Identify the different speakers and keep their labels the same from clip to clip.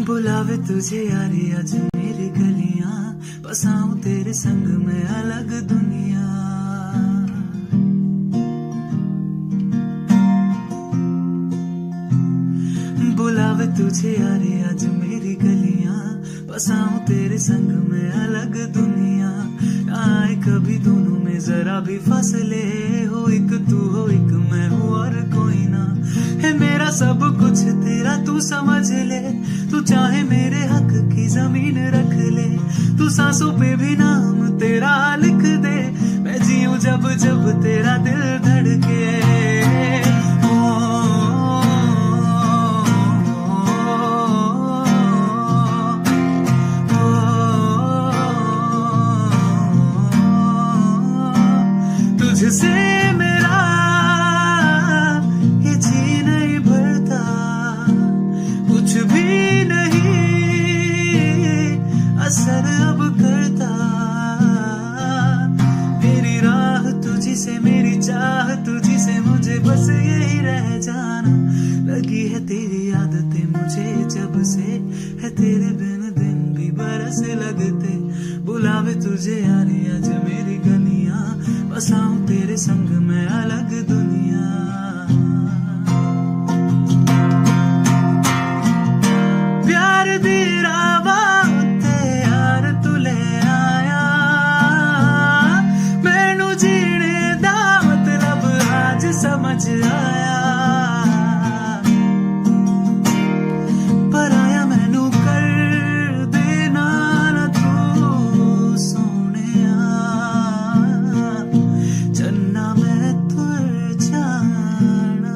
Speaker 1: बुलावे तुझे यारी आज मेरी गलियां, बसाऊं तेरे संग में अलग दुनिया। बुलावे तुझे यारी आज मेरी गलियां, बसाऊं तेरे संग में अलग दुनिया। आए कभी दोनों में जरा भी फासले, हो एक तू हो एक मैं हूँ और कोई ना। है मेरा सब कुछ तेरा तू समझ ले, तू चाहे मेरे हक की जमीन रख ले। तू सांसों पे भी नाम तेरा लिख दे, मैं जीऊं जब जब तेरा दिल धड़के। तुझसे मेरा ये जी नहीं भरता, कुछ भी नहीं असर अब करता। मेरी राह तुझी से, मेरी चाह तुझी से, मुझे बस यही रह जाना। लगी है तेरी आदतें मुझे जब से, है तेरे बिन दिन भी बरस लगते। बुलावे तुझे यारी आज मेरी गलियां, बसाऊं तेरे संग में अलग दुनिया। प्यार दी रावां ते यार तू ले आया, मैनू जीने दा मतलब आज समझ आया। पर आया मैनू कर देना ना तू सोनिया, चन्ना मैं तुर जाना।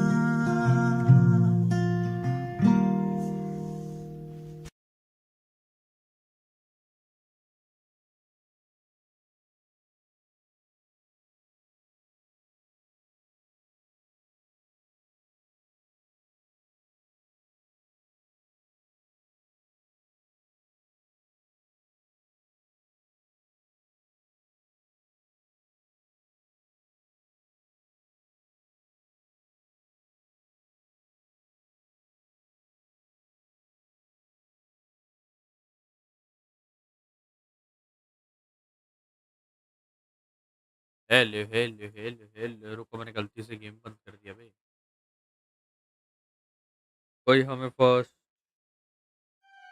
Speaker 2: हेलो हेलो हेलो हेलो, रुको मैंने गलती से गेम बंद कर दिया भाई। कोई हमें फर्स्ट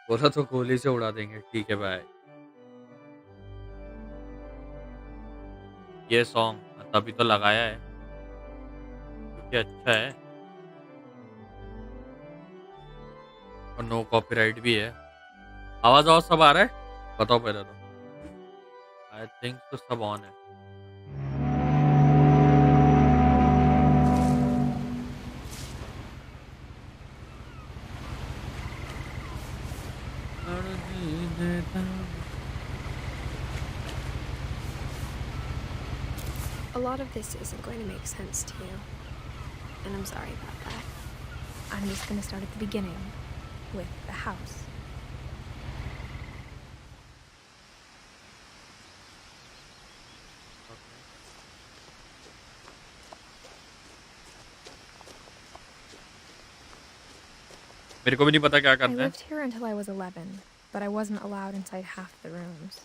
Speaker 2: बोला तो गोली से उड़ा देंगे, ठीक है भाई। ये सॉन्ग तभी तो लगाया है क्योंकि अच्छा है और नो कॉपीराइट भी है। आवाज आवाज सब आ रहा है, बताओ पहले तो। आई थिंक तो सब ऑन है।
Speaker 3: A lot of this isn't going to make sense to you, and I'm sorry about that. I'm just going to start at the beginning, with the house.
Speaker 2: मेरे को भी नहीं पता क्या
Speaker 3: I
Speaker 2: करना है।
Speaker 3: lived here until I was 11, but I wasn't allowed inside half the rooms.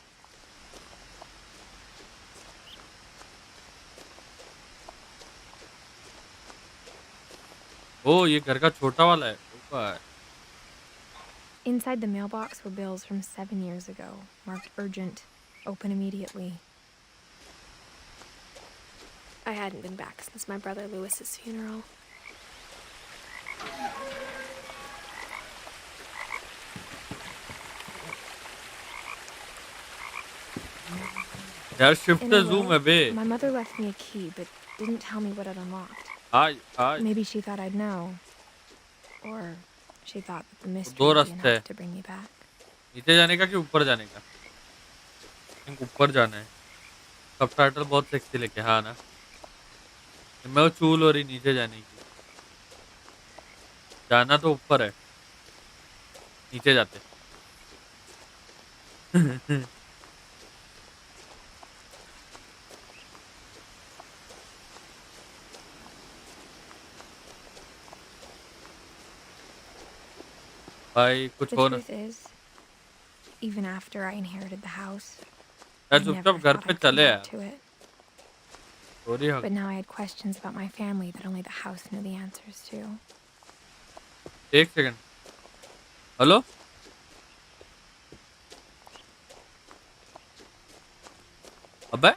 Speaker 2: ओ ये घर का छोटा वाला है ऊपर।
Speaker 3: Inside the mailbox were bills from 7 years ago, marked urgent, open immediately. I hadn't been back since my brother Lewis's funeral.
Speaker 2: यार shift
Speaker 3: In a
Speaker 2: zoom
Speaker 3: will,
Speaker 2: है बे।
Speaker 3: my mother left me a key, but didn't tell me what it unlocked.
Speaker 2: आज आज
Speaker 3: Maybe she thought I'd know. Or she thought that the mystery
Speaker 2: दो
Speaker 3: would be
Speaker 2: रास्ते है,
Speaker 3: enough to bring me back.
Speaker 2: नीचे जाने का कि ऊपर जाने का। थिंक ऊपर जाना है। सबटाइटल बहुत सेक्सी लेके, हाँ ना। मैं वो चूल हो रही नीचे जाने की। जाना तो ऊपर है, नीचे जाते। भाई कुछ
Speaker 3: The
Speaker 2: हो ना
Speaker 3: truth is, even after I inherited the house,
Speaker 2: यार,
Speaker 3: I never
Speaker 2: चुपचाप घर
Speaker 3: thought
Speaker 2: पे
Speaker 3: I'd come
Speaker 2: चले
Speaker 3: back
Speaker 2: यार।
Speaker 3: to it.
Speaker 2: Sorry
Speaker 3: But now I had questions about my family that only the house knew the answers to.
Speaker 2: एक second. Hello, अबे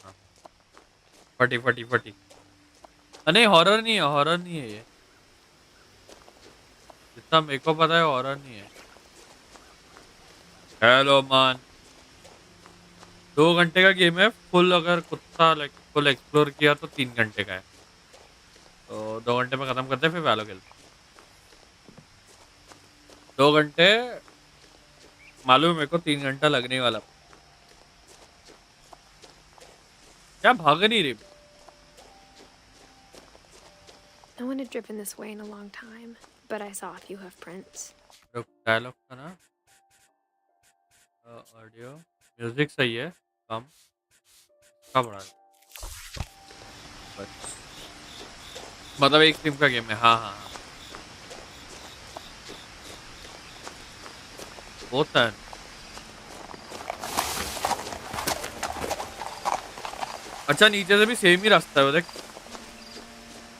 Speaker 2: हाँ, फटी फटी फटी। नहीं, हॉरर नहीं है, हॉरर नहीं है ये। जितना मेरे को पता है हॉरर नहीं है। हेलो मान, 2 घंटे का गेम है फुल। अगर कुत्ता लाइक फुल एक्सप्लोर किया तो 3 घंटे का है। तो 2 घंटे में खत्म करते हैं, फिर वैलो खेलते हैं। 2 घंटे, मालूम है मेरे को 3 घंटा लगने ही वाला। क्या भाग नहीं रही?
Speaker 3: No one had driven this way in a long time, but I saw a few hoof prints.
Speaker 2: Dialogue का ना, ऑडियो म्यूजिक सही है, कम का बढ़ा दे। बस मतलब एक टीम का गेम है। हाँ हाँ हाँ, होता है। अच्छा, नीचे से भी सेम ही रास्ता है, वो देख,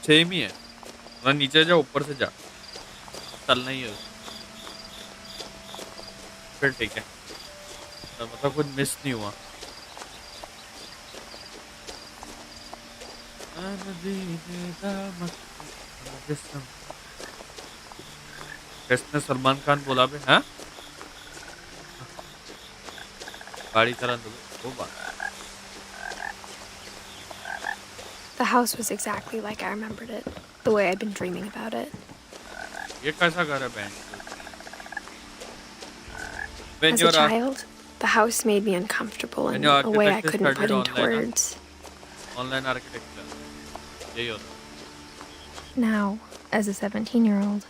Speaker 2: सेम ही है। मतलब नीचे जा, ऊपर से जा, चलना ही है उसे। फिर ठीक है, तो मतलब कुछ मिस नहीं हुआ। किसने सलमान खान बोला बे? हाँ, गाड़ी चला दो वो बात।
Speaker 3: The house was exactly like I remembered it, the way I'd been dreaming about it.
Speaker 2: ये कैसा घर है बहन?
Speaker 3: As a child, the house made me uncomfortable in a way I couldn't put into words.
Speaker 2: Online architecture, यही होता है।
Speaker 3: Now, as a 17-year-old,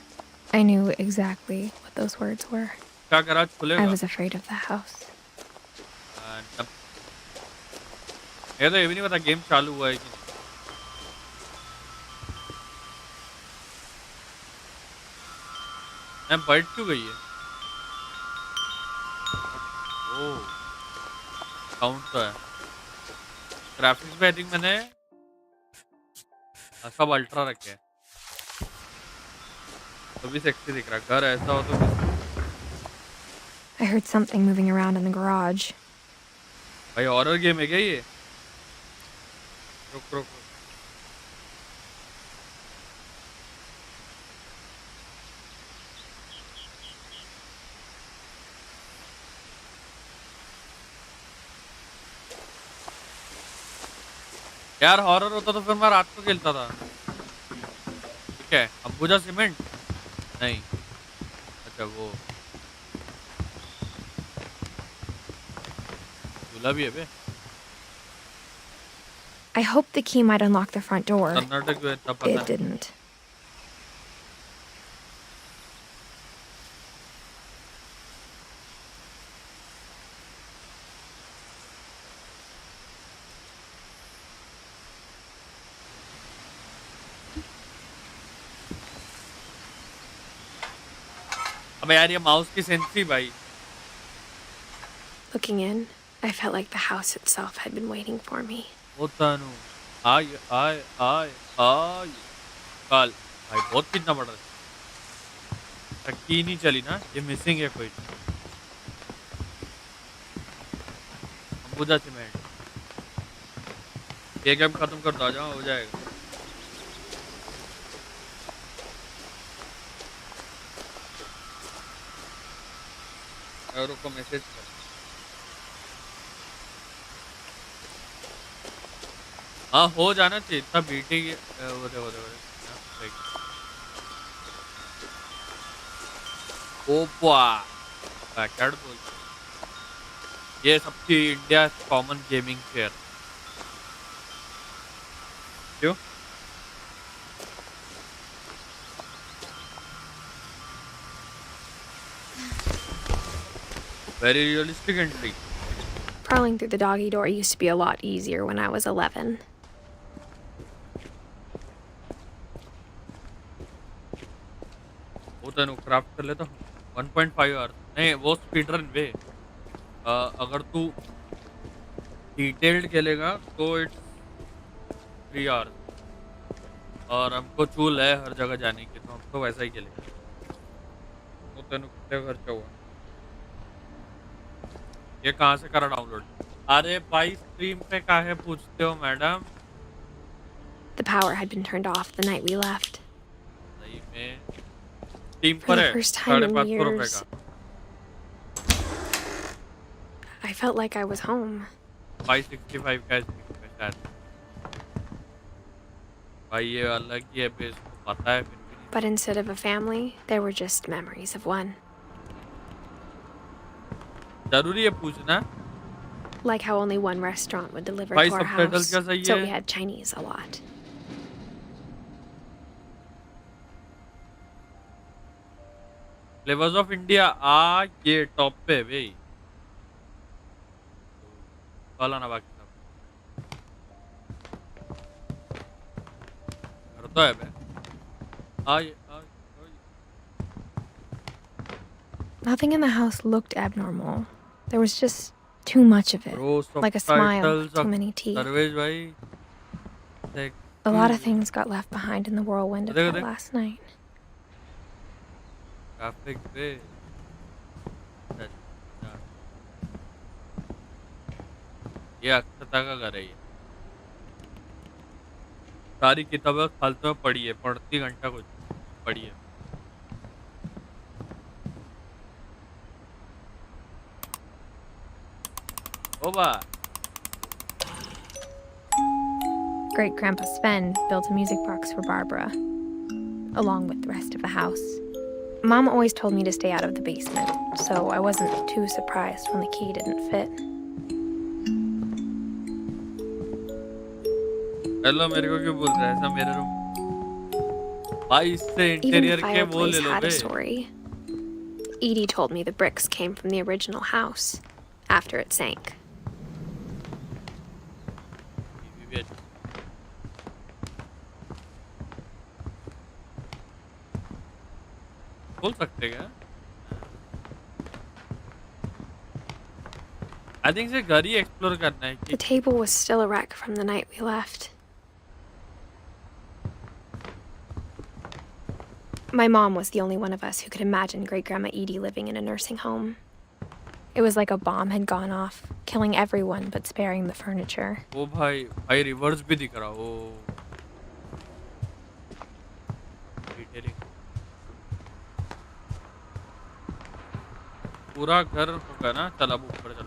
Speaker 3: I knew exactly what those words were.
Speaker 2: क्या garage खुलेगा?
Speaker 3: I was afraid of the house.
Speaker 2: ये तो ये भी नहीं पता गेम चालू हुआ है कि नहीं। मैं बैठ क्यों गई है? ओह, काउंट तो है। ग्राफिक्स पे आई थिंक मैंने सब अल्ट्रा रखे हैं, तो भी सेक्सी दिख रहा है। घर ऐसा हो तो
Speaker 3: I heard something moving around in the garage.
Speaker 2: भाई हॉरर गेम है क्या ये? रुक रुक रुक। यार हॉरर होता तो फिर मैं रात को खेलता था। ठीक है, अंबुजा सीमेंट नहीं, अच्छा वो झूला भी है बे।
Speaker 3: I hoped the key might unlock the front door.
Speaker 2: Karnataka जो है इतना पता
Speaker 3: It
Speaker 2: नहीं।
Speaker 3: didn't.
Speaker 2: अबे यार ये माउस की सेंसरी भाई।
Speaker 3: Looking in, I felt like the house itself had been waiting for me.
Speaker 2: होता नु आय आय आय आय काल भाई बहुत कितना पड़ रहा है। की नहीं चली ना, ये मिसिंग है कोई। अंबुजा सीमेंट ये गेम खत्म कर दो, आ जाओ, हो जाएगा। और को मैसेज कर। हाँ हो जाना चाहिए इतना बीटी। वो दे ओपा बैकयार्ड बोल, ये सबकी इंडिया कॉमन गेमिंग फेयर। क्यों? Very realistic entry.
Speaker 3: Crawling through the doggy door used to be a lot easier when I was 11.
Speaker 2: तेन क्राफ्ट कर ले तो 1.5 आवर्स नहीं वो स्पीड रन वे अगर तू डिटेल्ड खेलेगा तो इट्स 3 आवर्स और हमको चूल है हर जगह जाने की तो हम तो वैसा ही खेलेंगे वो तेन कितने खर्चा हुआ ये कहाँ से करा डाउनलोड अरे भाई स्ट्रीम पे काहे पूछते हो madam
Speaker 3: The power had been turned off the night we left.
Speaker 2: सही में टीम
Speaker 3: For
Speaker 2: पर
Speaker 3: the
Speaker 2: है
Speaker 3: first time in
Speaker 2: 550 रुपए
Speaker 3: years,
Speaker 2: का
Speaker 3: I felt like I was home.
Speaker 2: 565 का शायद भाई ये अलग ही है पे इसको पता है फिर भी
Speaker 3: But instead of a family, there were just memories of one.
Speaker 2: नहीं जरूरी है पूछना
Speaker 3: Like how only one restaurant would deliver
Speaker 2: भाई
Speaker 3: to our
Speaker 2: सबटाइटल
Speaker 3: house,
Speaker 2: क्या सही
Speaker 3: so
Speaker 2: है
Speaker 3: we had Chinese a lot.
Speaker 2: Flavours of India ये top पे है भाई वाला ना बाकी सब करता है बे आ ये
Speaker 3: Nothing in the house looked abnormal. There was just too much of it.
Speaker 2: Bro
Speaker 3: Like a smile,
Speaker 2: subtitles
Speaker 3: too many teeth.
Speaker 2: Surveys भाई देख
Speaker 3: A lot of things got left behind in the whirlwind of
Speaker 2: देख
Speaker 3: that
Speaker 2: देख
Speaker 3: last night.
Speaker 2: Graphic पे ये अक्षता का घर है ये सारी किताबें फालतू में पढ़ी है पढ़ती घंटा कुछ पढ़ी है ओ बा
Speaker 3: Great Grandpa Sven built a music box for Barbara, along with the rest of the house. Mom always told me to stay out of the basement, so I wasn't too surprised when the key didn't fit.
Speaker 2: Hello मेरे को क्यों बोल रहा है ऐसा मेरे room भाई इससे
Speaker 3: Even the
Speaker 2: इंटीरियर के वो ले
Speaker 3: fireplace
Speaker 2: low
Speaker 3: had
Speaker 2: bay
Speaker 3: a story. Edie told me the bricks came from the original house after it sank.
Speaker 2: बोल सकते क्या आई थिंक से घर ही एक्सप्लोर करना है
Speaker 3: The
Speaker 2: कि
Speaker 3: table was still a wreck from the night we left. My mom was the only one of us who could imagine Great Grandma Edie living in a nursing home. It was like a bomb had gone off, killing everyone but sparing the furniture.
Speaker 2: ओ भाई reverse भी दिख रहा ओ detailing पूरा घर होगा ना चल अब ऊपर चल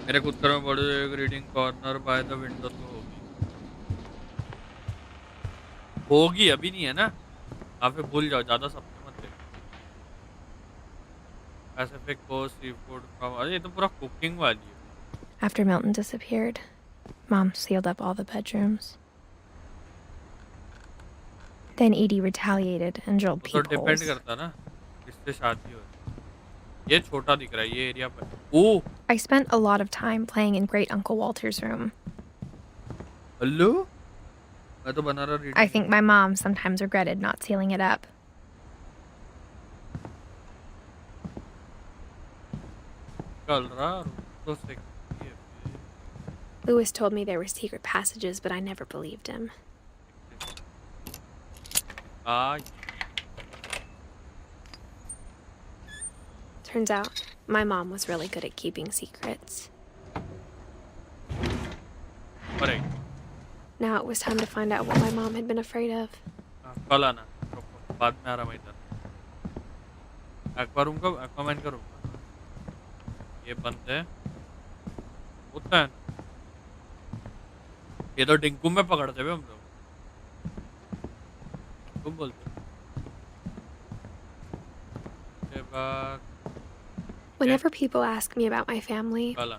Speaker 2: मेरे खुद घर में बड़े एक reading corner by the window तो होगी अभी नहीं है ना आप भूल जाओ ज्यादा सपने मत देखो Pacific coast seafood from अरे ये तो पूरा कुकिंग वाली है
Speaker 3: After Milton disappeared, Mom sealed up all the bedrooms. Then Edie retaliated and drilled
Speaker 2: वो तो डिपेंड
Speaker 3: peepholes.
Speaker 2: करता ना किससे शादी हो ये छोटा दिख रहा है ये एरिया पर ओ
Speaker 3: I spent a lot of time playing in Great Uncle Walter's room.
Speaker 2: Hello मैं तो बना रहा
Speaker 3: I think my mom sometimes regretted not sealing it up.
Speaker 2: चल रहा तो से
Speaker 3: Lewis told me there were secret passages, but I never believed him.
Speaker 2: Uh
Speaker 3: Turns out, my mom was really good at keeping secrets.
Speaker 2: परे
Speaker 3: Now it was time to find out what my mom had been afraid of.
Speaker 2: कल आना रुको, बाद में आ रहा मैं इधर aquarium को कमेंट करूँगा ये बंद है उतना है ये तो डिंकू में पकड़ते हैं हम लोग तुम बोलते के बाद
Speaker 3: Whenever people ask me about my family,
Speaker 2: कल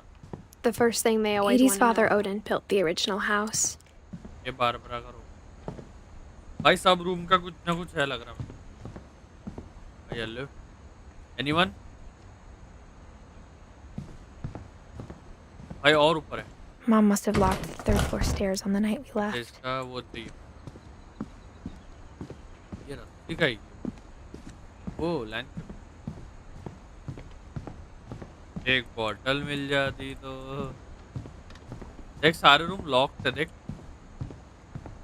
Speaker 3: the first thing they always Edie's want to father
Speaker 2: know.
Speaker 3: Odin built the original house.
Speaker 2: ये बार बार करो भाई सब रूम का कुछ ना कुछ है लग रहा है भाई हेलो एनीवन भाई और ऊपर है
Speaker 3: Mom must have locked the third floor stairs on the night we left.
Speaker 2: इसका वो चाहिए ये रहा ठीक है वो लाइन एक बॉटल मिल जाती तो देख सारे रूम लॉक थे देख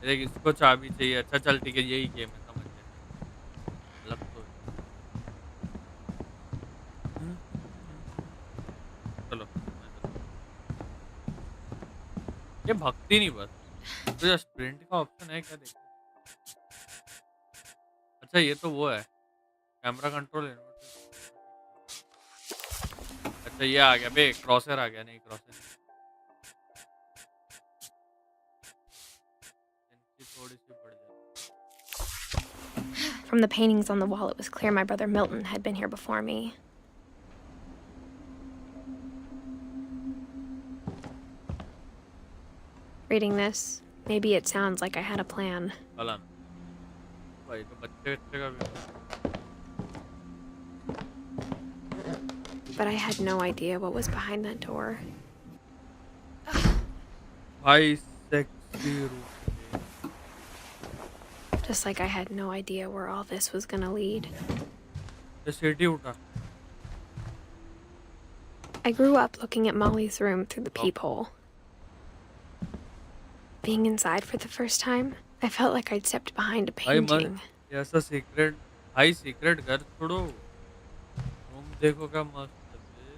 Speaker 2: देख इसको चाबी चाहिए अच्छा चल ठीक है यही गेम है समझ गया अलग तो हम्म, चलो ये भक्ति नहीं बस तो स्प्रिंट का ऑप्शन है क्या देख अच्छा ये तो वो है कैमरा कंट्रोल है अच्छा ये आ गया बे क्रॉसर आ गया नहीं क्रॉसर थोड़ी सी बढ़ जाए
Speaker 3: From the paintings on the wall, it was clear my brother Milton had been here before me. Reading this, maybe it sounds like I had a plan.
Speaker 2: Alan भाई तो बच्चे बच्चे का भी
Speaker 3: But I had no idea what was behind that door.
Speaker 2: भाई sexy room
Speaker 3: Just like I had no idea where all this was gonna lead.
Speaker 2: ये सीटी उठा
Speaker 3: I grew up looking at Molly's room through the peephole. Being inside for the first time, I felt like I'd stepped behind a
Speaker 2: भाई
Speaker 3: painting.
Speaker 2: मत ऐसा secret high secret घर छोड़ो room देखो क्या मस्त है बे।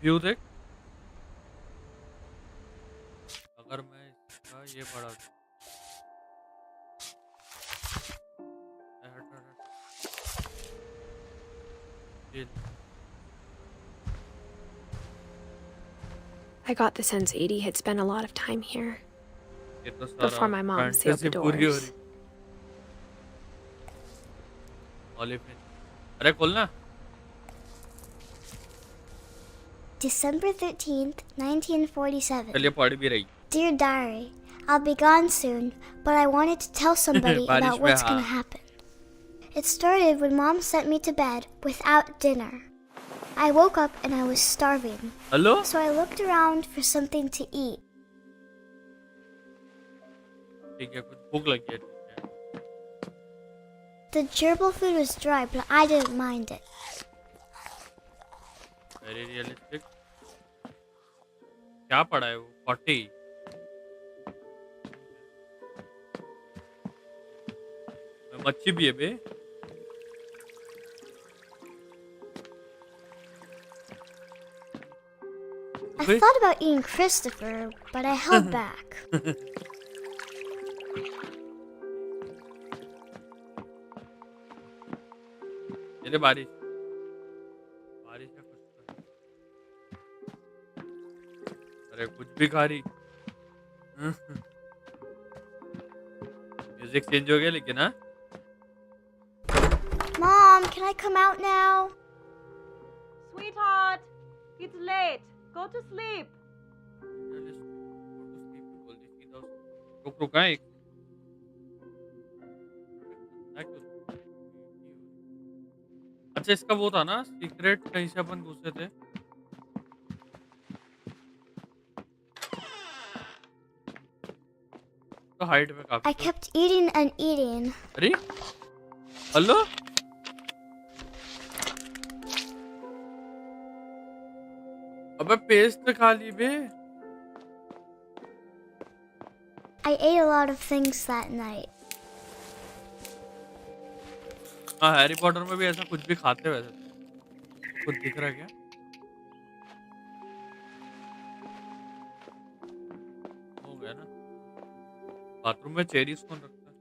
Speaker 2: व्यू देख अगर मैं इसका ये बढ़ा दूं हट, हट, हट। ये
Speaker 3: I got the sense Edie had spent a lot of time here
Speaker 2: तो
Speaker 3: before
Speaker 2: सारा
Speaker 3: my mom sealed the
Speaker 2: fantasy पूरी हो
Speaker 3: doors.
Speaker 2: रही ऑलिव अरे खोलना
Speaker 4: December 13th, 1947.
Speaker 2: चलिए पढ़ भी रही
Speaker 4: Dear Diary, I'll be gone soon, but I wanted to tell somebody
Speaker 2: बारिश
Speaker 4: about
Speaker 2: में
Speaker 4: what's
Speaker 2: हाँ।
Speaker 4: going to happen. It started when Mom sent me to bed without dinner. I woke up and I was starving,
Speaker 2: hello
Speaker 4: so I looked around for something to eat.
Speaker 2: ठीक है कुछ भूख लगी है ठीक है
Speaker 4: The gerbil food was dry, but I didn't mind it.
Speaker 2: Very realistic क्या पढ़ा है वो 40 मच्छी भी है बे
Speaker 4: I thought about eating Christopher, but I held back.
Speaker 2: ये बारिश बारिश है कुछ अरे कुछ भी खा रही म्यूजिक चेंज हो गया लेकिन हाँ
Speaker 4: Mom, can I come out now?
Speaker 5: Sweetheart, it's late. Go to sleep.
Speaker 2: रुक रुक हाँ एक अच्छा इसका वो था ना सीक्रेट कहीं से अपन घुसे थे तो हाइट में काफी
Speaker 4: I kept eating and eating.
Speaker 2: अरे हेलो अबे पेस्ट खा ली बे
Speaker 4: I ate a lot of things that night.
Speaker 2: हाँ हैरी पॉटर में भी ऐसा कुछ भी खाते वैसे कुछ दिख रहा है क्या हो गया ना बाथरूम में चेरीज कौन रखता है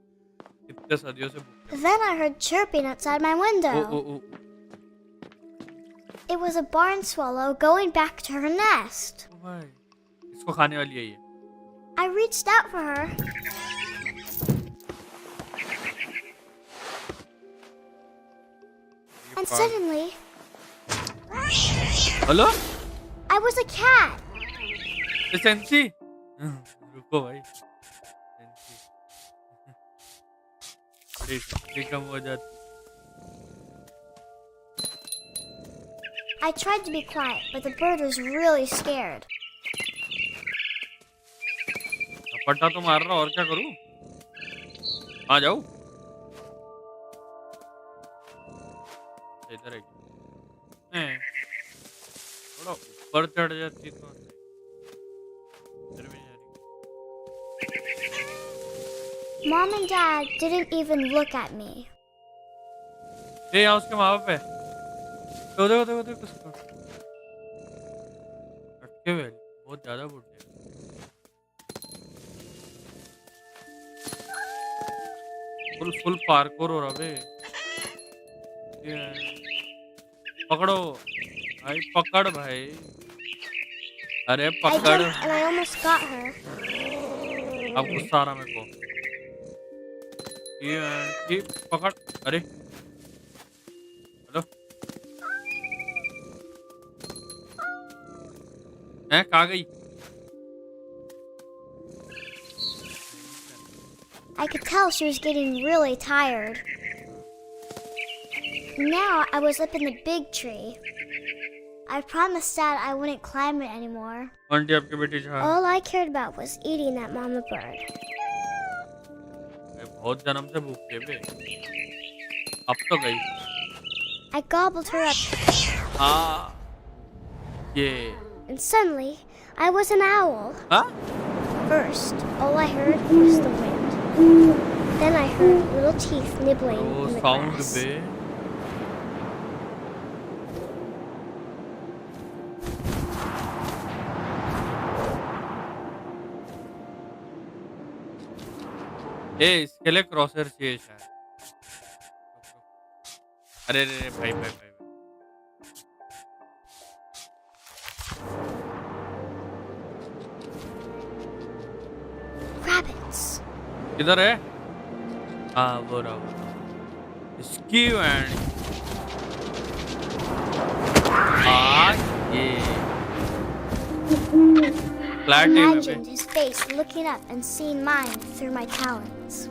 Speaker 2: इतने सदियों से भूखे
Speaker 4: Then I heard chirping outside my window.
Speaker 2: O
Speaker 4: It was a barn swallow going back to her nest.
Speaker 2: भाई इसको खाने वाली है ये
Speaker 4: I reached out for her. And suddenly,
Speaker 2: hello
Speaker 4: I was a cat.
Speaker 2: ये सेंसी रुको भाई sensi बड़ी सेंसी कम हो जाती
Speaker 4: I tried to be quiet, but the bird was really scared.
Speaker 2: पट्टा तो मार रहा, और क्या करूं? आ जाओ इधर। थोड़ा ऊपर चढ़ जाती तो इधर भी जा रही।
Speaker 4: Mom and Dad didn't even look at me.
Speaker 2: ये यहाँ उसके माँ बाप है। तो देखो देखो देखो उसको अटके हुए, बहुत ज्यादा बूढ़े। फुल पार्कोर हो रहा बे। पकड़ो भाई, पकड़ भाई, अरे
Speaker 4: I
Speaker 2: पकड़।
Speaker 4: jumped and I almost got her.
Speaker 2: अब गुस्सा आ रहा मेरे को। ये पकड़, अरे हेलो हैं, कहाँ गई?
Speaker 4: I could tell she was getting really tired. Now I was up in the big tree. I promised Dad I wouldn't climb it anymore.
Speaker 2: Aunty आपकी बेटी जहाँ
Speaker 4: All I cared about was eating that mama bird.
Speaker 2: बहुत जन्म से भूखी है बे। अब तो गई।
Speaker 4: I gobbled her up,
Speaker 2: हाँ ये
Speaker 4: and suddenly I was an owl.
Speaker 2: हाँ
Speaker 4: First, all I heard was the wind. Then I heard little teeth nibbling
Speaker 2: वो
Speaker 4: in the
Speaker 2: साउंड
Speaker 4: grass.
Speaker 2: बे। इसके लिए क्रॉसर चाहिए शायद। अरे अरे भाई भाई भाई,
Speaker 4: Rabbits.
Speaker 2: किधर है? हाँ वो रहा, इसकी एंड ये flat
Speaker 4: Imagined his face looking up and seeing mine through my talons.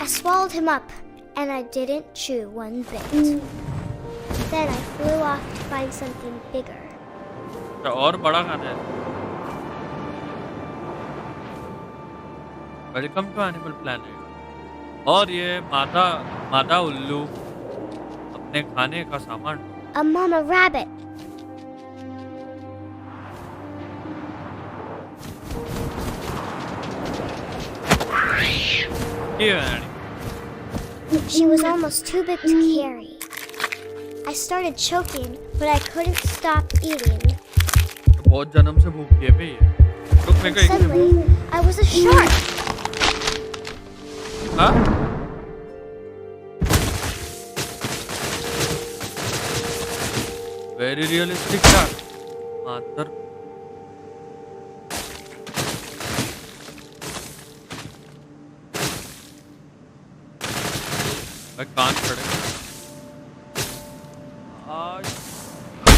Speaker 4: I swallowed him up, and I didn't chew one bit. Then I flew off to find something bigger.
Speaker 2: और बड़ा खाना है। Welcome to Animal Planet. और ये मादा उल्लू अपने खाने का सामान।
Speaker 4: A mama rabbit. She was almost too big to carry. I started choking, but I couldn't stop eating.
Speaker 2: बहुत जन्म से भूखी है बे। रुक मैं कहीं।
Speaker 4: Suddenly, I was a shark.
Speaker 2: हाँ? Very realistic shark. मातर। मैं कान पड़े।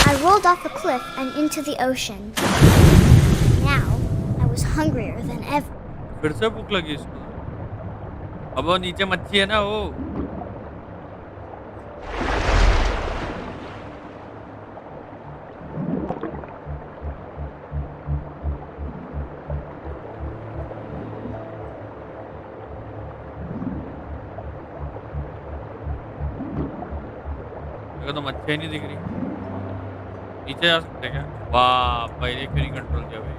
Speaker 4: I rolled off a cliff and into the ocean. Now, I was hungrier than ever.
Speaker 2: फिर से भूख लगी इसको। अब वो नीचे मच्छी है ना वो। तो मच्छी नहीं दिख रही। नीचे जा सकते क्या? वाह, पहले क्यों नहीं कंट्रोल किया भाई?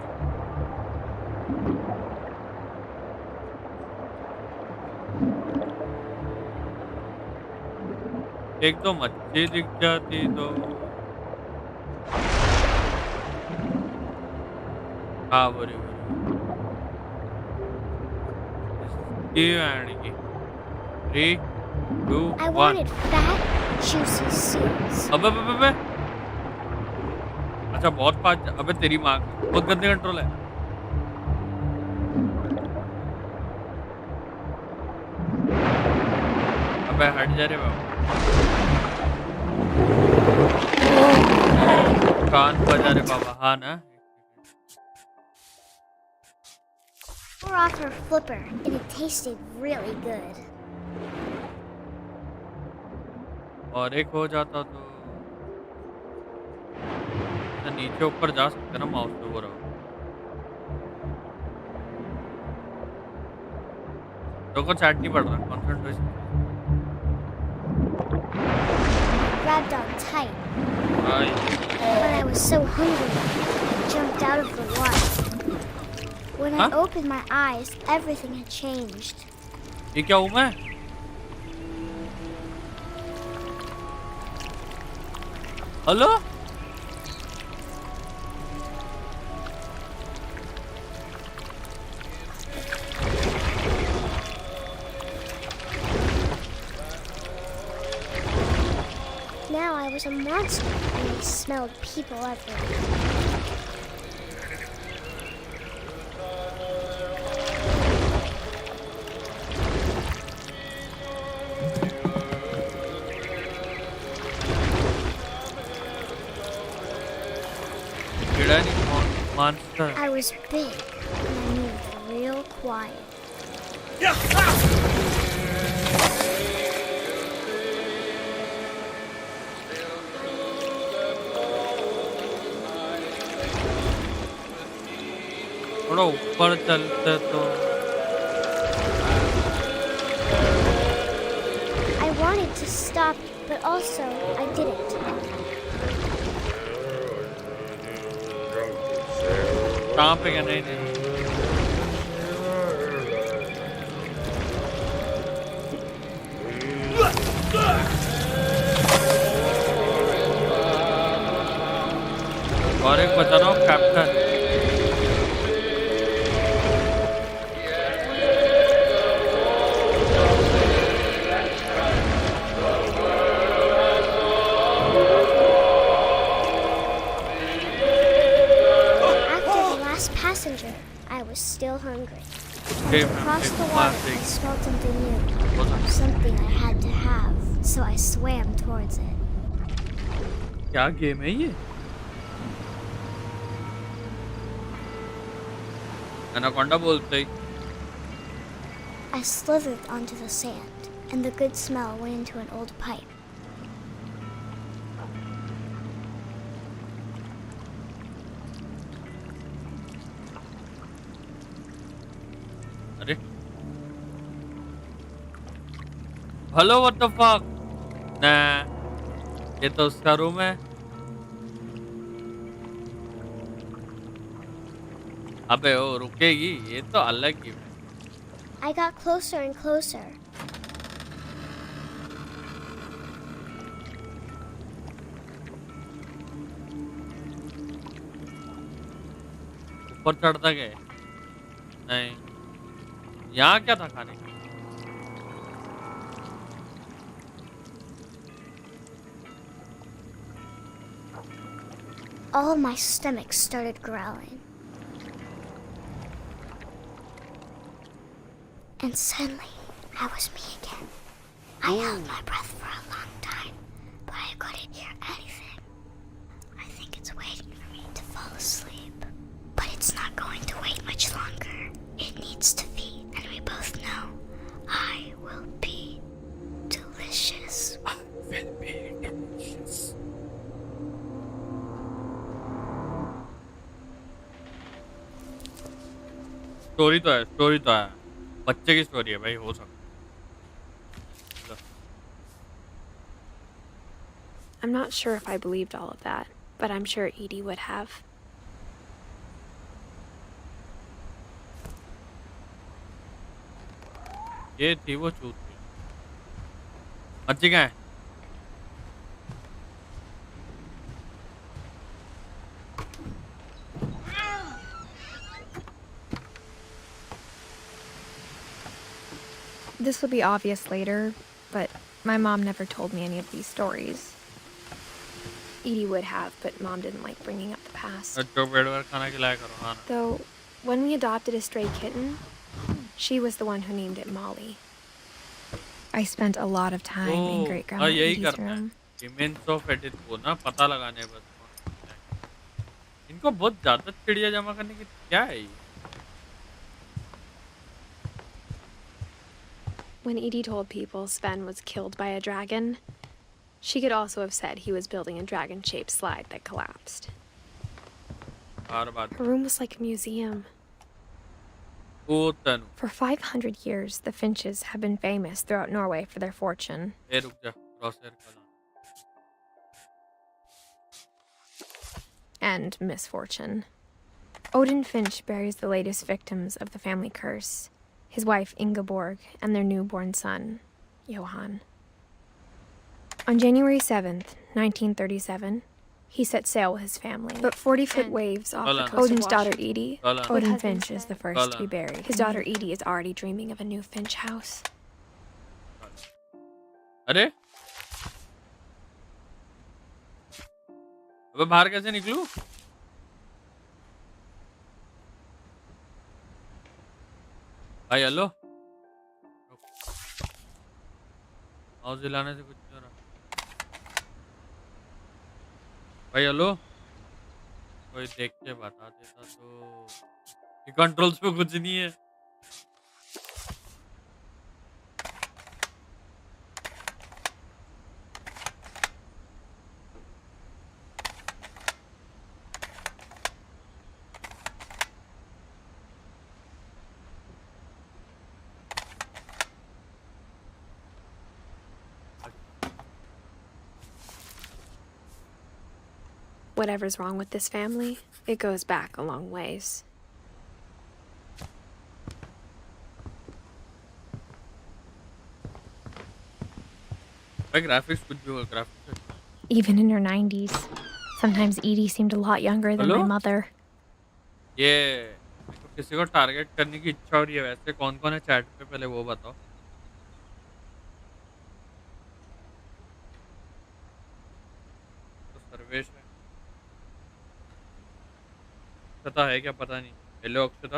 Speaker 2: एक तो मच्छी दिख जाती तो हाँ बोरी बोरी 3, 2,
Speaker 4: I
Speaker 2: 1।
Speaker 4: wanted fat, juicy seals.
Speaker 2: अबे अबे अबे, अच्छा बहुत फास्ट। अबे तेरी माँ, बहुत गंदे कंट्रोल है। अबे हट जा रे बाबू, कान बजा रे बाबा। हाँ ना,
Speaker 4: Tore off her flipper, and it tasted really good.
Speaker 2: और एक हो जाता तो नीचे ऊपर जा सकते हैं ना माउस पे वो रहा तो को चैट नहीं पड़ रहा कंसंट्रेशन
Speaker 4: Grabbed on tight.
Speaker 2: भाई
Speaker 4: But I was so hungry, I jumped out of the water. When I opened my eyes, everything had changed.
Speaker 2: ये क्या हूँ मैं hello
Speaker 4: Now I was a monster, and I smelled people everywhere.
Speaker 2: monster
Speaker 4: I was big, and I moved real quiet.
Speaker 2: थोड़ा ऊपर चलते तो
Speaker 4: I wanted to stop, but also I didn't.
Speaker 2: कहाँ पे गया नहीं नहीं और एक बता रहा हूँ captain
Speaker 4: Passenger, I was still hungry. Across the water, I smelled something new. Something I had to have, so I swam towards it.
Speaker 2: क्या गेम है ये? एनाकोंडा बोलते ही
Speaker 4: I slithered onto the sand, and the good smell went into an old pipe.
Speaker 2: Hello what the fuck ना ये तो उसका room है अबे ओ रुकेगी ये तो अलग ही है
Speaker 4: I got closer and closer.
Speaker 2: ऊपर चढ़ता गए नहीं यहाँ क्या था खाने का
Speaker 4: All my stomach started growling. And suddenly, I was me again. I held my breath for a long time, but I couldn't hear anything. I think it's waiting for me to fall asleep. But it's not going to wait much longer. It needs to feed, and we both know I will be delicious.
Speaker 2: I will be delicious. Story तो है बच्चे की story है भाई हो सकता
Speaker 3: I'm not sure if I believed all of that, but I'm sure Edie would have.
Speaker 2: ये थी वो चूत बच्चे क्या है
Speaker 3: This will be obvious later, but my mom never told me any of these stories. Edie would have, but Mom didn't like bringing up the past. Though, when we adopted a stray kitten, she was the one who named it Molly. I spent a lot of time in Great Grandma Edie's room.
Speaker 2: Immense of Edith को ना पता लगाने बस इनको बहुत ज़्यादा चिड़िया जमा करने की क्या है ये
Speaker 3: When Edie told people Sven was killed by a dragon, she could also have said he was building a dragon-shaped slide that collapsed.
Speaker 2: Bar bar
Speaker 3: Her room was like a museum.
Speaker 2: O Tanu
Speaker 3: For 500 years, the Finches have been famous throughout Norway for their fortune.
Speaker 2: ए रुक जा Crosshair colour
Speaker 3: And misfortune. Odin Finch buries the latest victims of the family curse, his wife Ingeborg and their newborn son, Johan. On January 7th, 1937, he set sail with his family. But 40-foot waves off the coast Odin's daughter Edie, Odin Finch is the first to be buried. His daughter Edie is already dreaming of a new Finch house.
Speaker 2: अरे अबे बाहर कैसे निकलूं भाई hello mouse हिलाने से कुछ नहीं हो रहा भाई हेलो कोई देख के बता देता तो कंट्रोल्स पे कुछ नहीं है
Speaker 3: Whatever's wrong with this family, it goes back a long ways.
Speaker 2: भाई ग्राफिक्स कुछ भी हो graphics
Speaker 3: Even in her 90s. Sometimes Edie seemed a lot younger than my mother.
Speaker 2: ये मेरे को किसी को टारगेट करने की इच्छा हो रही है वैसे कौन-कौन है चैट पे पहले वो बताओ तो सर्वेश है अक्षता है क्या पता नहीं हेलो अक्षता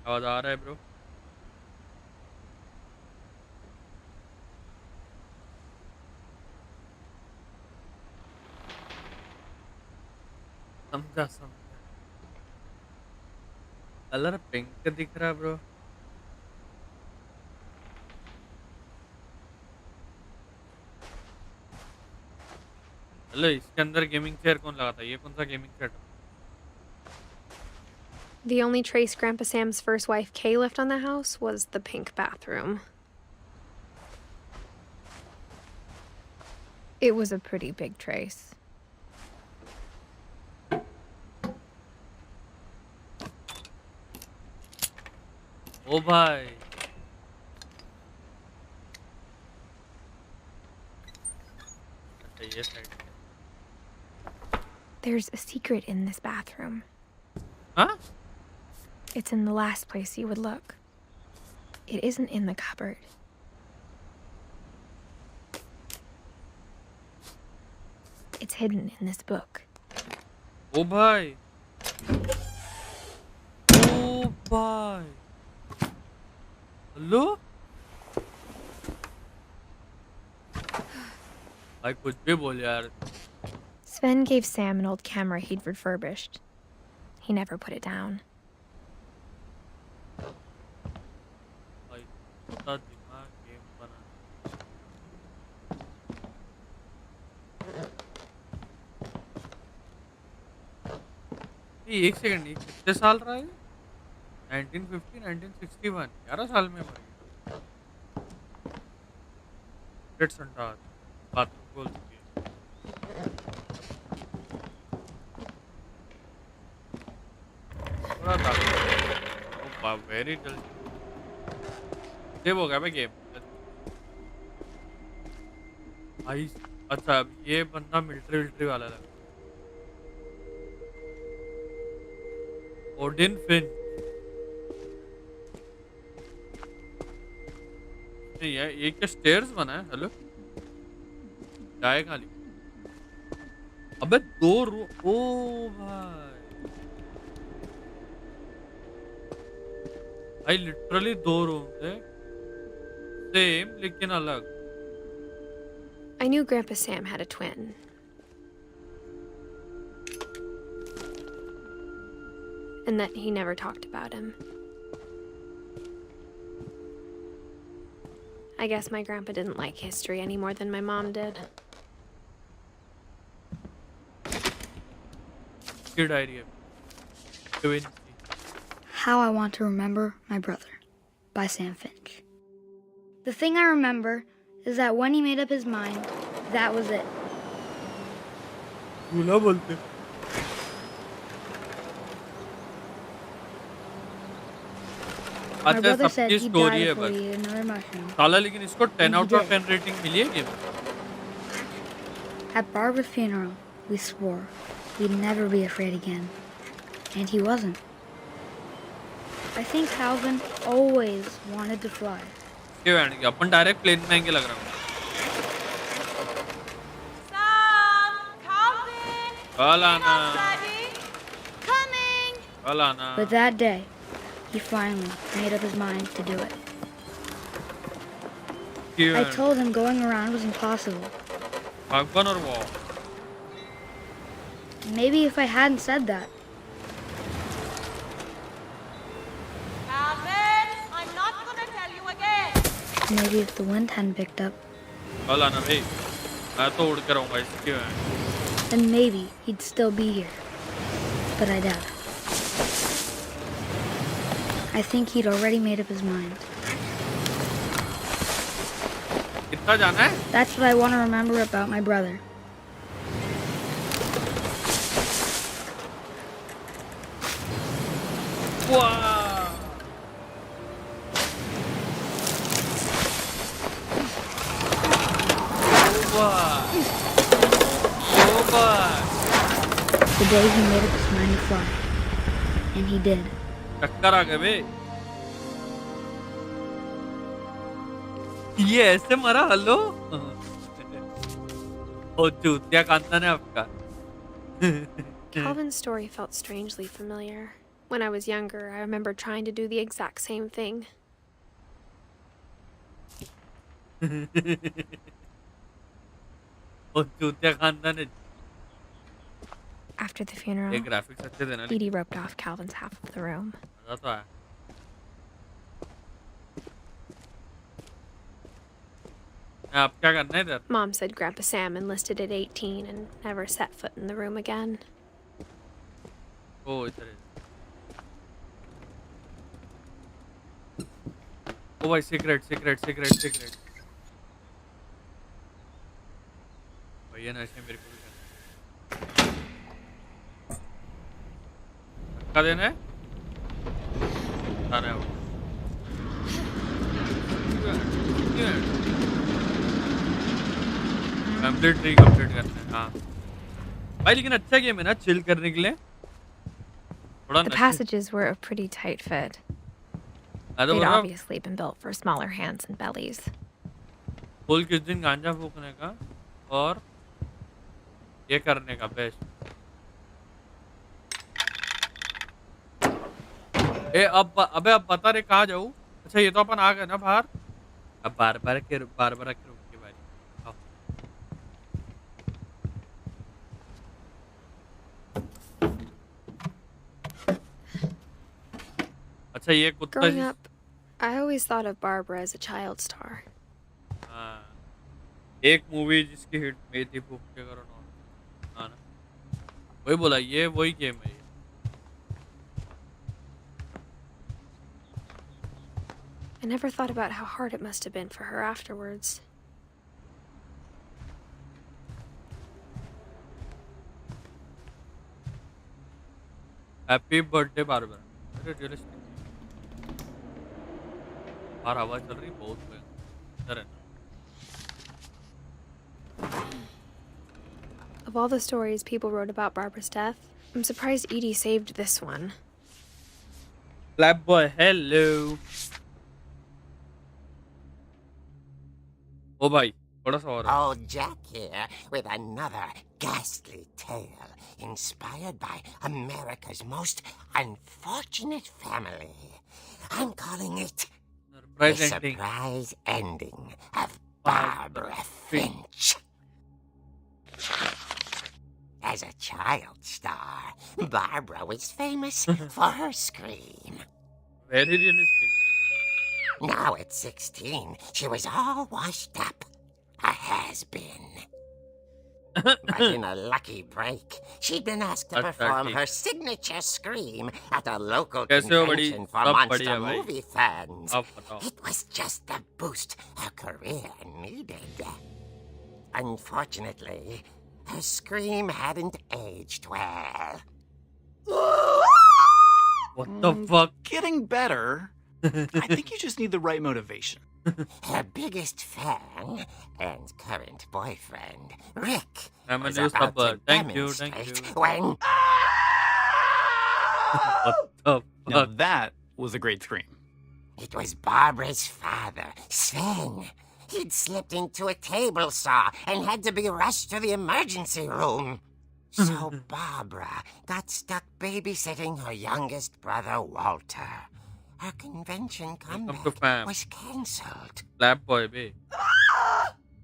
Speaker 2: आवाज आ रहा है ब्रो समझा कलर पिंक दिख रहा है ब्रो हेलो इसके अंदर गेमिंग चेयर कौन लगा था ये कौन सा gaming set
Speaker 3: The only trace Grandpa Sam's first wife Kay left on the house was the pink bathroom. It was a pretty big trace.
Speaker 2: ओ भाई अच्छा ये side
Speaker 3: There's a secret in this bathroom.
Speaker 2: हाँ
Speaker 3: It's in the last place you would look. It isn't in the cupboard. It's hidden in this book.
Speaker 2: ओ भाई ओ भाई hello भाई कुछ भी बोल यार
Speaker 3: Sven gave Sam an old camera he'd refurbished. He never put it down.
Speaker 2: भाई पता दिमाग गेम बना ये एक सेकंड ये कितने साल रहा है 1950 1961 11 साल में मर गया डेट संटार बात बोल चुकी है थोड़ा था ओ वेरी जल्दी सेव हो गया भाई गेम भाई अच्छा अब ये बंदा मिलिट्री वाला लगा ओडिन फिन ये क्या स्टेयर्स बना है हेलो जाए खाली अबे दो रूम ओ भाई लिटरली दो रूम थे सेम लेकिन अलग
Speaker 3: I knew Grandpa Sam had a twin. And that he never talked about him. I guess my grandpa didn't like history any more than my mom did.
Speaker 2: की diary है twin की।
Speaker 6: How I Want to Remember My Brother by Sam Finch. The thing I remember is that when he made up his mind, that was it.
Speaker 2: झूला बोलते
Speaker 6: My
Speaker 2: अच्छा
Speaker 6: brother said
Speaker 2: सबकी
Speaker 6: he'd
Speaker 2: story
Speaker 6: die
Speaker 2: है
Speaker 6: before
Speaker 2: बस
Speaker 6: he ate another mushroom.
Speaker 2: साला लेकिन इसको 10
Speaker 6: And he
Speaker 2: out of
Speaker 6: did.
Speaker 2: 10 rating मिली है game.
Speaker 6: At Barbara's funeral, we swore we'd never be afraid again. And he wasn't. I think Calvin always wanted to fly.
Speaker 2: के band के अपन direct plane में आएंगे लग रहा हूँ।
Speaker 5: Sam! Calvin!
Speaker 2: कल आना
Speaker 5: Daddy!
Speaker 4: Coming!
Speaker 2: कल आना।
Speaker 6: But that day, he finally made up his mind to do it. I told him going around was impossible.
Speaker 2: भगवान और वो
Speaker 6: Maybe if I hadn't said that,
Speaker 5: Calvin! I'm not gonna tell you again!
Speaker 6: maybe if the wind hadn't picked up,
Speaker 2: कल आना भाई मैं तो उड़ कर रहूँगा इसके band.
Speaker 6: then maybe he'd still be here. But I doubt it. I think he'd already made up his mind.
Speaker 2: कितना जाना है?
Speaker 6: That's what I want to remember about my brother.
Speaker 2: वाह
Speaker 6: The day he made up his mind to fly. And he did.
Speaker 2: टक्कर आ गए बे। ये ऐसे मरा hello ओ चूतिया कांता ने आपका।
Speaker 3: Calvin's story felt strangely familiar. When I was younger, I remember trying to do the exact same thing.
Speaker 2: ओ चूतिया कांता ने
Speaker 3: After the funeral,
Speaker 2: ये ग्राफिक्स अच्छे थे ना
Speaker 3: Edie roped off Calvin's half of the room.
Speaker 2: मजा तो आया। आप क्या करना है इधर?
Speaker 3: Mom said Grandpa Sam enlisted at 18 and never set foot in the room again.
Speaker 2: ओ इधर है। ओ भाई सीक्रेट सीक्रेट सीक्रेट सीक्रेट भैया नशे मेरे को भी करना है। धक्का देना है आना है वो। कंप्लीट ट्री कंप्लीट करना है हाँ भाई लेकिन अच्छा गेम है ना चिल करने के लिए थोड़ा
Speaker 3: The passages were a pretty tight fit.
Speaker 2: मैं तो
Speaker 3: They'd
Speaker 2: बोल रहा हूँ
Speaker 3: obviously been built for smaller hands and bellies.
Speaker 2: Full किस दिन गांजा फूकने का और ये करने का बेस्ट। अब बता रहे कहाँ जाऊँ। अच्छा ये तो अपन आ गए ना बाहर। अब बार बार के रुक की बारी। आओ। अच्छा ये कुत्ता
Speaker 3: Growing up, I always thought of Barbara as a child star.
Speaker 2: हाँ एक मूवी जिसकी हिट में थी फूक के करो ना हाँ ना वही बोला ये वही गेम है ये।
Speaker 3: I never thought about how hard it must have been for her afterwards.
Speaker 2: Happy birthday barber. अरे रियलिस्टिक बाहर आवाज चल रही बहुत भयंकर है ना।
Speaker 3: Of all the stories people wrote about Barbara's death, I'm surprised Edie saved this one.
Speaker 2: Black boy, hello. Oh भाई थोड़ा सा और
Speaker 7: Old Jack here with another ghastly tale inspired by America's most unfortunate family. I'm calling it The Surprise Ending of Barbara Finch. As a child star, Barbara was famous for her scream.
Speaker 2: Very realistic.
Speaker 7: Now at 16, she was all washed up. A has-been. But in a lucky break, she'd been asked to perform
Speaker 2: ठीक.
Speaker 7: her signature scream at a local
Speaker 2: कैसे हो बड़ी?
Speaker 7: convention for
Speaker 2: सब
Speaker 7: monster
Speaker 2: बढ़िया भाई.
Speaker 7: movie fans.
Speaker 2: अब बताओ.
Speaker 7: It was just the boost her career needed. Unfortunately, her scream hadn't aged well.
Speaker 2: What the fuck?
Speaker 8: Getting better. I think you just need the right motivation.
Speaker 7: Her biggest fan and current boyfriend, Rick,
Speaker 2: I'm a
Speaker 7: was
Speaker 2: new
Speaker 7: about to
Speaker 2: supper. Thank you.
Speaker 7: demonstrate when...
Speaker 2: What the
Speaker 8: Now
Speaker 2: fuck?
Speaker 8: that was a great scream.
Speaker 7: It was Barbara's father, Sven. He'd slipped into a table saw and had to be rushed to the emergency room. So Barbara got stuck babysitting her youngest brother, Walter. Her convention
Speaker 2: Welcome to
Speaker 7: comeback
Speaker 2: fam.
Speaker 7: was cancelled.
Speaker 2: Slap boy be.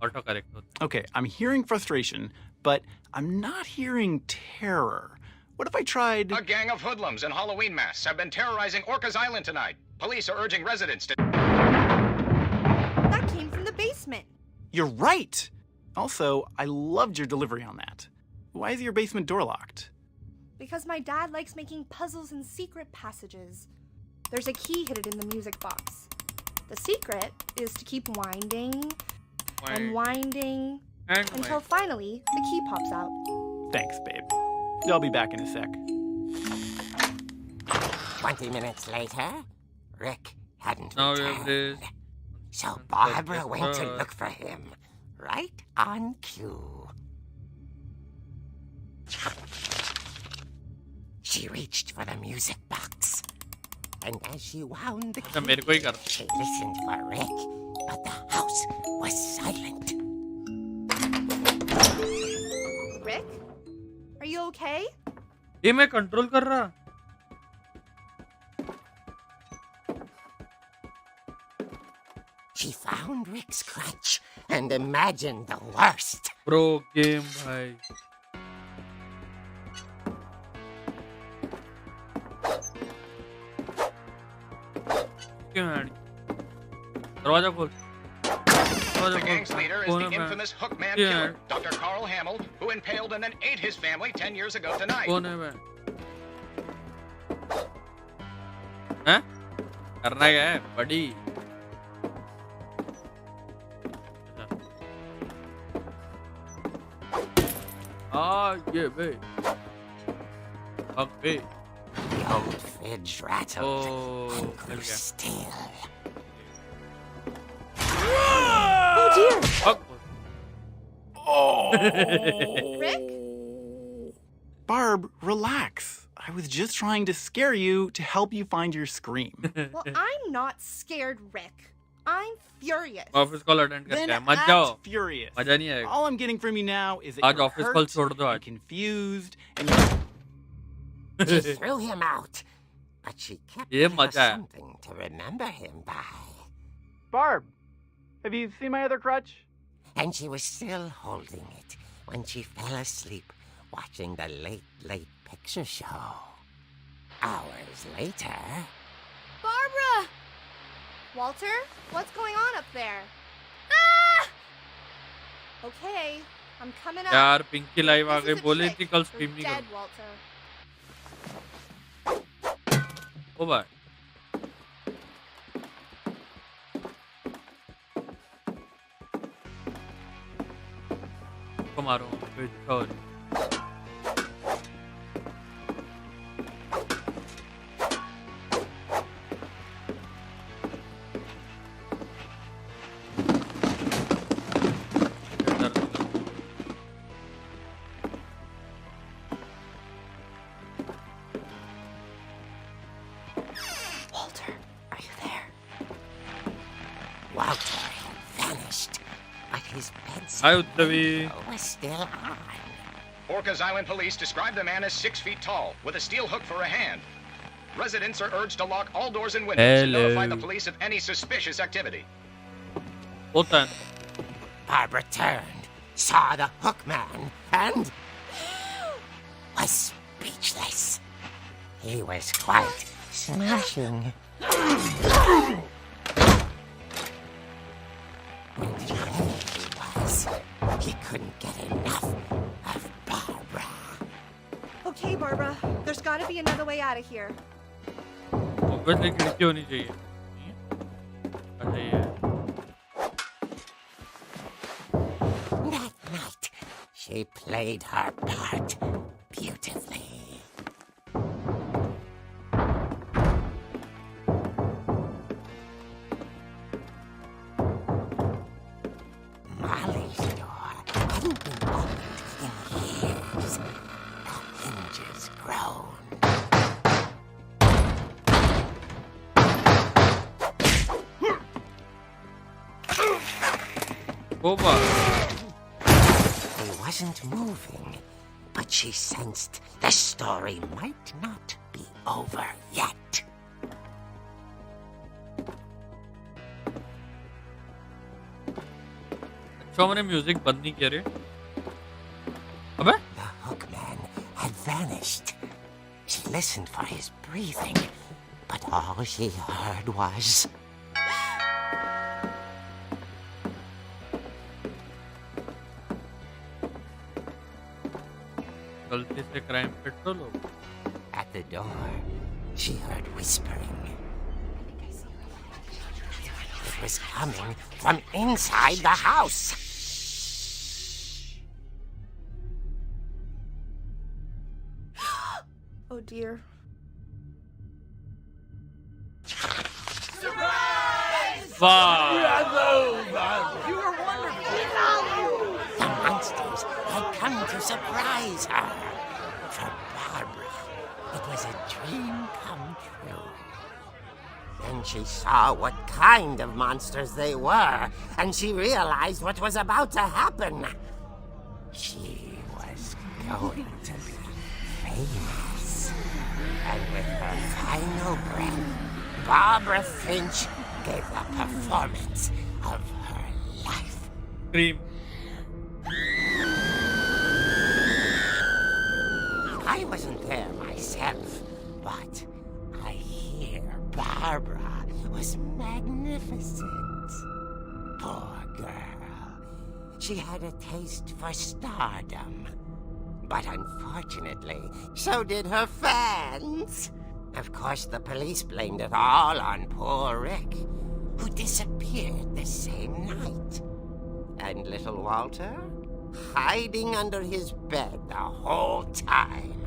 Speaker 2: Autocorrect होता
Speaker 8: Okay, I'm hearing frustration, but I'm not hearing terror. What if I tried...
Speaker 9: A gang of hoodlums in Halloween masks have been terrorizing Orcas Island tonight. Police are urging residents to...
Speaker 5: That came from the basement.
Speaker 8: You're right! Also, I loved your delivery on that. Why is your basement door locked?
Speaker 5: Because my dad likes making puzzles and secret passages. There's a key hidden in the music box. The secret is to keep winding and winding
Speaker 2: And
Speaker 5: until finally the key pops out.
Speaker 8: Thanks, babe. I'll be back in a sec.
Speaker 7: 20 minutes later, Rick hadn't
Speaker 2: now
Speaker 7: returned.
Speaker 2: it is.
Speaker 7: So Barbara went to look for him, right on cue. She reached for the music box, and as she wound the
Speaker 2: मेरे को ही
Speaker 7: key,
Speaker 2: कर.
Speaker 7: she listened for Rick, but the house was silent.
Speaker 5: Rick? Are you okay?
Speaker 2: ये मैं control कर रहा.
Speaker 7: She found Rick's crutch and imagined the worst.
Speaker 2: Pro game भाई. क्यों है? दरवाजा खोल.
Speaker 9: The gang's leader is the infamous Hookman
Speaker 2: Yeah.
Speaker 9: killer, Dr. Carl Hamill, who impaled and then ate his family 10 years ago tonight.
Speaker 2: कौन है मैं? हैं? करना क्या है? बड़ी. ये बे. अब बे.
Speaker 7: The old fridge rattled
Speaker 2: Oh,
Speaker 7: and grew
Speaker 2: मिल गया.
Speaker 7: still.
Speaker 5: Oh dear!
Speaker 2: Fuck.
Speaker 5: Rick?
Speaker 8: Barb, relax. I was just trying to scare you to help you find your scream.
Speaker 5: Well, I'm not scared, Rick. I'm furious.
Speaker 2: Office call attend करते
Speaker 8: Then
Speaker 2: हैं. मत जाओ.
Speaker 8: act furious.
Speaker 2: मजा नहीं आएगा.
Speaker 8: All I'm getting from you now is that
Speaker 2: आज
Speaker 8: you're
Speaker 2: office call
Speaker 8: hurt
Speaker 2: छोड़ दो
Speaker 8: and
Speaker 2: आज.
Speaker 8: confused and you're...
Speaker 7: She threw him out, but she kept
Speaker 2: ये
Speaker 7: her
Speaker 2: मजा है.
Speaker 7: something to remember him by.
Speaker 8: Barb, have you seen my other crutch?
Speaker 7: And she was still holding it when she fell asleep watching the late picture show. Hours later...
Speaker 5: Barbara! Walter, what's going on up there? Ah! Okay, I'm coming up.
Speaker 2: यार Pinky live uh
Speaker 5: This
Speaker 2: गई.
Speaker 5: is a
Speaker 2: बोली
Speaker 5: trick.
Speaker 2: थी कल
Speaker 5: You're
Speaker 2: stream नहीं
Speaker 5: dead,
Speaker 2: करूँ.
Speaker 5: Walter.
Speaker 2: ओ भाई. को मारो. Sorry.
Speaker 7: Walter, are you there? Walter had vanished, but his bedside
Speaker 2: हाय उत्तवी.
Speaker 7: was still on.
Speaker 9: Orcas Island police describe the man as 6 feet tall, with a steel hook for a hand. Residents are urged to lock all doors and windows and notify the
Speaker 2: Hello.
Speaker 9: police of any suspicious activity.
Speaker 2: होता है.
Speaker 7: Barbara turned, saw the hook man, and was speechless. He was quite smashing. And there he was. He couldn't get enough
Speaker 5: Barbara. There's gotta be another way out of here.
Speaker 2: Obviously खिड़की होनी चाहिए. अच्छा ये है.
Speaker 7: That night, she played her part beautifully. Molly's door hadn't been opened in years. The hinges groaned.
Speaker 2: Boba.
Speaker 7: He wasn't moving, but she sensed the story might not be over yet.
Speaker 2: अच्छा मैंने music बंद नहीं किया रे. अबे?
Speaker 7: The hookman had vanished. She listened for his breathing, but all she heard was...
Speaker 2: गलती से crime petrol हो.
Speaker 7: At the door, she heard whispering. It was coming from inside the house.
Speaker 5: Oh dear.
Speaker 2: वाह.
Speaker 7: The monsters had come to surprise her. For Barbara, it was a dream come true. Then she saw what kind of monsters they were, and she realized what was about to happen. She was going to be famous. And with her final breath, Barbara Finch gave the performance of her life.
Speaker 2: Scream.
Speaker 7: I wasn't there myself, but I hear Barbara was magnificent. Poor girl. She had a taste for stardom. But unfortunately, so did her fans. Of course, the police blamed it all on poor Rick, who disappeared the same night. And little Walter? Hiding under his bed the whole time.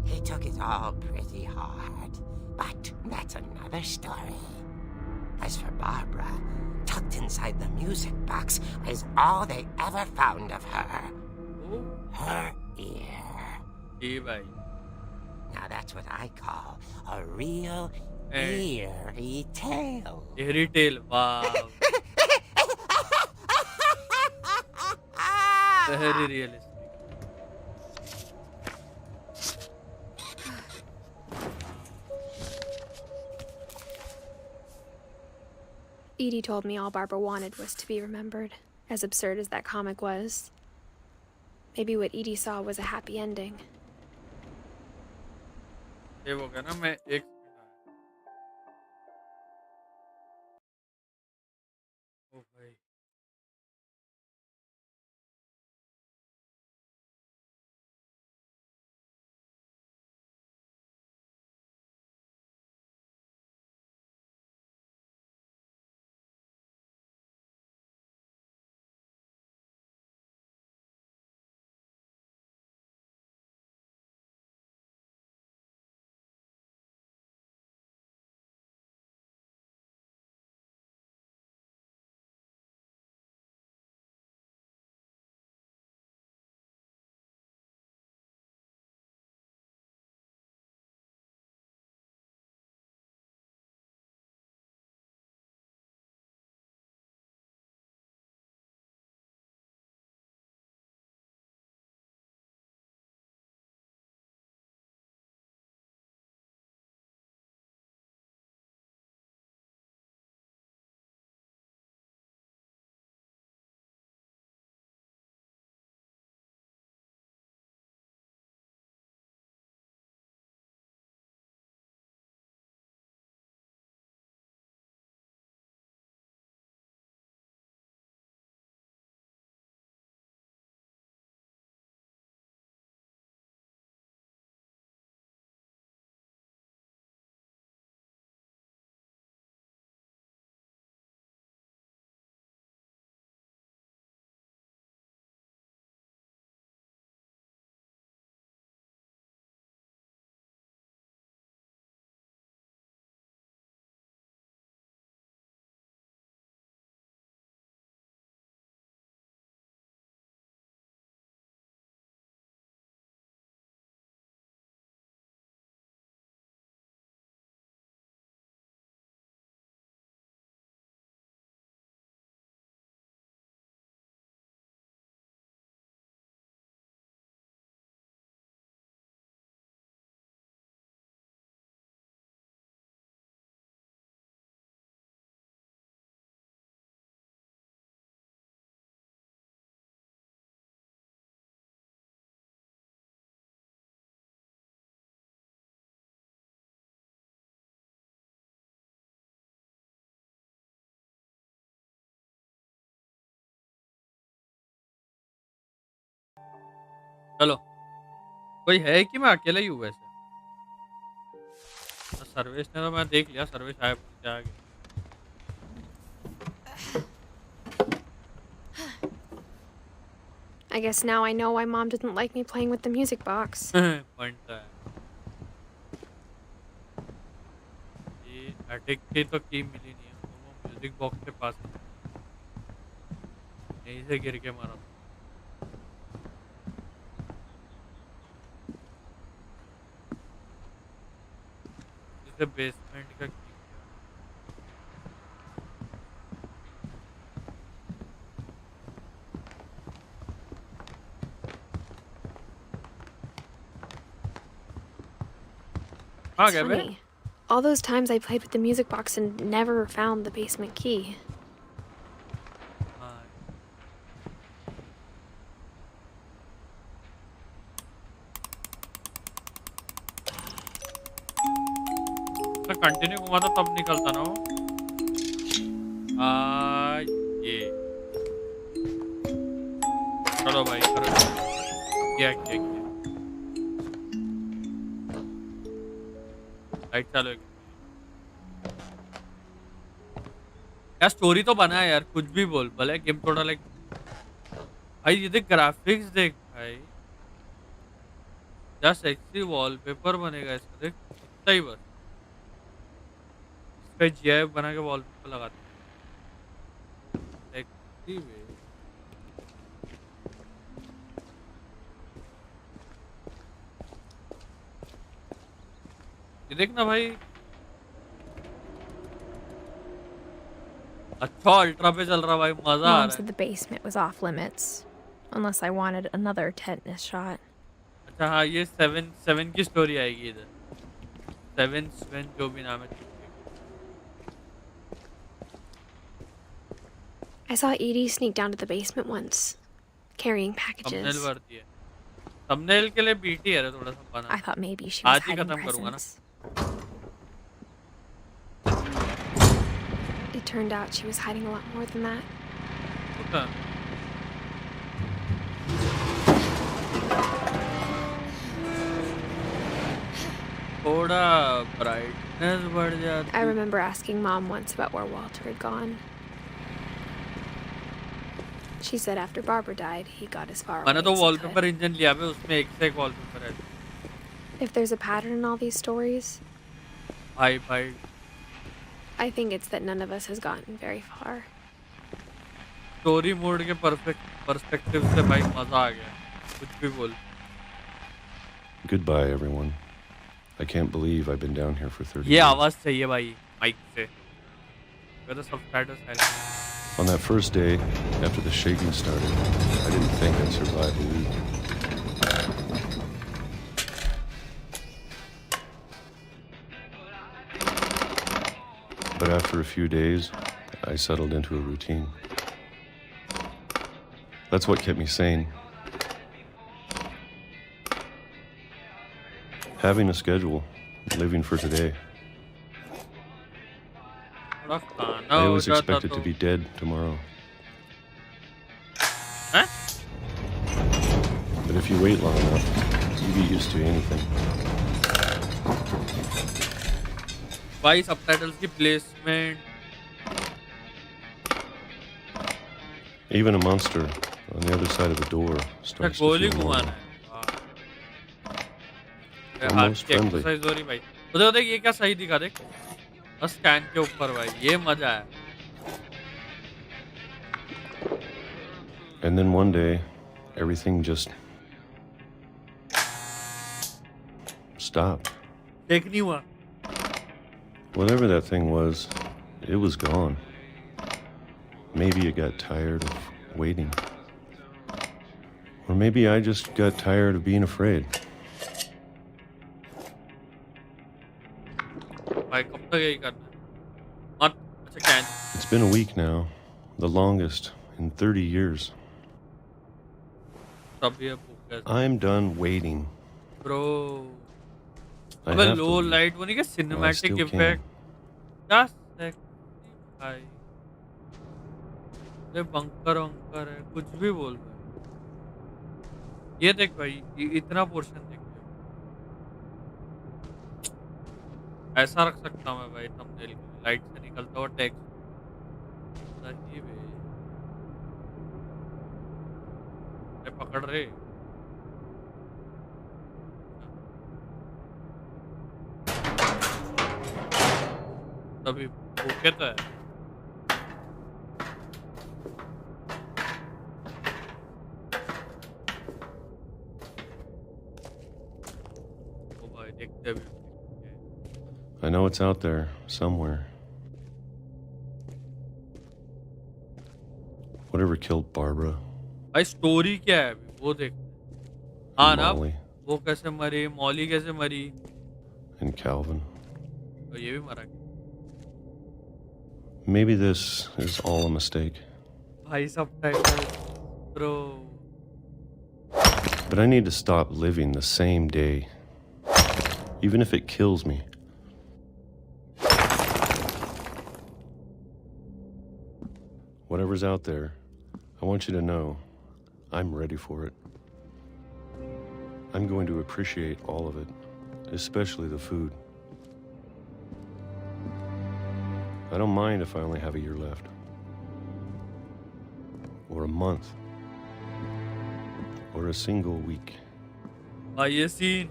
Speaker 7: He took it all pretty hard. But that's another story. As for Barbara, tucked inside the music box is all they ever found of her. Her ear.
Speaker 2: जी भाई.
Speaker 7: Now that's what I call a real eerie tale.
Speaker 2: Eerie tale. Wow. Very realistic.
Speaker 3: Edie told me all Barbara wanted was to be remembered, as absurd as that comic was. Maybe what Edie saw was a happy ending.
Speaker 2: ये वो क्या ना मैं एक चलो, कोई है कि मैं अकेला ही हूँ वैसे? सर्वेश ने तो मैं देख लिया, सर्वेश आया क्या आ गया।
Speaker 3: I guess now I know why Mom didn't like me playing with the music box.
Speaker 2: Point तो है। ये अटैक की तो की मिली नहीं है, तो वो म्यूजिक बॉक्स के पास है। यहीं से गिर के मारा था। जिसे बेसमेंट का की किया।
Speaker 3: It's funny. All those times I played with the music box and never found the basement key.
Speaker 2: Continue घुमाता तब निकलता ना वो। ये चलो भाई करो। क्या क्या क्या लाइट चालू है। यार स्टोरी तो बना है यार, कुछ भी बोल, भले गेम थोड़ा लाइक भाई ये देख ग्राफिक्स देख भाई, क्या सेक्सी वॉलपेपर बनेगा इसका, देख इतना ही बस। पे जीआईएफ बना के वॉलपेपर लगाते हैं। ये देखना भाई, अच्छा अल्ट्रा पे चल रहा भाई, मजा आ
Speaker 3: Mom
Speaker 2: रहा है।
Speaker 3: said the basement was off limits, unless I wanted another tetanus shot.
Speaker 2: अच्छा हाँ, ये 7 की स्टोरी आएगी इधर। 7 जो भी नाम है।
Speaker 3: I saw Edie sneak down to the basement once, carrying packages.
Speaker 2: Thumbnail भरती है। थंबनेल के लिए बीटी है थोड़ा सा बना।
Speaker 3: I thought maybe she was
Speaker 2: आज ही
Speaker 3: hiding
Speaker 2: खत्म करूंगा ना।
Speaker 3: presents. It turned out she was hiding a lot more than that.
Speaker 2: होता है। थोड़ा ब्राइटनेस बढ़ जाती।
Speaker 3: I remember asking Mom once about where Walter had gone. She said after Barbara died, he got as far away
Speaker 2: मैंने तो
Speaker 3: as he
Speaker 2: wallpaper
Speaker 3: could.
Speaker 2: Engine लिया है, उसमें एक से एक वॉलपेपर है।
Speaker 3: If there's a pattern in all these stories,
Speaker 2: भाई
Speaker 3: I think it's that none of us has gotten very far.
Speaker 2: Story mode के पर्सपेक्टिव से भाई मजा आ गया, कुछ भी बोल।
Speaker 10: Goodbye, everyone. I can't believe I've been down here for 30
Speaker 2: ये
Speaker 10: years.
Speaker 2: आवाज चाहिए भाई माइक से। मेरा सबटाइटल्स है।
Speaker 10: On that first day, after the shaking started, I didn't think I'd survive a week. But after a few days, I settled into a routine. That's what kept me sane. Having a schedule, living for today. I was expected to be dead tomorrow.
Speaker 2: Huh?
Speaker 10: But if you wait long enough, you get used to anything.
Speaker 2: भाई subtitles की placement.
Speaker 10: Even a monster on the other side of the door starts to
Speaker 2: गोली
Speaker 10: feel
Speaker 2: घुमाना
Speaker 10: normal.
Speaker 2: है।
Speaker 10: Almost friendly.
Speaker 2: Exercise हो रही भाई। उधर देख, ये क्या सही दिखा, देख बस स्कैन के ऊपर भाई, ये मजा है।
Speaker 10: And then one day, everything just stopped.
Speaker 2: देख नहीं हुआ।
Speaker 10: Whatever that thing was, it was gone. Maybe it got tired of waiting. Or maybe I just got tired of being afraid.
Speaker 2: भाई कब तक यही करना है? मत अच्छा can.
Speaker 10: It's been a week now, the longest in 30 years.
Speaker 2: तब ये भूख है।
Speaker 10: I'm done waiting.
Speaker 2: Bro
Speaker 10: I
Speaker 2: अबे
Speaker 10: have to
Speaker 2: low
Speaker 10: leave.
Speaker 2: Light वो नहीं क्या,
Speaker 10: Well, I
Speaker 2: cinematic
Speaker 10: still
Speaker 2: effect, क्या सेक्सी भाई। ये बंकर है, कुछ भी बोल भाई। ये देख भाई, इतना पोर्शन देख, ऐसा रख सकता हूँ मैं भाई थंबनेल के, लाइट से निकलता हुआ टेक्स्ट। सही बे, अरे पकड़ रे। तभी भूखे तो है। ओ भाई देखते भी।
Speaker 10: I know it's out there somewhere. Whatever killed Barbara
Speaker 2: भाई स्टोरी क्या है अभी वो देख। हाँ
Speaker 10: and
Speaker 2: ना,
Speaker 10: Molly
Speaker 2: वो कैसे मरी, मॉली कैसे मरी,
Speaker 10: and Calvin.
Speaker 2: और ये भी मरा।
Speaker 10: Maybe this is all a mistake.
Speaker 2: भाई subtitle bro.
Speaker 10: But I need to stop living the same day, even if it kills me. Whatever's out there, I want you to know I'm ready for it. I'm going to appreciate all of it, especially the food. I don't mind if I only have a year left, or a month, or a single week.
Speaker 2: भाई ये scene,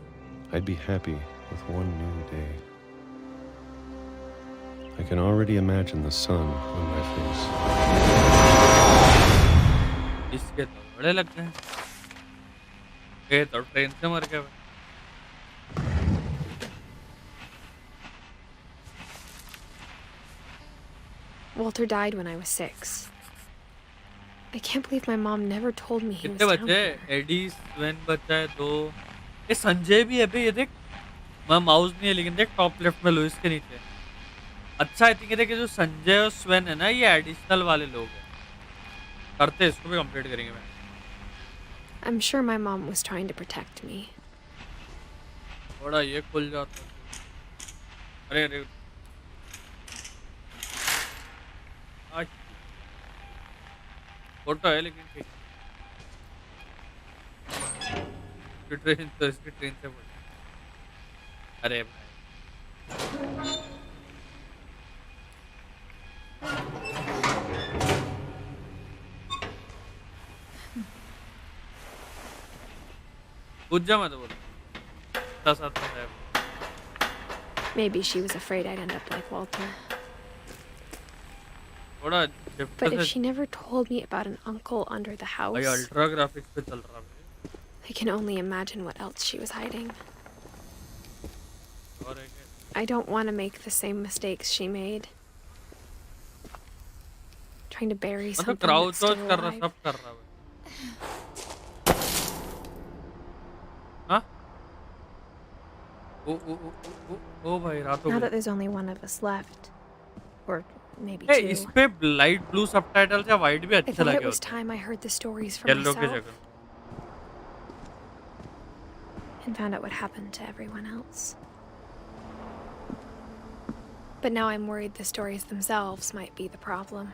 Speaker 10: I'd be happy with one new day. I can already imagine the sun on my face.
Speaker 2: इसके तो बड़े लग गए। ये तो train से मर गया।
Speaker 3: Walter died when I was 6. I can't believe my mom never told me he was
Speaker 2: कितने
Speaker 3: down
Speaker 2: बच्चे?
Speaker 3: here.
Speaker 2: एडी, स्वेन बच्चा है 2। ये संजय भी है बे, ये देख। मैं माउस नहीं है लेकिन देख टॉप लेफ्ट में लुइस के नीचे। अच्छा आई थिंक कि जो संजय और स्वेन है ना, ये एडिशनल वाले लोग हैं। करते हैं, इसको भी कंप्लीट करेंगे मैं।
Speaker 3: I'm sure my mom was trying to protect me.
Speaker 2: थोड़ा ये खुल जाता। अरे अरे फोटो है लेकिन ठीक। ट्रेन तो इसकी ट्रेन से बोल। अरे भाई पूछ जा, मैं तो बोल साथ है।
Speaker 3: Maybe she was afraid I'd end up like Walter.
Speaker 2: थोड़ा
Speaker 3: But if she never told me about an uncle under the
Speaker 2: भाई
Speaker 3: house,
Speaker 2: अल्ट्रा ग्राफिक्स पे चल रहा है।
Speaker 3: I can only imagine what else she was hiding.
Speaker 2: और एक
Speaker 3: I don't want to make the same mistakes she made. Trying to bury
Speaker 2: मतलब
Speaker 3: something
Speaker 2: crowd
Speaker 3: that's still
Speaker 2: टॉच कर रहा,
Speaker 3: alive.
Speaker 2: सब कर रहा है। हाँ? ओ भाई रात हो
Speaker 3: Now that
Speaker 2: गई।
Speaker 3: there's only one of us left, or maybe
Speaker 2: A,
Speaker 3: two,
Speaker 2: इस पे लाइट ब्लू सबटाइटल या वाइट भी
Speaker 3: I
Speaker 2: अच्छे
Speaker 3: thought
Speaker 2: लगे
Speaker 3: it was
Speaker 2: होते।
Speaker 3: time I heard the stories for
Speaker 2: yellow की
Speaker 3: myself
Speaker 2: जगह।
Speaker 3: and found out what happened to everyone else. But now I'm worried the stories themselves might be the problem.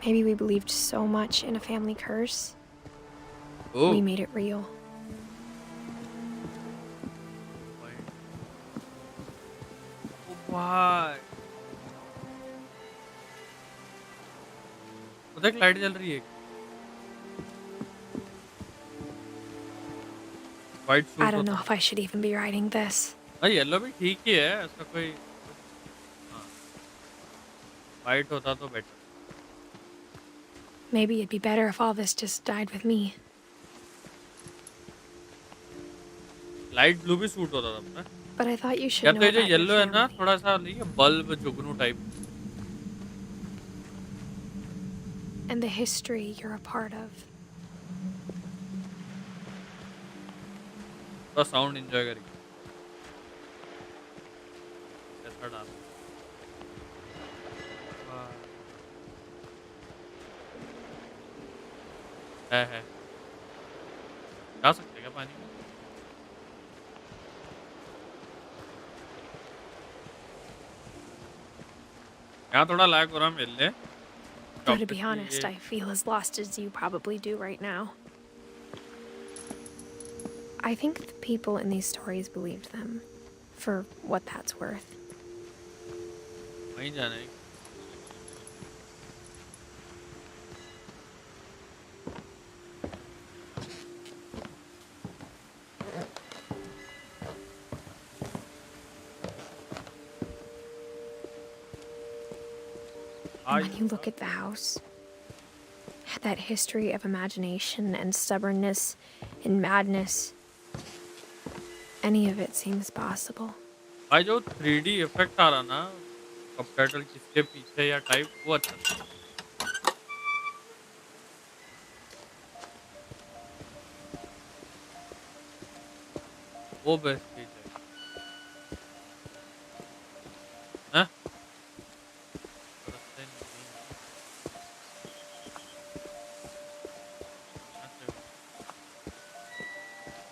Speaker 3: Maybe we believed so much in a family curse,
Speaker 2: oh
Speaker 3: we made it real.
Speaker 2: भाई उधर light जल रही है। White suit
Speaker 3: I don't know if I should even be writing this.
Speaker 2: भाई yellow भी ठीक ही है, ऐसा कोई। हाँ वाइट होता तो better.
Speaker 3: Maybe it'd be better if all this just died with me.
Speaker 2: Light blue भी सूट होता था ना।
Speaker 3: But I thought you should
Speaker 2: या
Speaker 3: know
Speaker 2: तो ये जो
Speaker 3: about your
Speaker 2: येलो है ना,
Speaker 3: family.
Speaker 2: थोड़ा सा नहीं है bulb Jugnu type.
Speaker 3: And the history you're a part of.
Speaker 2: तो साउंड एंजॉय करिए। ऐसा डाल। है जा सकते हैं क्या पानी में? यहाँ थोड़ा लैग हो रहा है, मिल ले
Speaker 3: Though to be honest, I feel as lost as you probably do right now. I think the people in these stories believed them, for what that's worth.
Speaker 2: वहीं जाना है
Speaker 3: And when you look at the house, that history of imagination and stubbornness and madness, any of it seems possible.
Speaker 2: भाई जो 3D effect आ रहा ना subtitle किसके पीछे या टाइप वो अच्छा था वो बेस्ट चीज है हाँ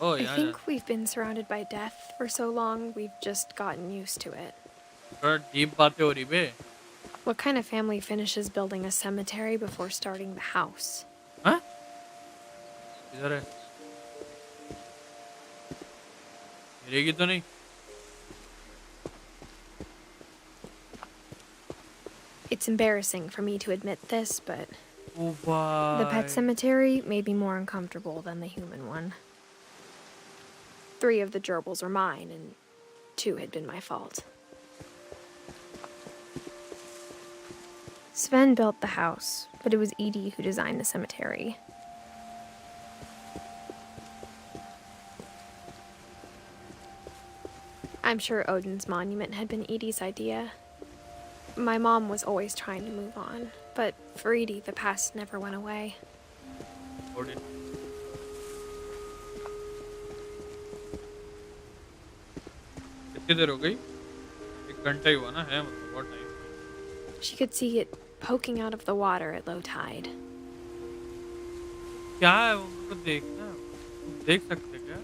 Speaker 2: Oh,
Speaker 3: I think we've been surrounded by death for so long, we've just gotten used to it.
Speaker 2: deep बातें हो रही बे
Speaker 3: What kind of family finishes building a cemetery before starting the house?
Speaker 2: हाँ इधर है गिरेगी तो नहीं
Speaker 3: It's embarrassing for me to admit this, but
Speaker 2: oh,
Speaker 3: the pet cemetery may be more uncomfortable than the human one. 3 of the gerbils are mine, and 2 had been my fault. Sven built the house, but it was Edie who designed the cemetery. I'm sure Odin's monument had been Edie's idea. My mom was always trying to move on, but for Edie, the past never went away.
Speaker 2: Odin कितनी देर हो गई 1 घंटा ही हुआ ना है मतलब बहुत time
Speaker 3: She could see it poking out of the water at low tide.
Speaker 2: क्या है उनको देखना तुम देख सकते क्या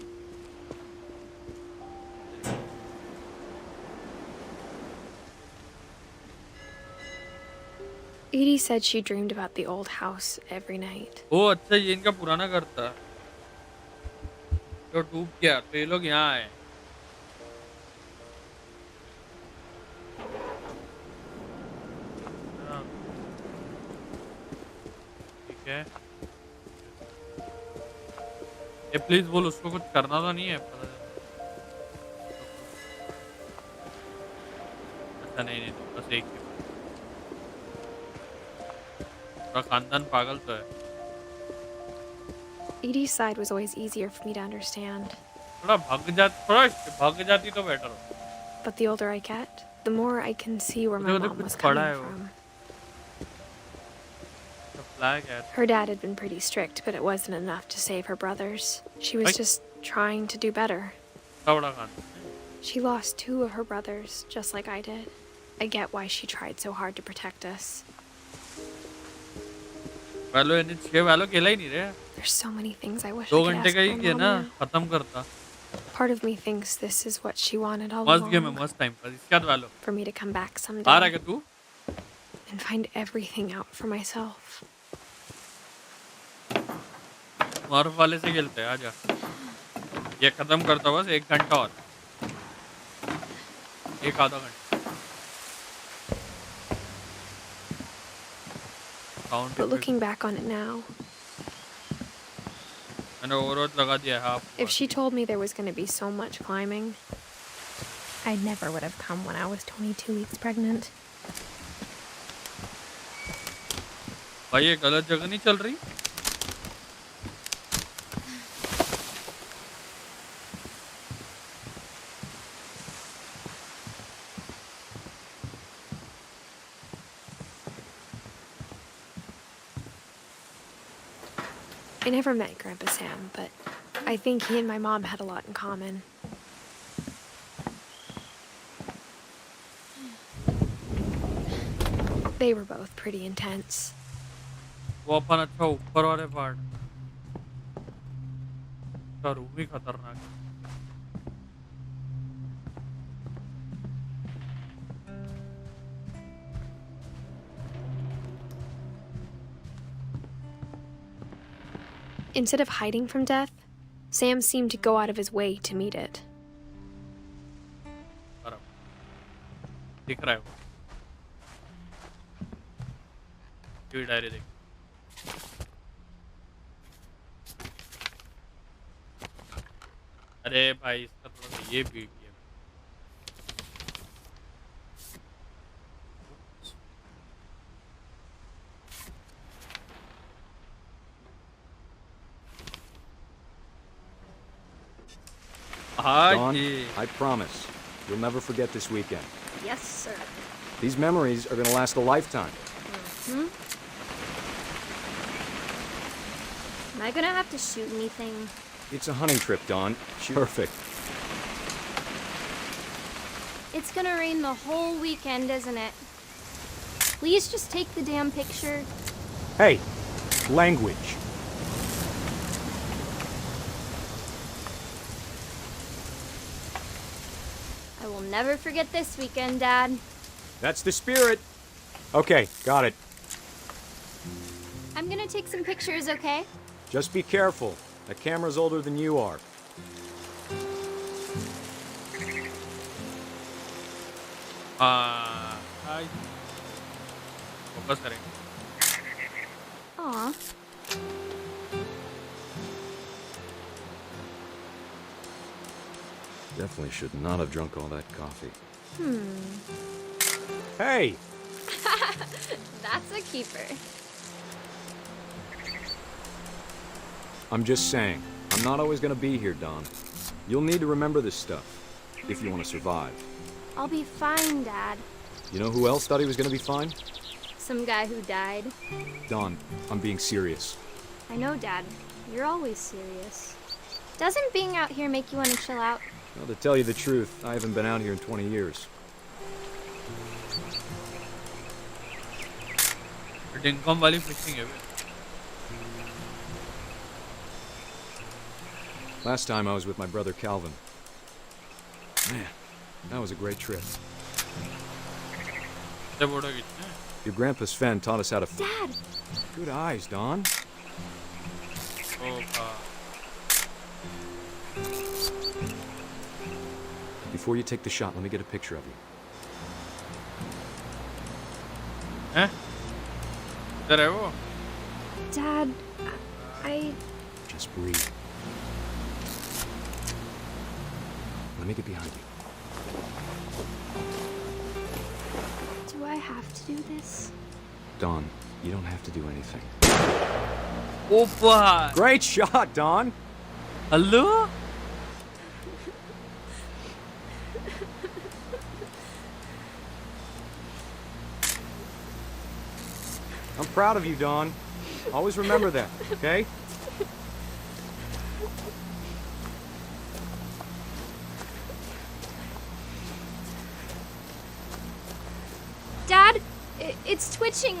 Speaker 3: Edie said she dreamed about the old house every night.
Speaker 2: ओ अच्छा ये इनका पुराना घर था जो डूब गया तो ये लोग यहाँ आए ठीक है ये प्लीज बोल उसको कुछ करना तो नहीं है पता अच्छा नहीं बस एक ही पूरा खानदान पागल तो है
Speaker 3: Edie's side was always easier for me to understand.
Speaker 2: थोड़ा भाग जाती तो बेटर हो
Speaker 3: But the older I get, the more I can see where my mom was coming from. Her dad had been pretty strict, but it wasn't enough to save her brothers. She was just trying to do better. She lost 2 of her brothers, just like I did. I get why she tried so hard to protect us. There's so many things I wish I could ask my mom now. Part of me thinks this is what she wanted all along. For me to come back someday and find everything out for myself.
Speaker 2: मार्फ वाले से खेलते हैं आजा ये खत्म करता बस 1 घंटा और 1 आधा घंटा
Speaker 3: But looking back on it now,
Speaker 2: मैंने ओवरऑल लगा दिया है
Speaker 3: if she told me there was going to be so much climbing, I never would have come when I was 22 weeks pregnant.
Speaker 2: भाई ये गलत जगह नहीं चल रही
Speaker 3: I never met Grandpa Sam, but I think he and my mom had a lot in common. They were both pretty intense.
Speaker 2: वो अपन अच्छा ऊपर वाले पार्ट का रूम ही खतरनाक है
Speaker 3: Instead of hiding from death, Sam seemed to go out of his way to meet it.
Speaker 2: दिख रहा है वो डायरी देख अरे भाई इसका थोड़ा सा ये बीट किया
Speaker 11: Dawn, I promise you'll never forget this weekend.
Speaker 5: Yes, sir.
Speaker 11: These memories are gonna last a lifetime.
Speaker 12: Am I gonna have to shoot anything?
Speaker 11: It's a hunting trip, Dawn. Perfect.
Speaker 12: It's gonna rain the whole weekend, isn't it? Please just take the damn picture.
Speaker 11: Hey, language.
Speaker 12: I will never forget this weekend, Dad.
Speaker 11: That's the spirit. Okay, got it.
Speaker 12: I'm gonna take some pictures, okay?
Speaker 11: Just be careful. That camera's older than you are.
Speaker 2: Focus करेंगे
Speaker 12: Aw.
Speaker 11: Definitely should not have drunk all that coffee. Hey!
Speaker 12: That's a keeper.
Speaker 11: I'm just saying, I'm not always gonna be here, Dawn. You'll need to remember this stuff, if you want to survive.
Speaker 12: I'll be fine, Dad.
Speaker 11: You know who else thought he was gonna be fine?
Speaker 12: Some guy who died.
Speaker 11: Dawn, I'm being serious.
Speaker 12: I know, Dad. You're always serious. Doesn't being out here make you want to chill out?
Speaker 11: Well, to tell you the truth, I haven't been out here in 20 years.
Speaker 2: Income वाली fishing है
Speaker 11: Last time I was with my brother Calvin. Man, that was a great trip. Your grandpa Sven taught us how to...
Speaker 12: Dad!
Speaker 11: Good eyes, Dawn. Before you take the shot, let me get a picture of you.
Speaker 2: Huh? Is that वो?
Speaker 3: Dad, I...
Speaker 11: Just breathe. Let me get behind you.
Speaker 12: Do I have to do this?
Speaker 11: Dawn, you don't have to do anything.
Speaker 2: Opa!
Speaker 11: Great shot, Dawn!
Speaker 2: Hello?
Speaker 11: I'm proud of you, Dawn. Always remember that, okay?
Speaker 12: Dad, it's twitching.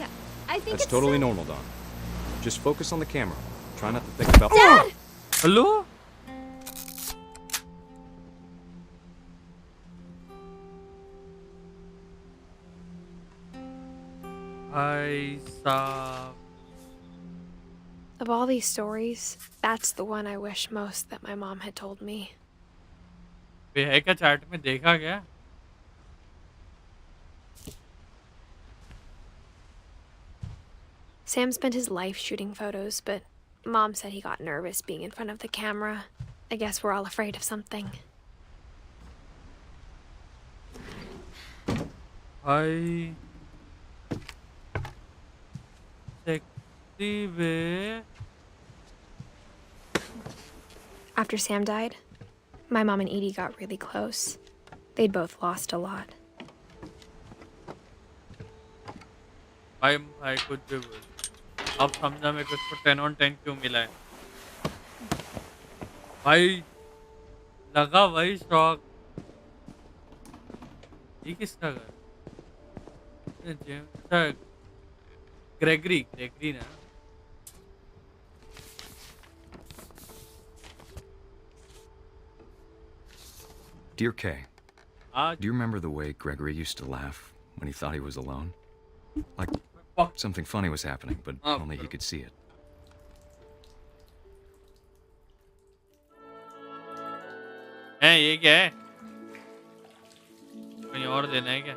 Speaker 12: I think
Speaker 11: That's
Speaker 12: it's
Speaker 11: totally normal, Dawn. Just focus on the camera. Try not to think about...
Speaker 12: Dad!
Speaker 2: Hello?
Speaker 3: Of all these stories, that's the one I wish most that my mom had told me.
Speaker 2: है क्या chat में देखा क्या?
Speaker 3: Sam spent his life shooting photos, but Mom said he got nervous being in front of the camera. I guess we're all afraid of something.
Speaker 2: Sexy way.
Speaker 3: After Sam died, my mom and Edie got really close. They'd both lost a lot.
Speaker 2: भाई कुछ भी बोल अब समझा मेरे को इसको 10 on 10 क्यों मिला है भाई लगा वही शौक ये किसका घर ग्रेगरी ना
Speaker 11: Dear Kay, do you remember the way Gregory used to laugh when he thought he was alone? Like something funny was happening, but only he could see it.
Speaker 2: है ये क्या है? कहीं और देना है क्या?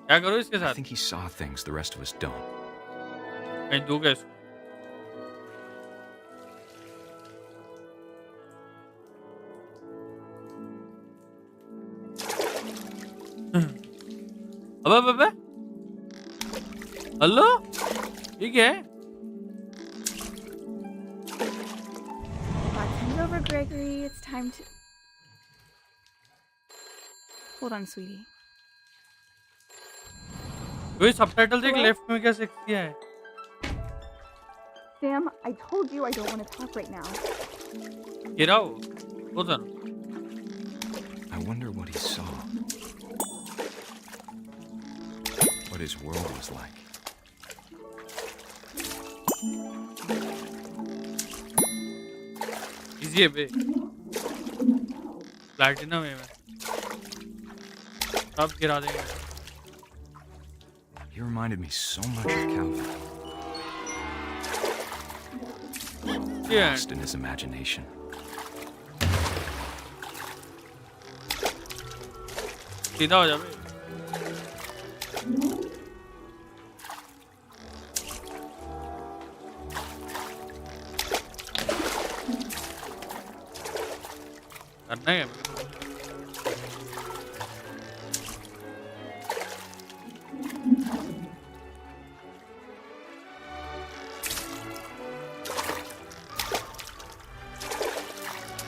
Speaker 2: क्या करो इसके
Speaker 11: I
Speaker 2: साथ?
Speaker 11: think he saw things the rest of us don't.
Speaker 2: कहीं दूंगा इसको। अबे हेलो ये क्या है?
Speaker 13: Bartend over, Gregory. It's time to. Hold on, sweetie.
Speaker 2: कोई सबटाइटल देख लेफ्ट में क्या सेक्स किया है?
Speaker 13: Sam, I told you I don't want to talk right now.
Speaker 2: गिराओ उधर।
Speaker 11: I wonder what he saw. What his world was like.
Speaker 2: Easy है बे। Platinum है मैं। सब गिरा देंगे।
Speaker 11: He reminded me so much of Calvin.
Speaker 2: Yeah.
Speaker 11: Lost in his imagination.
Speaker 2: सीधा हो जा बे। करना है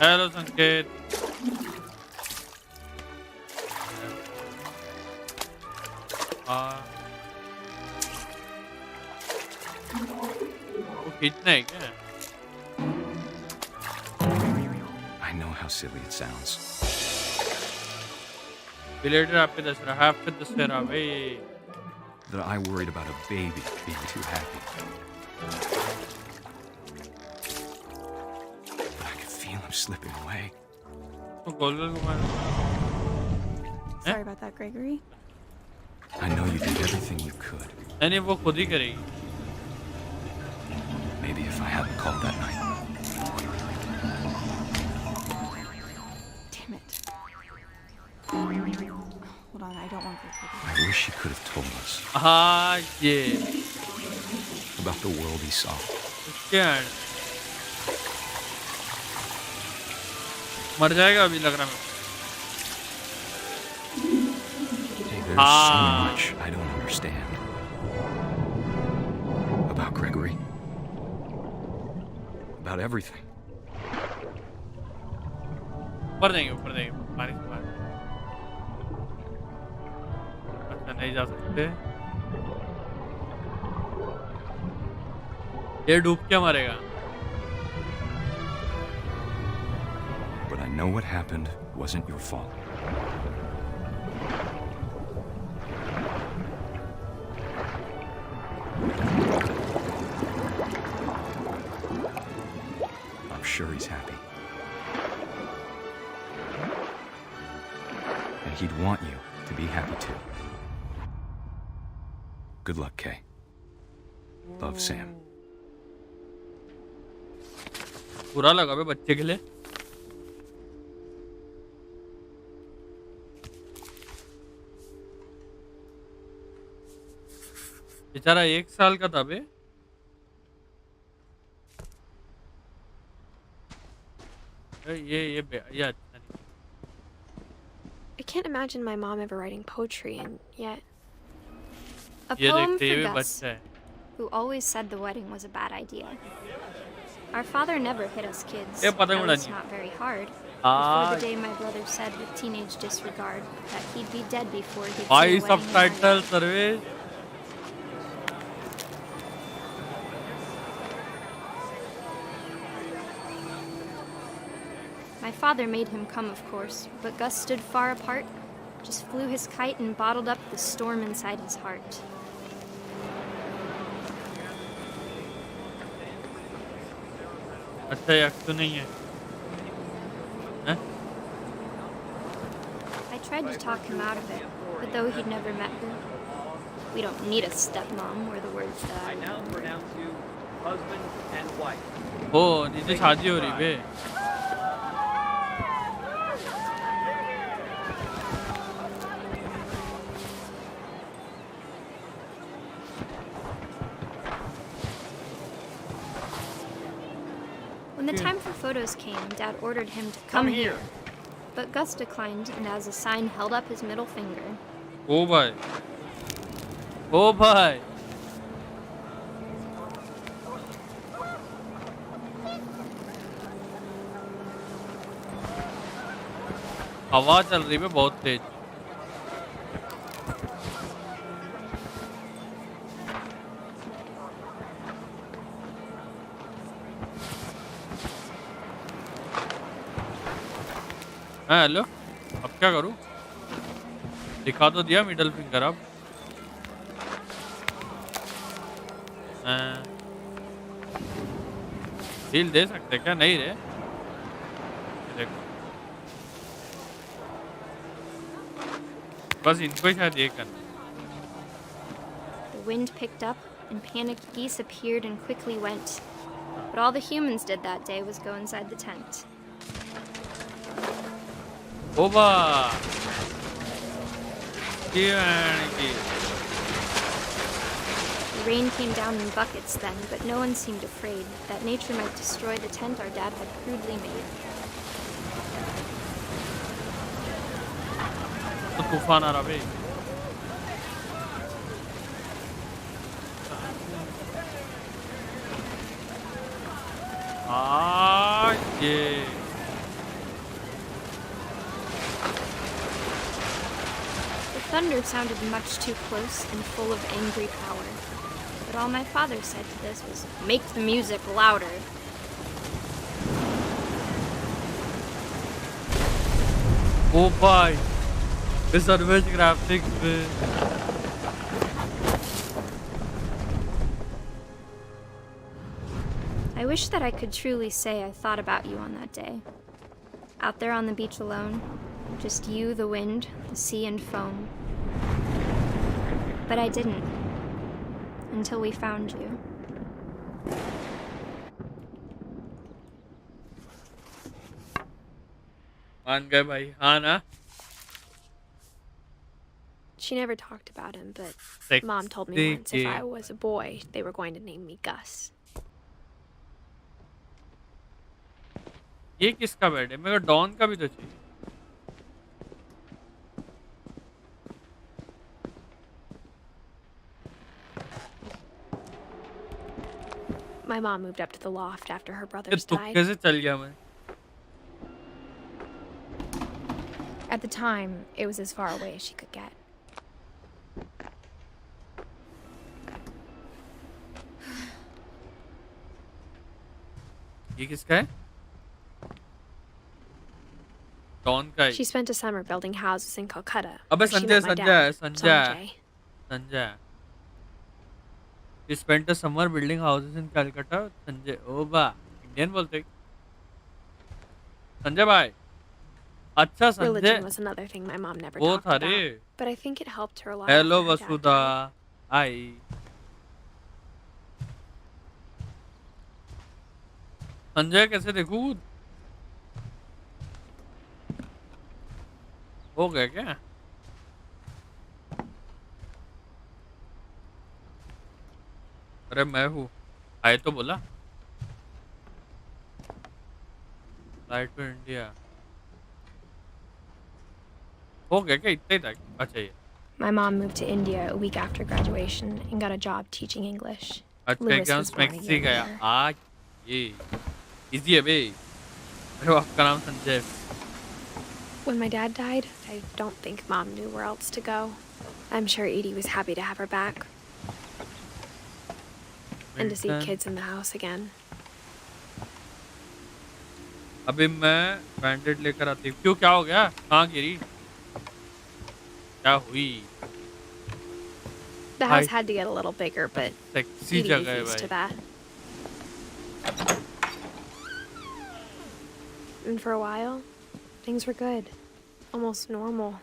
Speaker 2: हेलो संकेत वो खींचना है क्या?
Speaker 11: I know how silly it sounds.
Speaker 2: Belated happy Dasara, happy Dasara, hey.
Speaker 11: That I worried about a baby being too happy. But I could feel him slipping away.
Speaker 13: Sorry about that, Gregory.
Speaker 11: I know you did everything you could.
Speaker 2: नहीं वो खुद ही करेगी।
Speaker 11: Maybe if I hadn't called that night.
Speaker 13: Damn it. Hold on, I don't want this.
Speaker 11: I wish he could have told us
Speaker 2: हाँ ये
Speaker 11: about the world he saw.
Speaker 2: क्या मर जाएगा अभी लग रहा है।
Speaker 11: Hey, there's so much I don't understand about Gregory. About everything.
Speaker 2: ऊपर देंगे बारिश के बाद। अच्छा नहीं जा सकते। ये डूब के मरेगा।
Speaker 11: But I know what happened wasn't your fault. I'm sure he's happy. And he'd want you to be happy too. Good luck, Kay. Love, Sam.
Speaker 2: बुरा लगा बे बच्चे के लिए। बेचारा 1 साल का था बे। ये अच्छा नहीं।
Speaker 3: I can't imagine my mom ever writing poetry, and yet.
Speaker 12: A poem for Gus, who always said the wedding was a bad idea. Our father never hit us kids, at least not very hard. Before the day my brother said with teenage disregard that he'd be dead before he'd see a wedding.
Speaker 2: subtitle service.
Speaker 12: My father made him come, of course, but Gus stood far apart, just flew his kite and bottled up the storm inside his heart.
Speaker 2: अच्छा यार तो नहीं है।
Speaker 12: I tried to talk him out of it, but though he'd never met her, we don't need a stepmom, were the words that I
Speaker 14: now we're down to husband and wife.
Speaker 2: Oh, नीचे शादी हो रही बे।
Speaker 12: the time for photos came, Dad ordered him to come here. But Gus declined and as a sign held up his middle finger.
Speaker 2: Oh bhai. Oh bhai. हवा चल रही है बहुत तेज. हाँ हेलो, अब क्या करूँ? दिखा तो दिया मिडल फिंगर अब. डील दे सकते क्या? नहीं रे. देखो बस इनको ही शायद ये करना.
Speaker 12: The wind picked up and panicked geese appeared and quickly went. But all the humans did that day was go inside the tent.
Speaker 2: ओबा.
Speaker 12: The rain came down in buckets then, but no one seemed afraid that nature might destroy the tent our dad had crudely made.
Speaker 2: तो तूफान आ रहा बे. ये
Speaker 12: The thunder sounded much too close and full of angry power. But all my father said to this was, "Make the music louder."
Speaker 2: Oh boy, this advanced graphics.
Speaker 12: I wish that I could truly say I thought about you on that day. Out there on the beach alone, just you, the wind, the sea, and foam. But I didn't. Until we found you.
Speaker 2: मान गए भाई, हाँ ना?
Speaker 3: She never talked about him, but
Speaker 2: Sexy
Speaker 3: Mom told me once if I was a boy, they were going to name me Gus.
Speaker 2: ये किसका bed है? मेरे को डॉन का भी तो चाहिए.
Speaker 3: My mom moved up to the loft after her brothers
Speaker 2: तो
Speaker 3: died.
Speaker 2: कैसे चल गया मैं?
Speaker 3: At the time, it was as far away as she could get.
Speaker 2: ये किसका है? डॉन का है.
Speaker 3: She spent a summer building houses in Calcutta.
Speaker 2: अबे
Speaker 3: where she
Speaker 2: Sanjay
Speaker 3: met my dad,
Speaker 2: Sanjay. She spent a summer building houses in Calcutta. Sanjay, ओ बा, Indian बोलते. संजय भाई. अच्छा Sanjay.
Speaker 3: Religion was another thing my mom never
Speaker 2: वो
Speaker 3: talked
Speaker 2: था
Speaker 3: about,
Speaker 2: रे.
Speaker 3: but I think it helped her a lot.
Speaker 2: Hello
Speaker 3: after her dad
Speaker 2: Vasudha.
Speaker 3: died.
Speaker 2: आई. संजय कैसे देखूं? हो गया क्या? अरे मैं हूँ. आए तो बोला. Flight to India. हो गया क्या? इतना ही था. अच्छा ये.
Speaker 3: My mom moved to India a week after graduation and got a job teaching English.
Speaker 2: अच्छा
Speaker 3: Louis
Speaker 2: exam
Speaker 3: was born a
Speaker 2: maxi
Speaker 3: year
Speaker 2: गया.
Speaker 3: later.
Speaker 2: आज ये इजी है बे. अरे आपका नाम Sanjay.
Speaker 3: When my dad died, I don't think Mom knew where else to go. I'm sure Edie was happy to have her back. And to see kids in the house again.
Speaker 2: अभी मैं बैंडेड लेकर आती हूँ. क्यों, क्या हो गया? कहाँ गिरी? क्या हुई?
Speaker 3: The house had to get a little bigger, but
Speaker 2: sexy
Speaker 3: Edie
Speaker 2: जगह है
Speaker 3: was used to
Speaker 2: भाई.
Speaker 3: that. And for a while, things were good. Almost normal,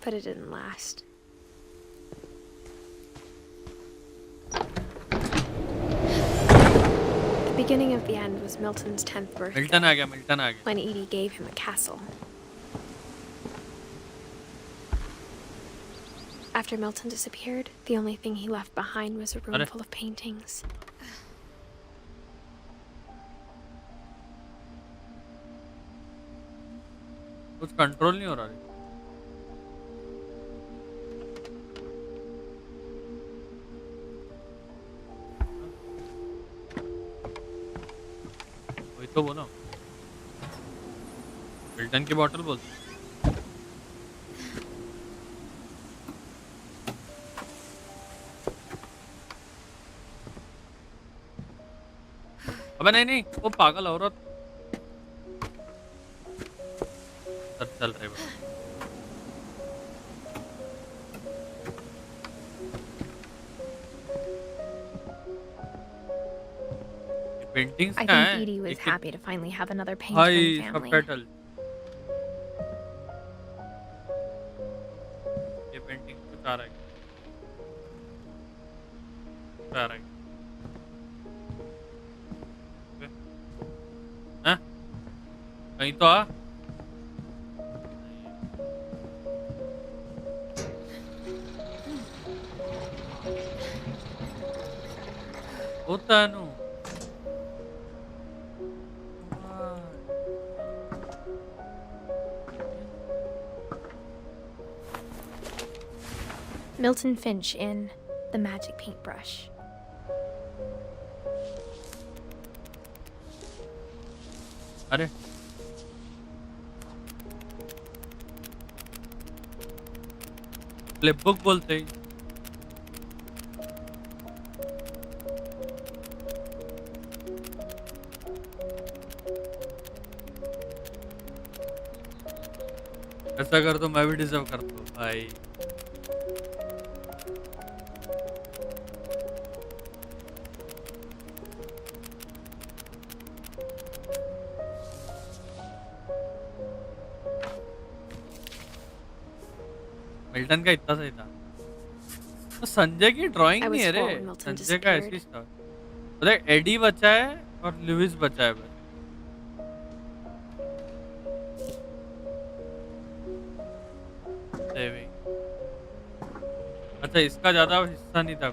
Speaker 3: but it didn't last. The beginning of the end was Milton's 10th birthday.
Speaker 2: Milton आ गया.
Speaker 3: When Edie gave him a castle. After Milton disappeared, the only thing he left behind was a room full of paintings.
Speaker 2: कुछ control नहीं हो रहा है। वही तो बोला मिल्टन की बॉटल बोलते। अबे नहीं नहीं वो पागल औरत चल रहे बस। पेंटिंग्स
Speaker 3: I
Speaker 2: क्या
Speaker 3: think
Speaker 2: है?
Speaker 3: Edie was
Speaker 2: एक-
Speaker 3: happy to finally have another painter
Speaker 2: hi
Speaker 3: in the family.
Speaker 2: Subtitle. ये पेंटिंग कुछ आ रहा है। कुछ आ रहा है। हैं? कहीं तो आ। होता है नु।
Speaker 3: Milton Finch in The Magic Paintbrush.
Speaker 2: अरे फ्लिप बुक बोलते हैं। ऐसा कर तो मैं भी डिजर्व करता हूँ भाई। मिल्टन का इतना सही था। तो संजय की ड्राइंग नहीं है रे। संजय का ऐसी स्टार मतलब एडी बचा है और लुइस बचा है बस। अच्छा इसका ज्यादा हिस्सा नहीं था।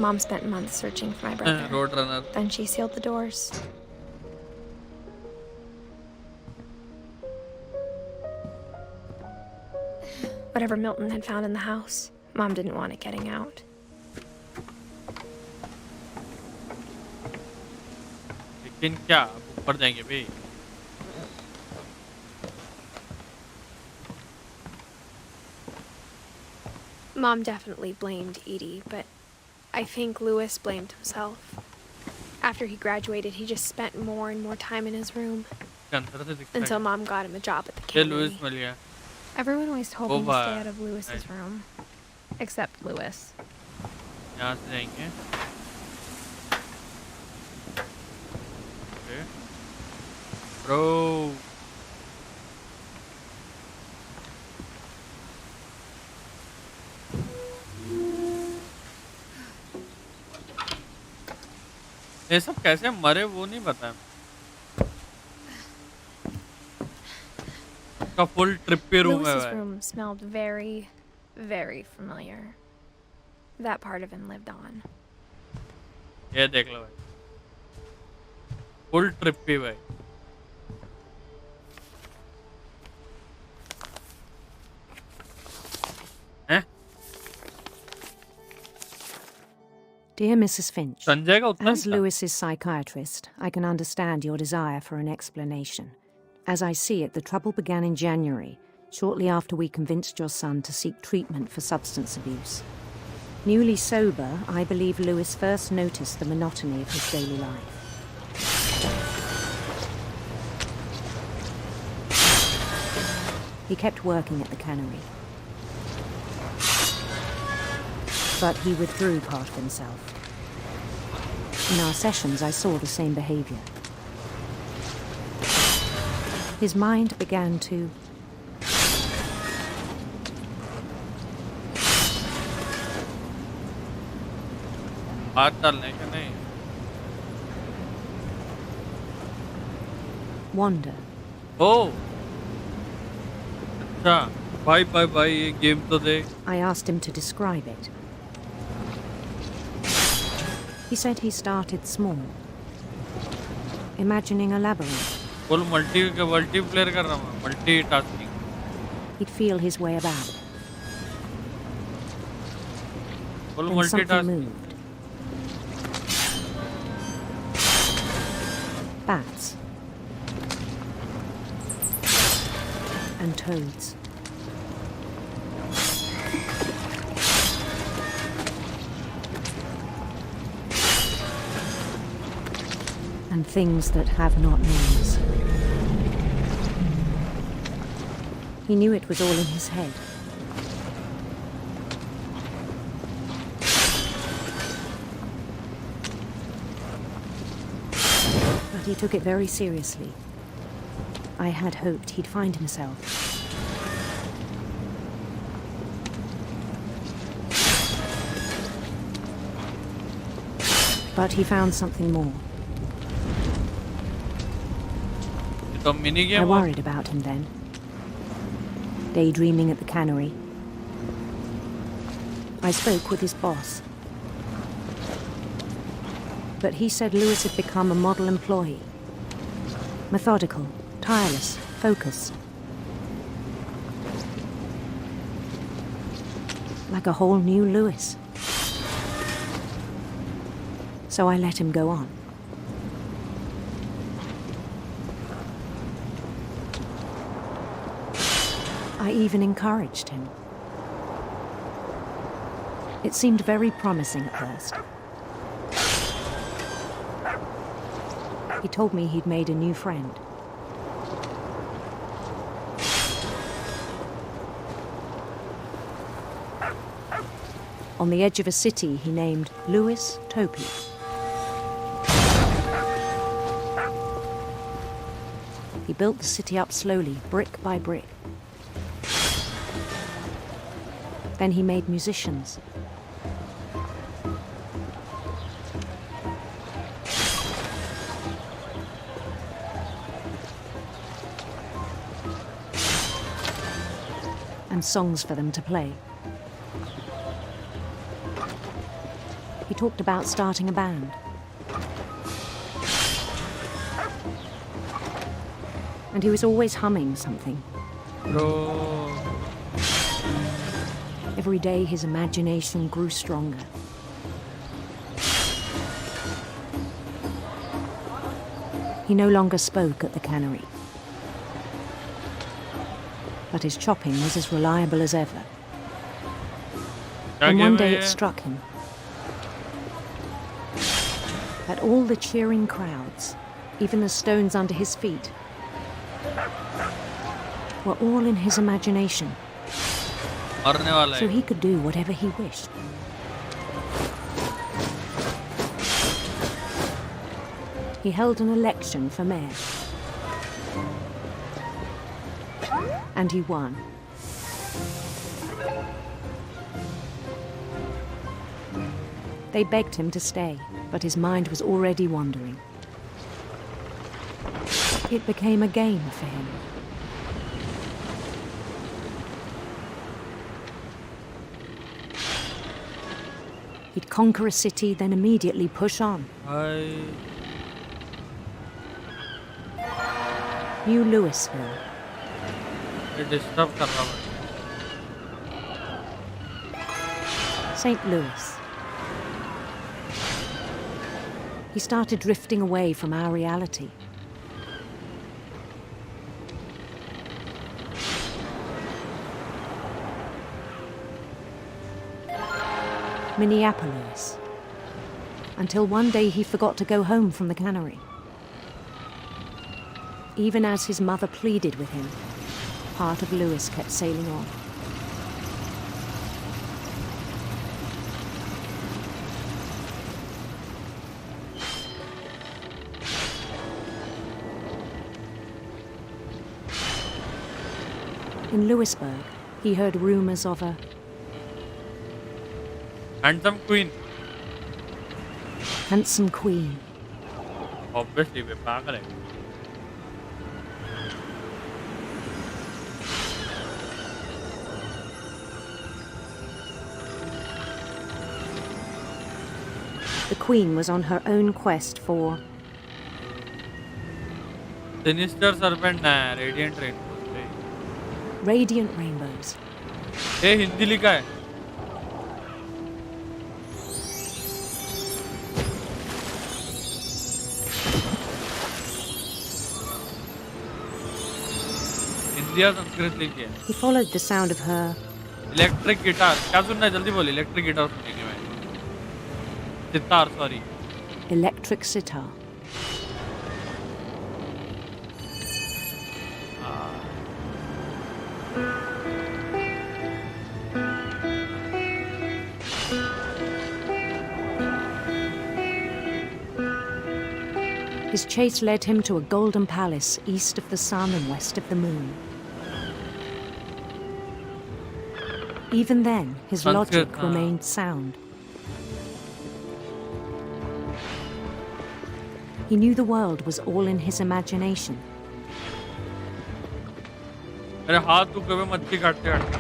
Speaker 3: Mom spent months searching for my brother.
Speaker 2: Roadrunner.
Speaker 3: Then she sealed the doors. Whatever Milton had found in the house, Mom didn't want it getting out.
Speaker 2: लेकिन क्या ऊपर जाएंगे भाई?
Speaker 3: Mom definitely blamed Edie, but I think Louis blamed himself. After he graduated, he just spent more and more time in his room. Until Mom got him a job at the cannery. Everyone always told me to stay out of Louis's room. Except Louis.
Speaker 2: यहाँ से जाएंगे। Bro. ये सब कैसे मरे वो नहीं पता। का फुल ट्रिपी रूम है।
Speaker 3: Louis's room smelled very, very familiar. That part of him lived on.
Speaker 2: ये देख लो भाई, फुल ट्रिपी भाई। हैं?
Speaker 14: Dear Mrs. Finch,
Speaker 2: संजय का उतना
Speaker 14: as Louis's psychiatrist, I can understand your desire for an explanation. As I see it, the trouble began in January, shortly after we convinced your son to seek treatment for substance abuse. Newly sober, I believe Louis first noticed the monotony of his daily life. He kept working at the cannery. But he withdrew part of himself. In our sessions, I saw the same behavior. His mind began to
Speaker 2: हाथ डालने का नहीं।
Speaker 14: wander.
Speaker 2: Oh. अच्छा भाई भाई भाई ये game तो देख।
Speaker 14: I asked him to describe it. He said he started small. imagining a labyrinth.
Speaker 2: Full multiplayer कर रहा हूँ, multitasking.
Speaker 14: He'd feel his way about.
Speaker 2: Full
Speaker 14: Then something
Speaker 2: multitasking.
Speaker 14: moved. Bats. And toads. And things that have not names. He knew it was all in his head. But he took it very seriously. I had hoped he'd find himself. But he found something more. I worried about him then. Daydreaming at the cannery. I spoke with his boss. But he said Lewis had become a model employee. Methodical, tireless, focused. Like a whole new Lewis. So I let him go on. I even encouraged him. It seemed very promising at first. He told me he'd made a new friend. On the edge of a city he named Lewis Topi. He built the city up slowly, brick by brick. Then he made musicians. And songs for them to play. He talked about starting a band. And he was always humming something. Every day his imagination grew stronger. He no longer spoke at the cannery. But his chopping was as reliable as ever. And one day it struck him that all the cheering crowds, even the stones under his feet, were all in his imagination. So he could do whatever he wished. He held an election for mayor. And he won. They begged him to stay, but his mind was already wandering. It became a game for him. He'd conquer a city, then immediately push on. New Louisville. St. Louis. He started drifting away from our reality. Minneapolis. Until one day he forgot to go home from the cannery. Even as his mother pleaded with him, part of Lewis kept sailing on. In Lewisburg, he heard rumors of a
Speaker 2: handsome queen.
Speaker 14: Handsome queen.
Speaker 2: Obviously, we're pagal hai.
Speaker 14: The queen was on her own quest for
Speaker 2: Sinister Serpent ना Radiant Rainbow.
Speaker 14: Radiant rainbows.
Speaker 2: ये हिंदी लिखा है. हिंदी या संस्कृत लिखी है.
Speaker 14: He followed the sound of her.
Speaker 2: Electric guitar. क्या सुनना है जल्दी बोल. इलेक्ट्रिक गिटार सुनेंगे मैं. Sitar sorry.
Speaker 14: Electric sitar. His chase led him to a golden palace east of the sun and west of the moon. Even then, his logic remained sound. He knew the world was all in his imagination.
Speaker 2: मेरे हाथ दुख गए मच्छी काटते काटते.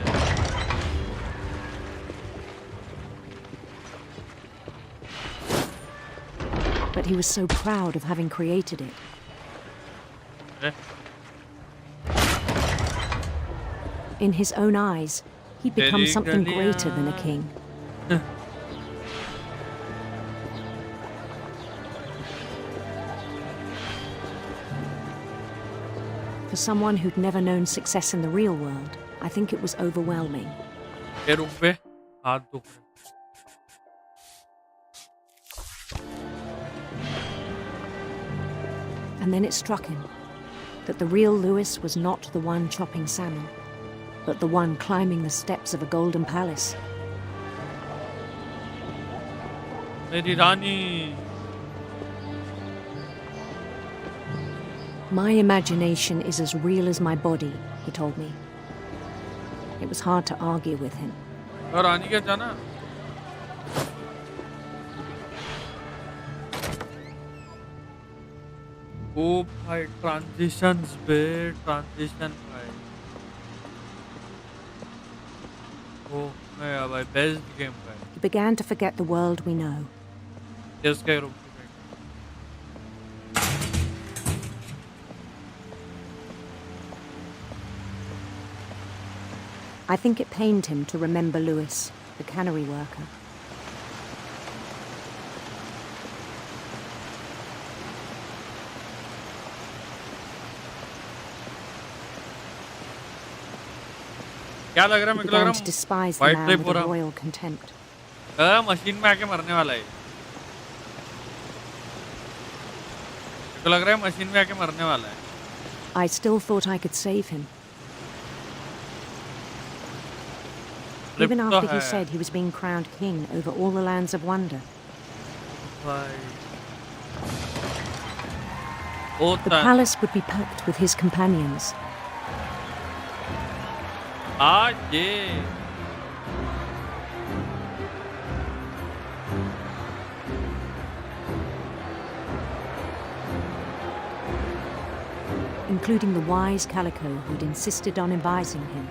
Speaker 14: But he was so proud of having created it. In his own eyes, he'd become something greater than a king. For someone who'd never known success in the real world, I think it was overwhelming. And then it struck him that the real Lewis was not the one chopping salmon, but the one climbing the steps of a golden palace.
Speaker 2: मेरी रानी.
Speaker 14: My imagination is as real as my body, he told me. It was hard to argue with him.
Speaker 2: और रानी क्या जाना? Oh भाई transitions बे transition भाई. Oh मैं भाई best game भाई.
Speaker 14: He began to forget the world we know.
Speaker 2: Yes क्या रुक.
Speaker 14: I think it pained him to remember Lewis, the cannery worker.
Speaker 2: क्या लग रहा है?
Speaker 14: He began to despise the man with a royal contempt.
Speaker 2: Machine में आके मरने वाला है. तो लग रहा है मशीन में आके मरने वाला है.
Speaker 14: I still thought I could save him. Even after he said he was being crowned king over all the lands of wonder. The palace would be packed with his companions. Including the wise Calico who'd insisted on advising him.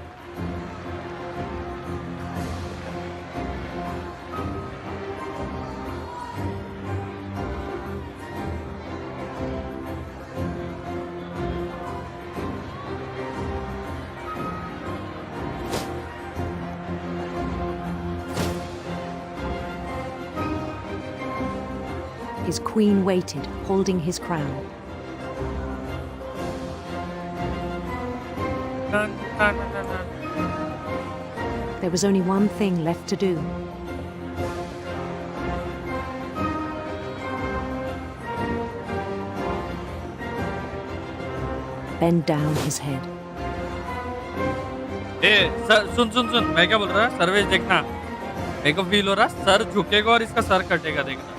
Speaker 14: His queen waited, holding his crown. There was only one thing left to do. Bend down his head.
Speaker 2: सुन मैं क्या बोल रहा? सर्वेश देखना. मेरे को feel हो रहा sir झुकेगा और इसका सर कटेगा देखना.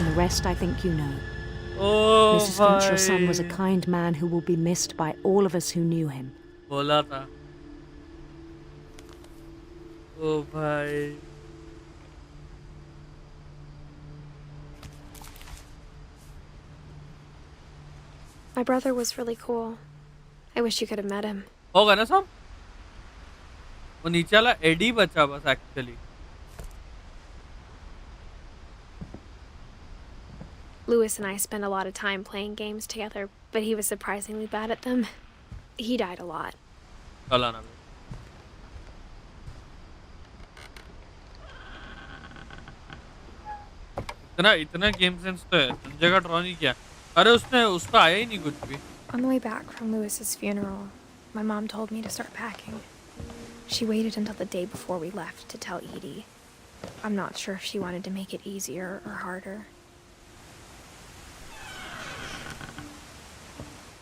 Speaker 14: The rest I think you know.
Speaker 2: Oh,
Speaker 14: Mrs. Finch, your son, was a kind man who will be missed by all of us who knew him.
Speaker 2: बोला था. Oh भाई.
Speaker 3: My brother was really cool. I wish you could have met him.
Speaker 2: होगा ना सब? वो नीचे वाला AD बचा बस actually.
Speaker 3: Lewis and I spent a lot of time playing games together, but he was surprisingly bad at them. He died a lot.
Speaker 2: चला ना बे। इतना गेम सेंस तो है, संजय का ड्रॉ नहीं किया। अरे उसका आया ही नहीं कुछ भी।
Speaker 3: On the way back from Lewis's funeral, my mom told me to start packing. She waited until the day before we left to tell Edie. I'm not sure if she wanted to make it easier or harder.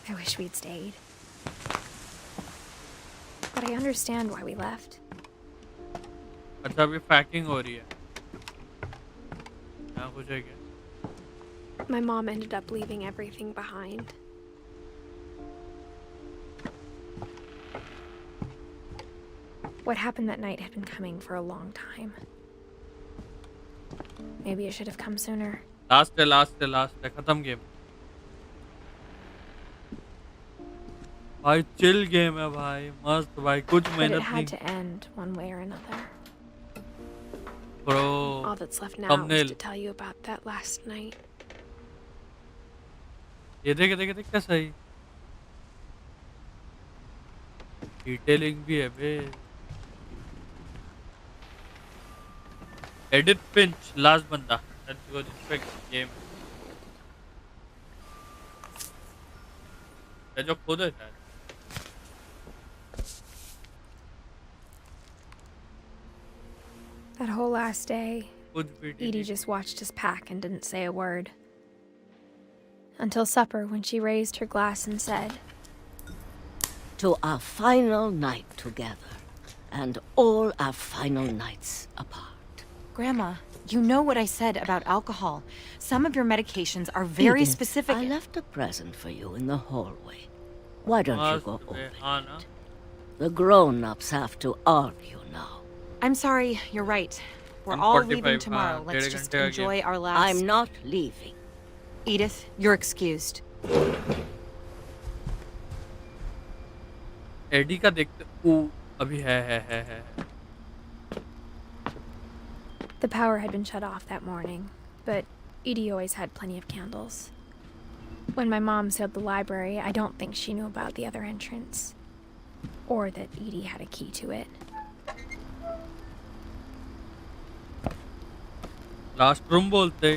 Speaker 3: I wish we'd stayed. But I understand why we left.
Speaker 2: अच्छा अभी packing हो रही है। क्या कुछ है क्या?
Speaker 3: My mom ended up leaving everything behind. What happened that night had been coming for a long time. Maybe it should have come sooner.
Speaker 2: Last है खत्म गेम। भाई चिल गेम है भाई, मस्त भाई, कुछ
Speaker 3: But
Speaker 2: मेहनत
Speaker 3: it
Speaker 2: नहीं।
Speaker 3: had to end one way or another.
Speaker 2: Bro,
Speaker 3: All that's left now is
Speaker 2: thumbnail।
Speaker 3: to tell you about that last night.
Speaker 2: ये देख कैसा है, डिटेलिंग भी है बे। एडिथ फिंच लास्ट बंदा। Let's go respect game. ये जो खुद है शायद।
Speaker 3: That whole last day,
Speaker 2: कुछ भी
Speaker 3: Edie just watched us pack and didn't say a word. Until supper, when she raised her glass and said,
Speaker 15: "To our final night together, and all our final nights apart."
Speaker 16: Grandma, you know what I said about alcohol. Some of your medications are very
Speaker 15: Edith,
Speaker 16: specific.
Speaker 15: I left a present for you in the hallway. Why don't you go open it? The grown-ups have to argue now.
Speaker 16: I'm sorry, you're right. We're all leaving tomorrow. Let's just enjoy our last...
Speaker 15: I'm not leaving.
Speaker 16: Edith, you're excused.
Speaker 2: Eddie का देखते अभी है।
Speaker 3: The power had been shut off that morning, but Edie always had plenty of candles. When my mom sealed the library, I don't think she knew about the other entrance, or that Edie had a key to it.
Speaker 2: Last room बोलते।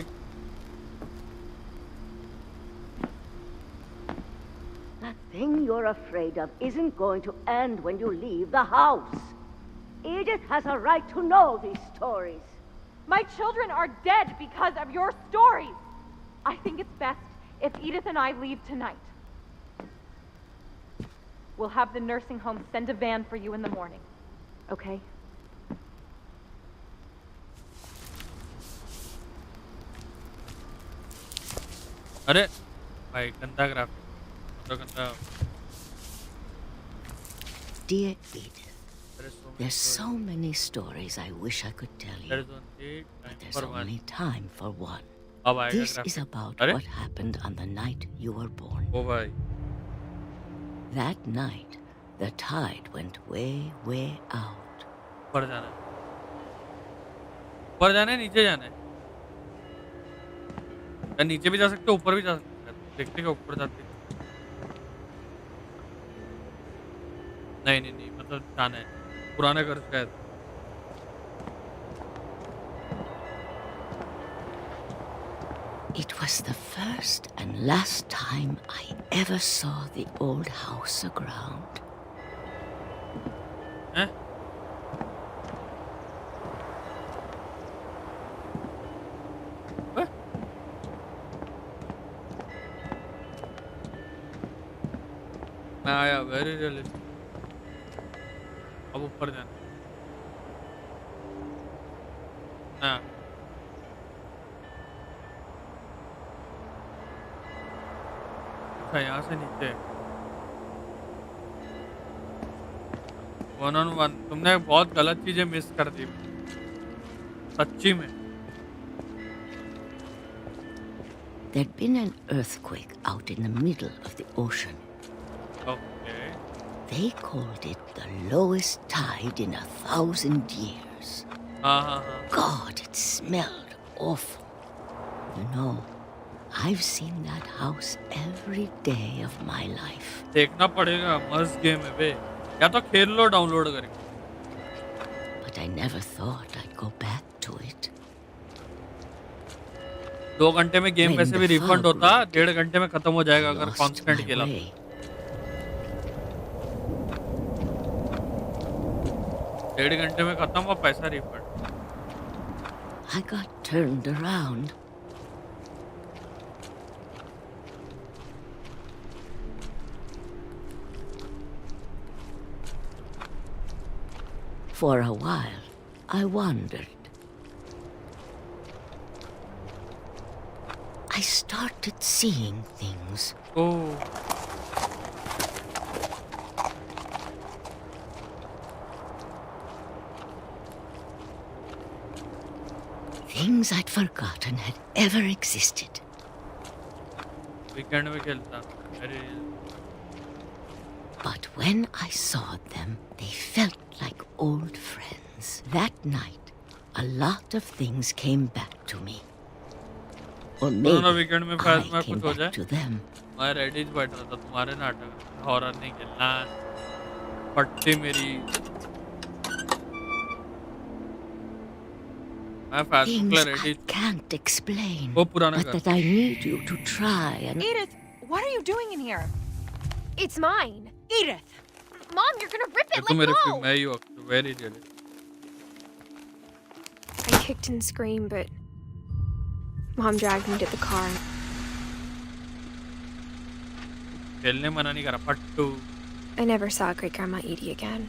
Speaker 15: That thing you're afraid of isn't going to end when you leave the house. Edith has a right to know these stories.
Speaker 17: My children are dead because of your stories. I think it's best if Edith and I leave tonight. We'll have the nursing home send a van for you in the morning. Okay?
Speaker 2: अरे भाई गंदा graphic, तो गंदा।
Speaker 15: Dear Edith, there's so many stories I wish I could tell you, but there's only time for one. This is about what happened on the night you were born.
Speaker 2: Oh bhai.
Speaker 15: That night, the tide went way, way out.
Speaker 2: ऊपर जाना है, ऊपर जाना है, नीचे जाना है। या नीचे भी जा सकते हो, ऊपर भी जा सकते हो। देखते हैं ऊपर जाते हैं। नहीं मतलब जाना है, पुराना घर शायद।
Speaker 15: It was the first and last time I ever saw the old house aground.
Speaker 2: Eh? What? Yeah, very realistic. अब ऊपर जाना। हाँ। अच्छा यहाँ से नीचे। 1-on-1 तुमने बहुत गलत चीजें मिस कर दी सच्ची में।
Speaker 15: There'd been an earthquake out in the middle of the ocean.
Speaker 2: Okay.
Speaker 15: They called it the lowest tide in 1,000 years. God, it smelled awful. You know, I've seen that house every day of my life.
Speaker 2: देखना पड़ेगा, मस्त game है बे, या तो खेल लो download करके.
Speaker 15: But I never thought I'd go back to it.
Speaker 2: 2 घंटे में गेम वैसे भी रिफंड होता, 1.5 घंटे में खत्म हो जाएगा अगर कांस्टेंट खेला. 1.5 घंटे में खत्म हुआ, पैसा refund.
Speaker 15: I got turned around. For a while, I wandered. I started seeing things.
Speaker 2: Oh.
Speaker 15: Things I'd forgotten had ever existed.
Speaker 2: Weekend में खेलता.
Speaker 15: But when I saw them, they felt like old friends. That night, a lot of things came back to me. Or maybe
Speaker 2: weekend में
Speaker 15: I came back to them.
Speaker 2: मैं ready बैठ रहा था तुम्हारे नाटक, horror नहीं खेलना. पट्टी मेरी.
Speaker 15: Things I can't explain, but that I need you to try and...
Speaker 16: Edith, what are you doing in here?
Speaker 3: It's mine.
Speaker 16: Edith!
Speaker 3: Mom, you're gonna rip it, let go!
Speaker 2: Very really.
Speaker 3: I kicked and screamed, but Mom dragged me to the car.
Speaker 2: खेलने मना नहीं करा, पट्टू.
Speaker 3: I never saw Great-Grandma Edie again.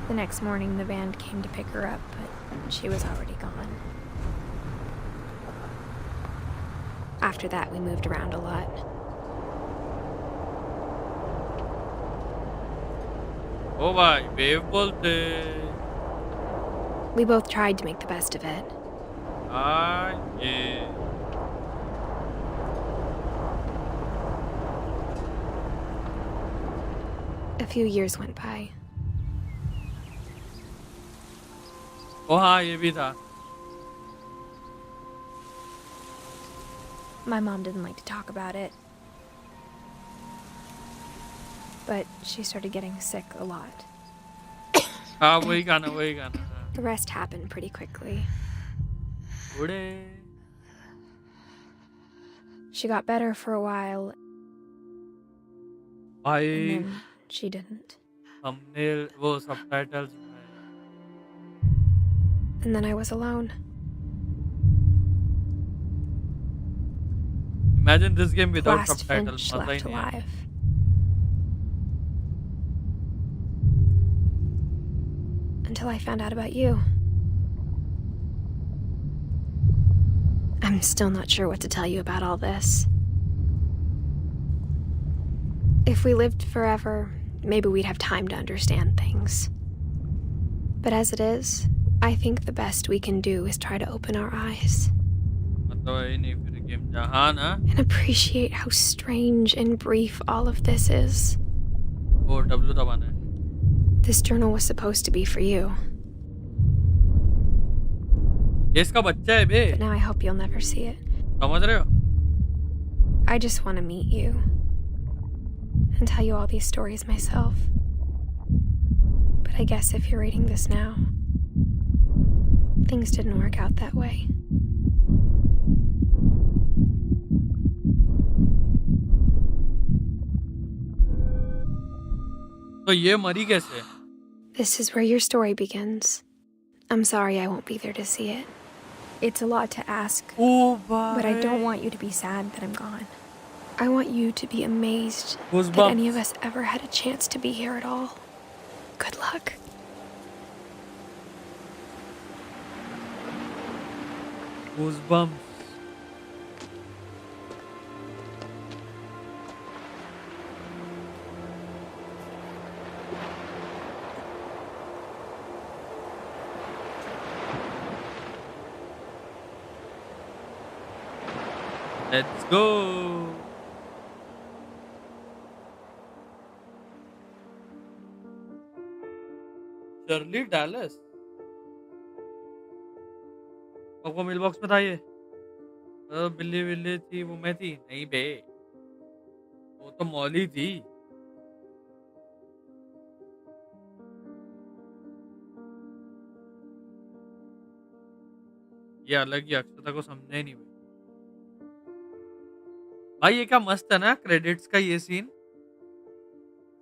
Speaker 3: The next morning, the band came to pick her up, but she was already gone. After that, we moved around a lot.
Speaker 2: Oh bhai, wave bolte.
Speaker 3: We both tried to make the best of it.
Speaker 2: Yeah.
Speaker 3: A few years went by.
Speaker 2: Oh हाँ, ये भी था.
Speaker 3: My mom didn't like to talk about it. But she started getting sick a lot.
Speaker 2: हाँ, वही गाना.
Speaker 3: The rest happened pretty quickly. She got better for a while. And then she didn't.
Speaker 2: Thumbnail, वो subtitles.
Speaker 3: And then I was alone.
Speaker 2: Imagine this game without
Speaker 3: Last
Speaker 2: subtitles.
Speaker 3: FINCH left alive. Until I found out about you. I'm still not sure what to tell you about all this. If we lived forever, maybe we'd have time to understand things. But as it is, I think the best we can do is try to open our eyes. And appreciate how strange and brief all of this is. This journal was supposed to be for you. But now I hope you'll never see it. I just want to meet you. And tell you all these stories myself. But I guess if you're reading this now, things didn't work out that way. This is where your story begins. I'm sorry I won't be there to see it. It's a lot to ask, but I don't want you to be sad that I'm gone. I want you to be amazed that any of us ever had a chance to be here at all. Good luck.
Speaker 2: Goosebumps. Let's go. Shirley Dallas आपको mail box में था ये बिल्ली बिल्ली थी वो मैं थी नहीं बे वो तो मौली थी ये अलग ही अक्षता को समझे ही नहीं भाई भाई ये क्या मस्त है ना क्रेडिट्स का ये सीन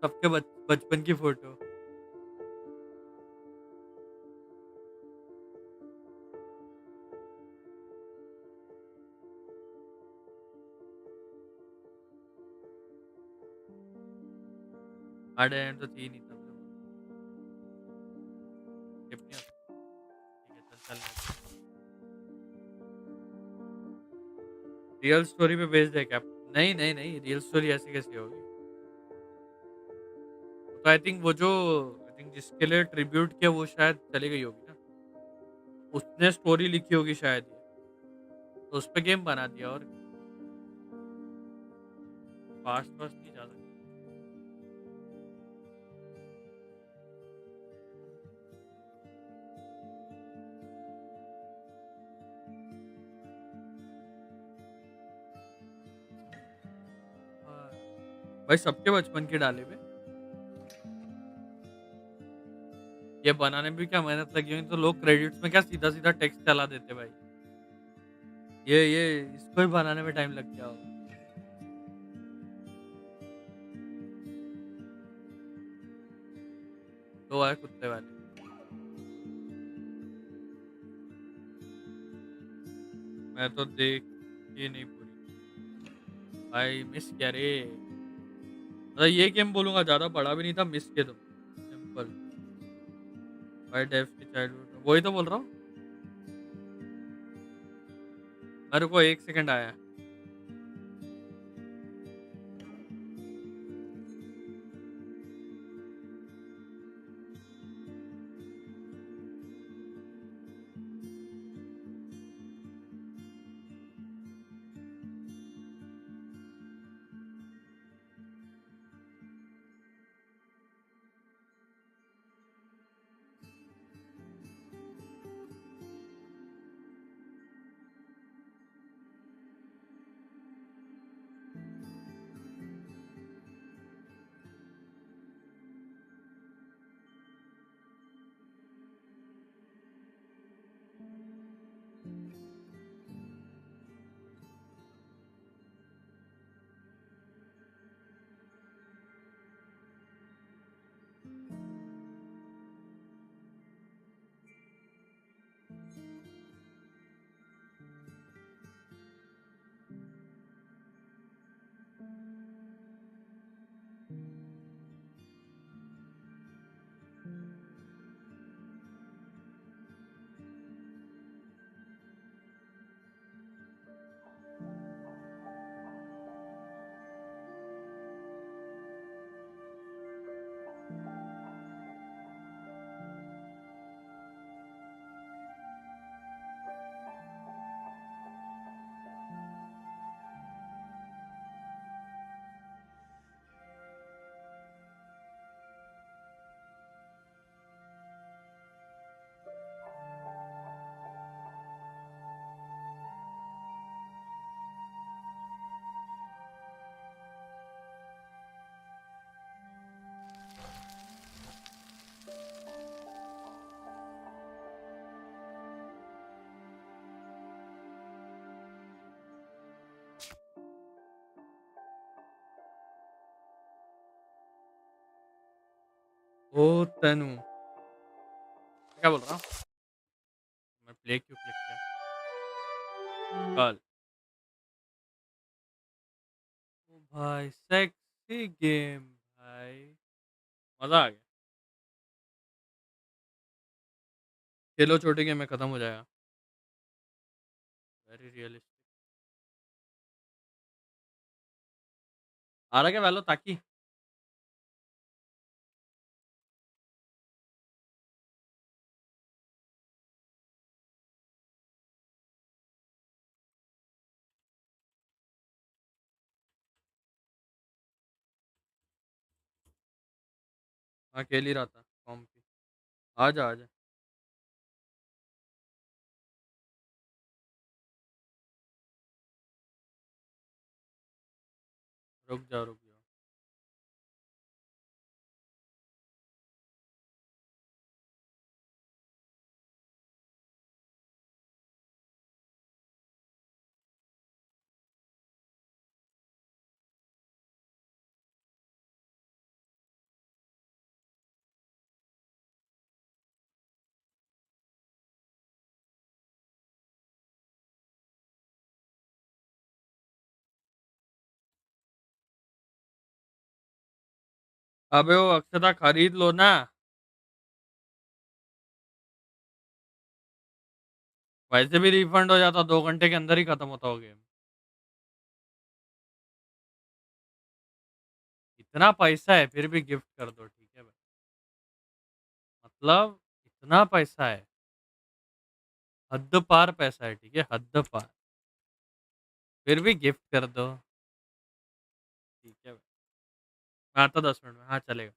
Speaker 2: सबके बचपन की फोटो हार्ड एंड तो थी नहीं तब skip नहीं होता। ठीक है चल चल रियल स्टोरी पे बेस्ड है क्या नहीं नहीं नहीं रियल स्टोरी ऐसी कैसी होगी तो आई थिंक वो जो आई थिंक जिसके लिए ट्रिब्यूट किया वो शायद चली गई होगी ना उसने स्टोरी लिखी होगी शायद ये तो उस पे गेम बना दिया और फास्ट फास्ट नहीं जा सकता भाई सबके बचपन के डाले पे ये बनाने में भी क्या मेहनत लगी हुई तो लोग क्रेडिट्स में क्या सीधा सीधा टेक्स्ट चला देते भाई ये इसको ही बनाने में टाइम लग गया होगा तो आए कुत्ते वाले मैं तो देख ये नहीं पूरी भाई मिस क्या रे मतलब ये गेम बोलूंगा ज्यादा बड़ा भी नहीं था मिस के तो सिंपल भाई डेव्स की चाइल्डहुड वही तो बोल रहा हूँ मेरे को एक सेकंड आया ओ तनु क्या बोल रहा हूँ मैं प्ले क्यों क्लिक किया कल ओ भाई सेक्सी गेम भाई मजा आ गया खेलो छोटे गेम में खत्म हो जाएगा वेरी रियलिस्टिक आ रहा क्या वैलो ताकि हाँ खेल ही रहा था कॉम आजा आजा। रुक जा रुक जा। अबे वो अक्षता खरीद लो ना। वैसे भी रिफंड हो जाता, 2 घंटे के अंदर ही खत्म होता हो गेम। इतना पैसा है फिर भी गिफ्ट कर दो, ठीक है भाई। मतलब इतना पैसा है, हद पार पैसा है, ठीक है, हद पार, फिर भी गिफ्ट कर दो, ठीक है भाई। मैं आता 10 मिनट में, हाँ चलेगा।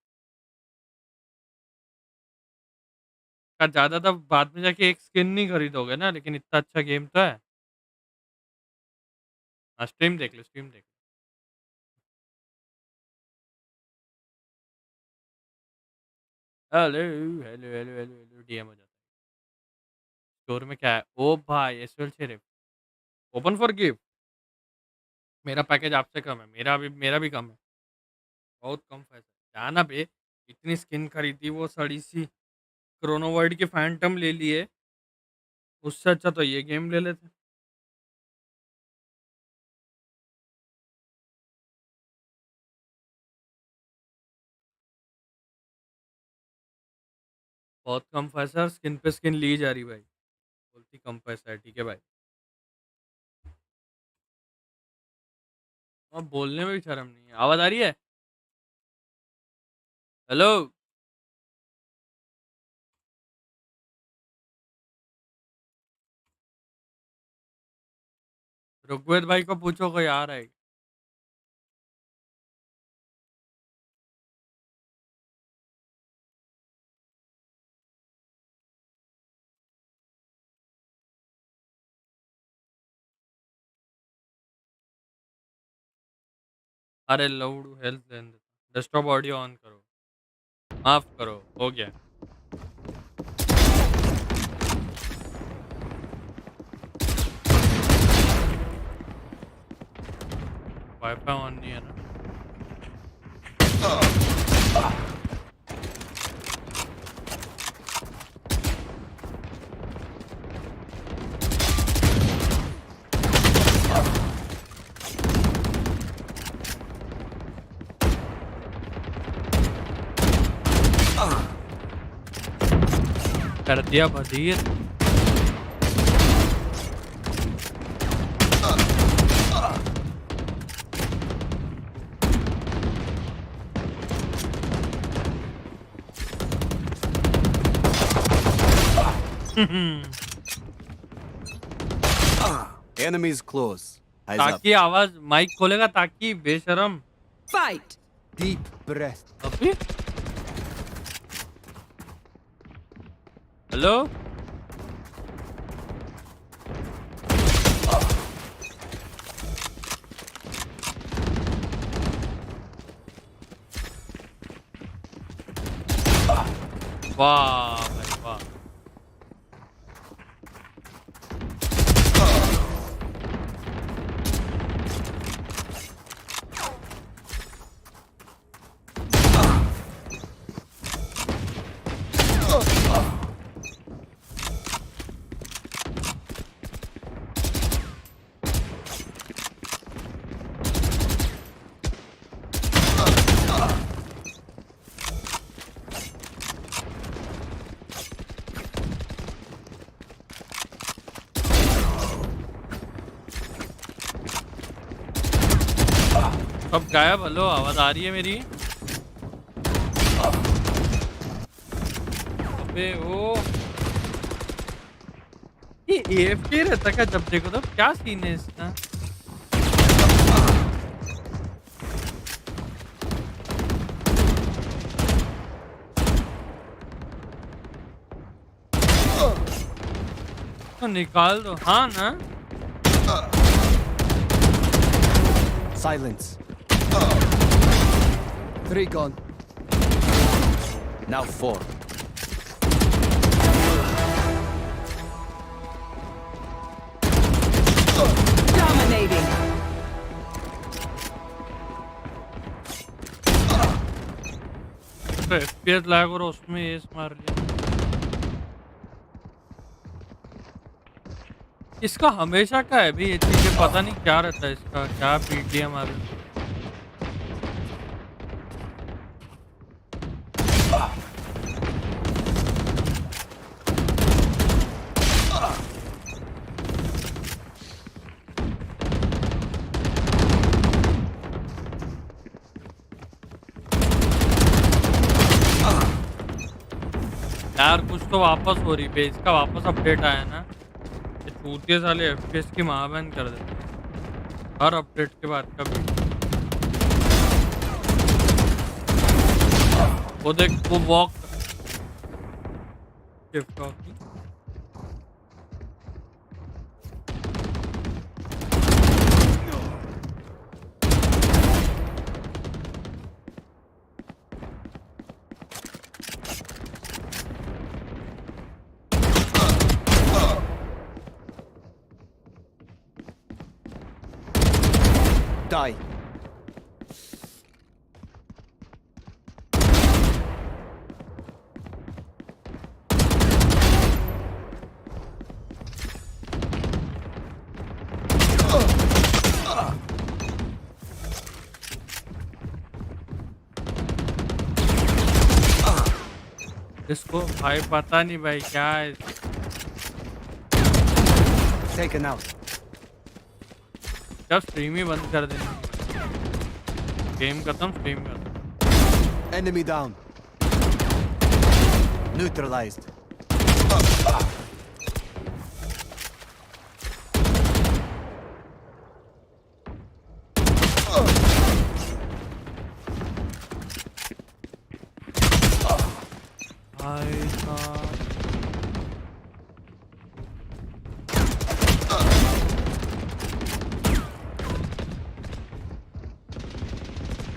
Speaker 2: का ज्यादा तो बाद में जाके एक स्किन नहीं खरीदोगे ना, लेकिन इतना अच्छा गेम तो है। हाँ स्ट्रीम देख लो, स्ट्रीम देख लो। Hello hello hello hello hello, DM हो जाता है। स्टोर में क्या है? ओ भाई SL sheriff, open for gift. मेरा पैकेज आपसे कम है, मेरा भी कम है, बहुत कम पैसा। जाना बे, इतनी स्किन खरीदी, वो सड़ी सी क्रोनोवर्ड की फैंटम ले लिए, उससे अच्छा तो ये गेम ले लेते। बहुत कम पैसा, स्किन पे स्किन ली जा रही भाई, बोलती कम पैसा है, ठीक है भाई। और बोलने में भी शर्म नहीं है। आवाज आ रही है? हेलो। ऋग्वेद भाई को पूछो कोई आ रहा है। अरे लौड़ू हेल्थ देन दे, डेस्कटॉप ऑडियो ऑन करो, माफ करो, हो गया। वाईफाई ऑन नहीं है ना? कर दिया बधीर।
Speaker 18: Enemies close. Eyes up.
Speaker 2: ताकि आवाज माइक खोलेगा ताकि बेशरम।
Speaker 18: Fight. Deep breath.
Speaker 2: अभी हेलो वाह भाई वाह। सब गायब। हेलो आवाज आ रही है मेरी? अबे ओ ये एएफके रहता क्या जब देखो तो? क्या सीन है इसका? इसको निकाल दो हाँ ना
Speaker 18: Silence. 3 gone. Now 4.
Speaker 16: Dominating.
Speaker 2: FPS lag और उसमें एस मार लिया इसका हमेशा का है भी ये चीजें पता नहीं क्या रहता है इसका क्या पीट लिया हमारे यार कुछ तो वापस हो रही है इसका वापस अपडेट आया ना ये चूतिए साले FPS की माँ बहन कर देते हर अपडेट के बाद कभी वो देख वो वॉक शिफ्ट ऑफ
Speaker 18: Die.
Speaker 2: इसको भाई पता नहीं भाई क्या है
Speaker 18: Taken out.
Speaker 2: जब स्ट्रीम ही बंद कर देनी गेम खत्म स्ट्रीम खत्म
Speaker 18: Enemy down. Neutralized.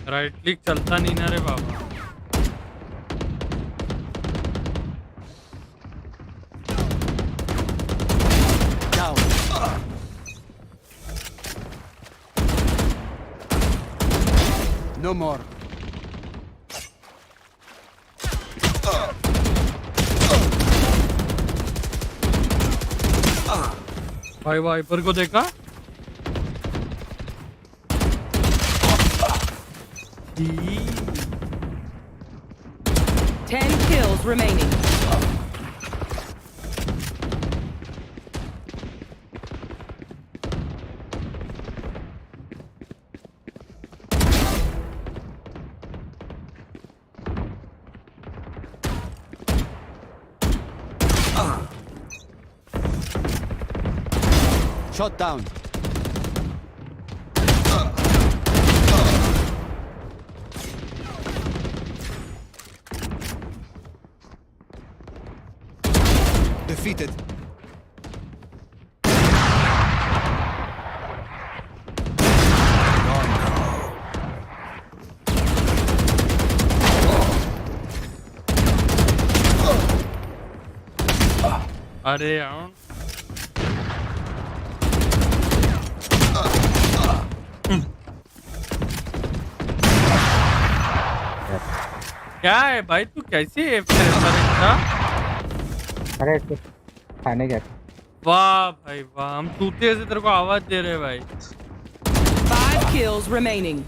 Speaker 2: Right click चलता नहीं ना रे बाबा
Speaker 18: Down. No more.
Speaker 2: भाई वाइपर को देखा
Speaker 16: 10 kills remaining.
Speaker 18: Shot down. Defeated.
Speaker 2: अरे यार क्या है भाई तू कैसे
Speaker 19: अरे खाने क्या
Speaker 2: वाह भाई वाह हम चूतिए से तेरे को आवाज दे रहे भाई
Speaker 16: 5 kills remaining.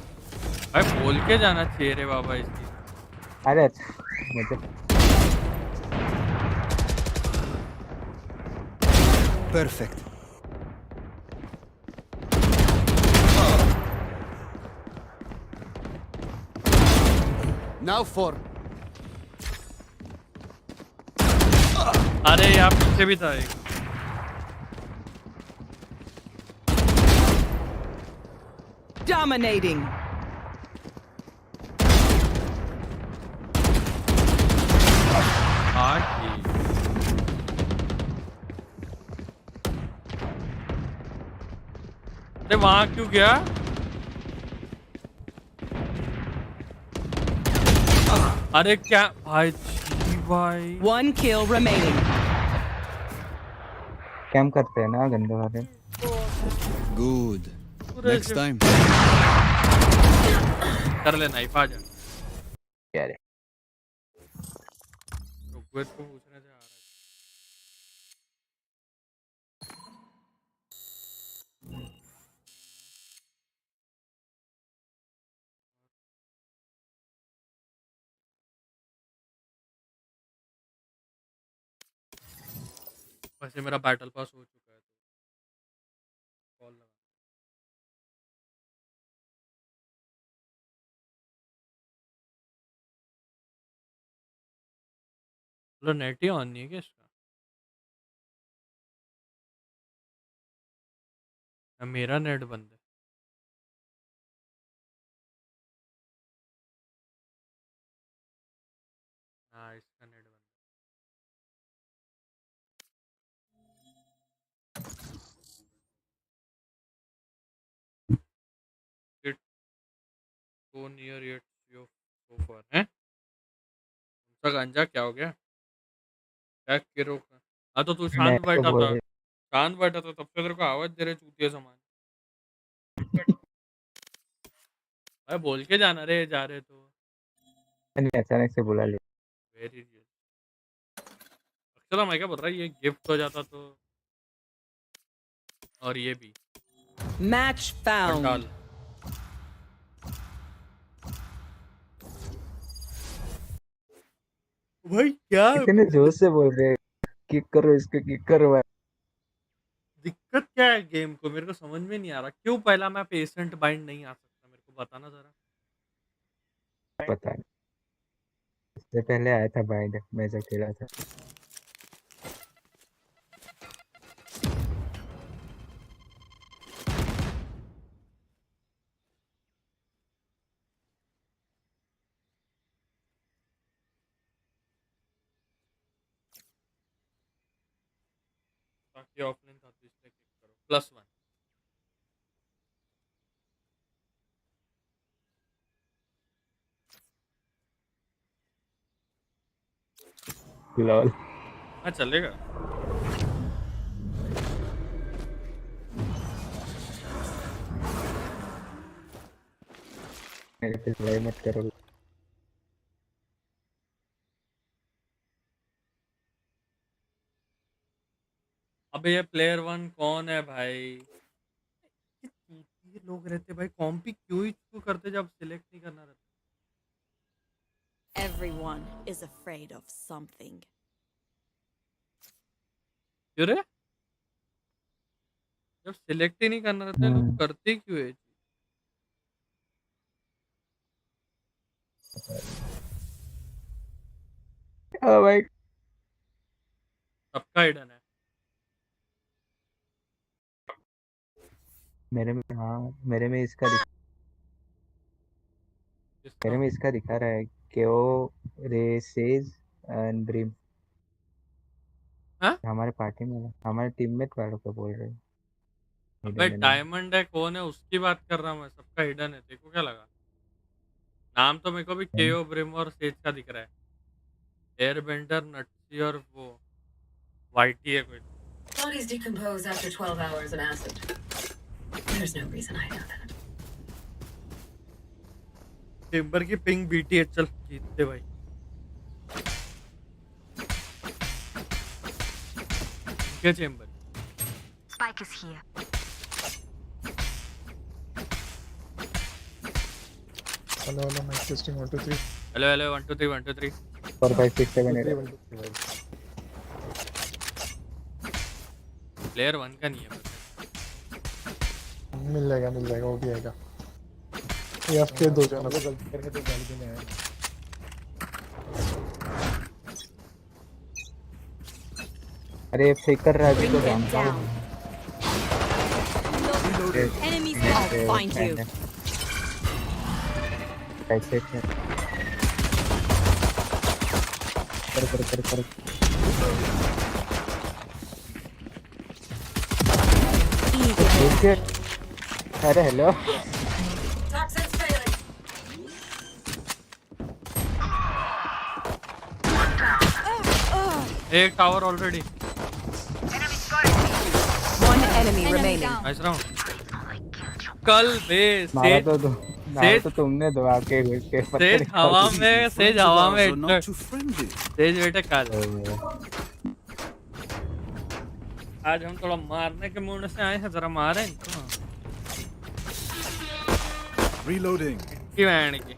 Speaker 2: भाई बोल के जाना चाहिए रे बाबा इसकी
Speaker 19: अरे मुझे
Speaker 18: Perfect. Now 4.
Speaker 2: अरे यहाँ पीछे भी था एक
Speaker 16: Dominating.
Speaker 2: अरे वहां क्यों गया? अरे क्या भाई भाई।
Speaker 20: 1 kill remaining.
Speaker 19: कैम करते हैं ना गंदे वाले।
Speaker 18: Good. Next time.
Speaker 2: कर ले नाइफ आ जा।
Speaker 19: क्या रे?
Speaker 2: रुकवेट को पूछने से आ रहा है। वैसे मेरा बैटल पास हो चुका है तो कॉल लगा। मतलब नेट ही ऑन नहीं है क्या इसका? या मेरा नेट बंद है? हाँ इसका नेट बंद है। So near yet so far है। उसका गांजा क्या हो गया? क्या किरो का? हाँ तो तू
Speaker 19: मैं
Speaker 2: शांत
Speaker 19: तो
Speaker 2: बैठा
Speaker 19: बोल
Speaker 2: था।
Speaker 19: रही
Speaker 2: शांत बैठा था तब से तेरे को आवाज दे रहे चूतिया समान। भाई बोल के जाना रे जा रहे तो।
Speaker 19: मैंने अचानक से बुला लिया।
Speaker 2: वेरी चलो मैं क्या बोल रहा ये गिफ्ट हो जाता तो। और ये भी
Speaker 20: Match found.
Speaker 2: डाल। भाई क्या
Speaker 19: इतने जोर से बोल रहे किक करो इसको किक करो।
Speaker 2: दिक्कत क्या है गेम को मेरे को समझ में नहीं आ रहा क्यों पहला मैं पेशेंट बाइंड नहीं आ सकता मेरे को बताना जरा।
Speaker 19: पता नहीं इससे पहले आया था बाइंड मैं जब खेला था।
Speaker 2: ताकि ऑफलाइन था तो इसलिए क्लिक करो +1।
Speaker 19: लॉल
Speaker 2: हाँ चलेगा।
Speaker 19: मेरे पे लड़ाई मत करो।
Speaker 2: अबे ये प्लेयर 1 कौन है भाई? ये लोग रहते भाई कॉम्पी क्यों ही इसको करते जब सिलेक्ट नहीं करना रहता।
Speaker 20: Everyone is afraid of something.
Speaker 2: क्यों रे? जब सिलेक्ट ही नहीं करना रहता है लोग करते क्यों है?
Speaker 19: भाई
Speaker 2: सबका हिडन है।
Speaker 19: मेरे में हाँ मेरे में इसका दिखा रहा है कि वो रेसेज एंड ड्रीम। हमारे पार्टी में हमारे टीममेट वालों को बोल रहे हैं।
Speaker 2: अबे डायमंड है कौन है उसकी बात कर रहा हूँ मैं। सबका हिडन है देखो क्या लगा। नाम तो मेरे को भी केओ ब्रिम और सेज का दिख रहा है। एयरबेंडर नट्सी और वो वाइटी है कोई।
Speaker 21: Bodies decompose after 12 hours of acid. There's no reason I know that.
Speaker 2: Chamber की पिंग बीटी है चल जीतते भाई। क्या chamber?
Speaker 21: Spike is here.
Speaker 22: Hello, mic testing 1 2 3.
Speaker 2: Hello 1 2 3 1 2 3.
Speaker 19: 4 5 6 7 8.
Speaker 2: Player 1 का नहीं है।
Speaker 22: मिल जाएगा वो भी आएगा। ये आपके दो जाना गलती करके तो गाली देने आया।
Speaker 19: अरे फेक कर रहा है तो जानता हूं।
Speaker 20: Enemies will find you.
Speaker 19: कैसे कर अरे हेलो
Speaker 21: Toxins failing.
Speaker 2: एक tower already.
Speaker 20: One enemy remaining.
Speaker 2: Nice round. कल बे
Speaker 19: मारा
Speaker 2: सेज
Speaker 19: तो तुमने दो आके घुस के
Speaker 2: सेज हवा में सेज बेटे कल। आज हम थोड़ा मारने के मूड से आए हैं, जरा मारे इनको।
Speaker 18: Reloading.
Speaker 2: की बहन की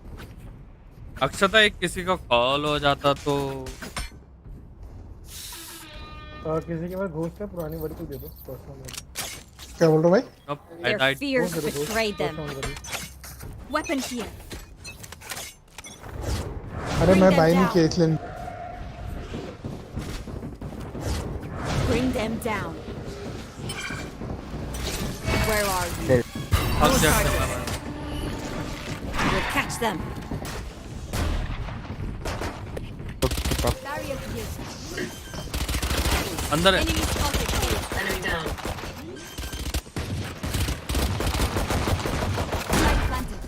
Speaker 2: अक्षता एक किसी का कॉल हो जाता तो
Speaker 22: किसी के पास घोस्ट है पुरानी बड़ी को दे दो। क्या बोल रहे हो भाई?
Speaker 12: Their fears betrayed them. Weapon here.
Speaker 22: अरे मैं भाई नहीं किया इसलिए।
Speaker 12: Bring them down. Where are you? We'll catch them. Barrier here.
Speaker 2: अंदर है।
Speaker 12: Enemy spotted.
Speaker 21: Enemy down.
Speaker 12: Light planted.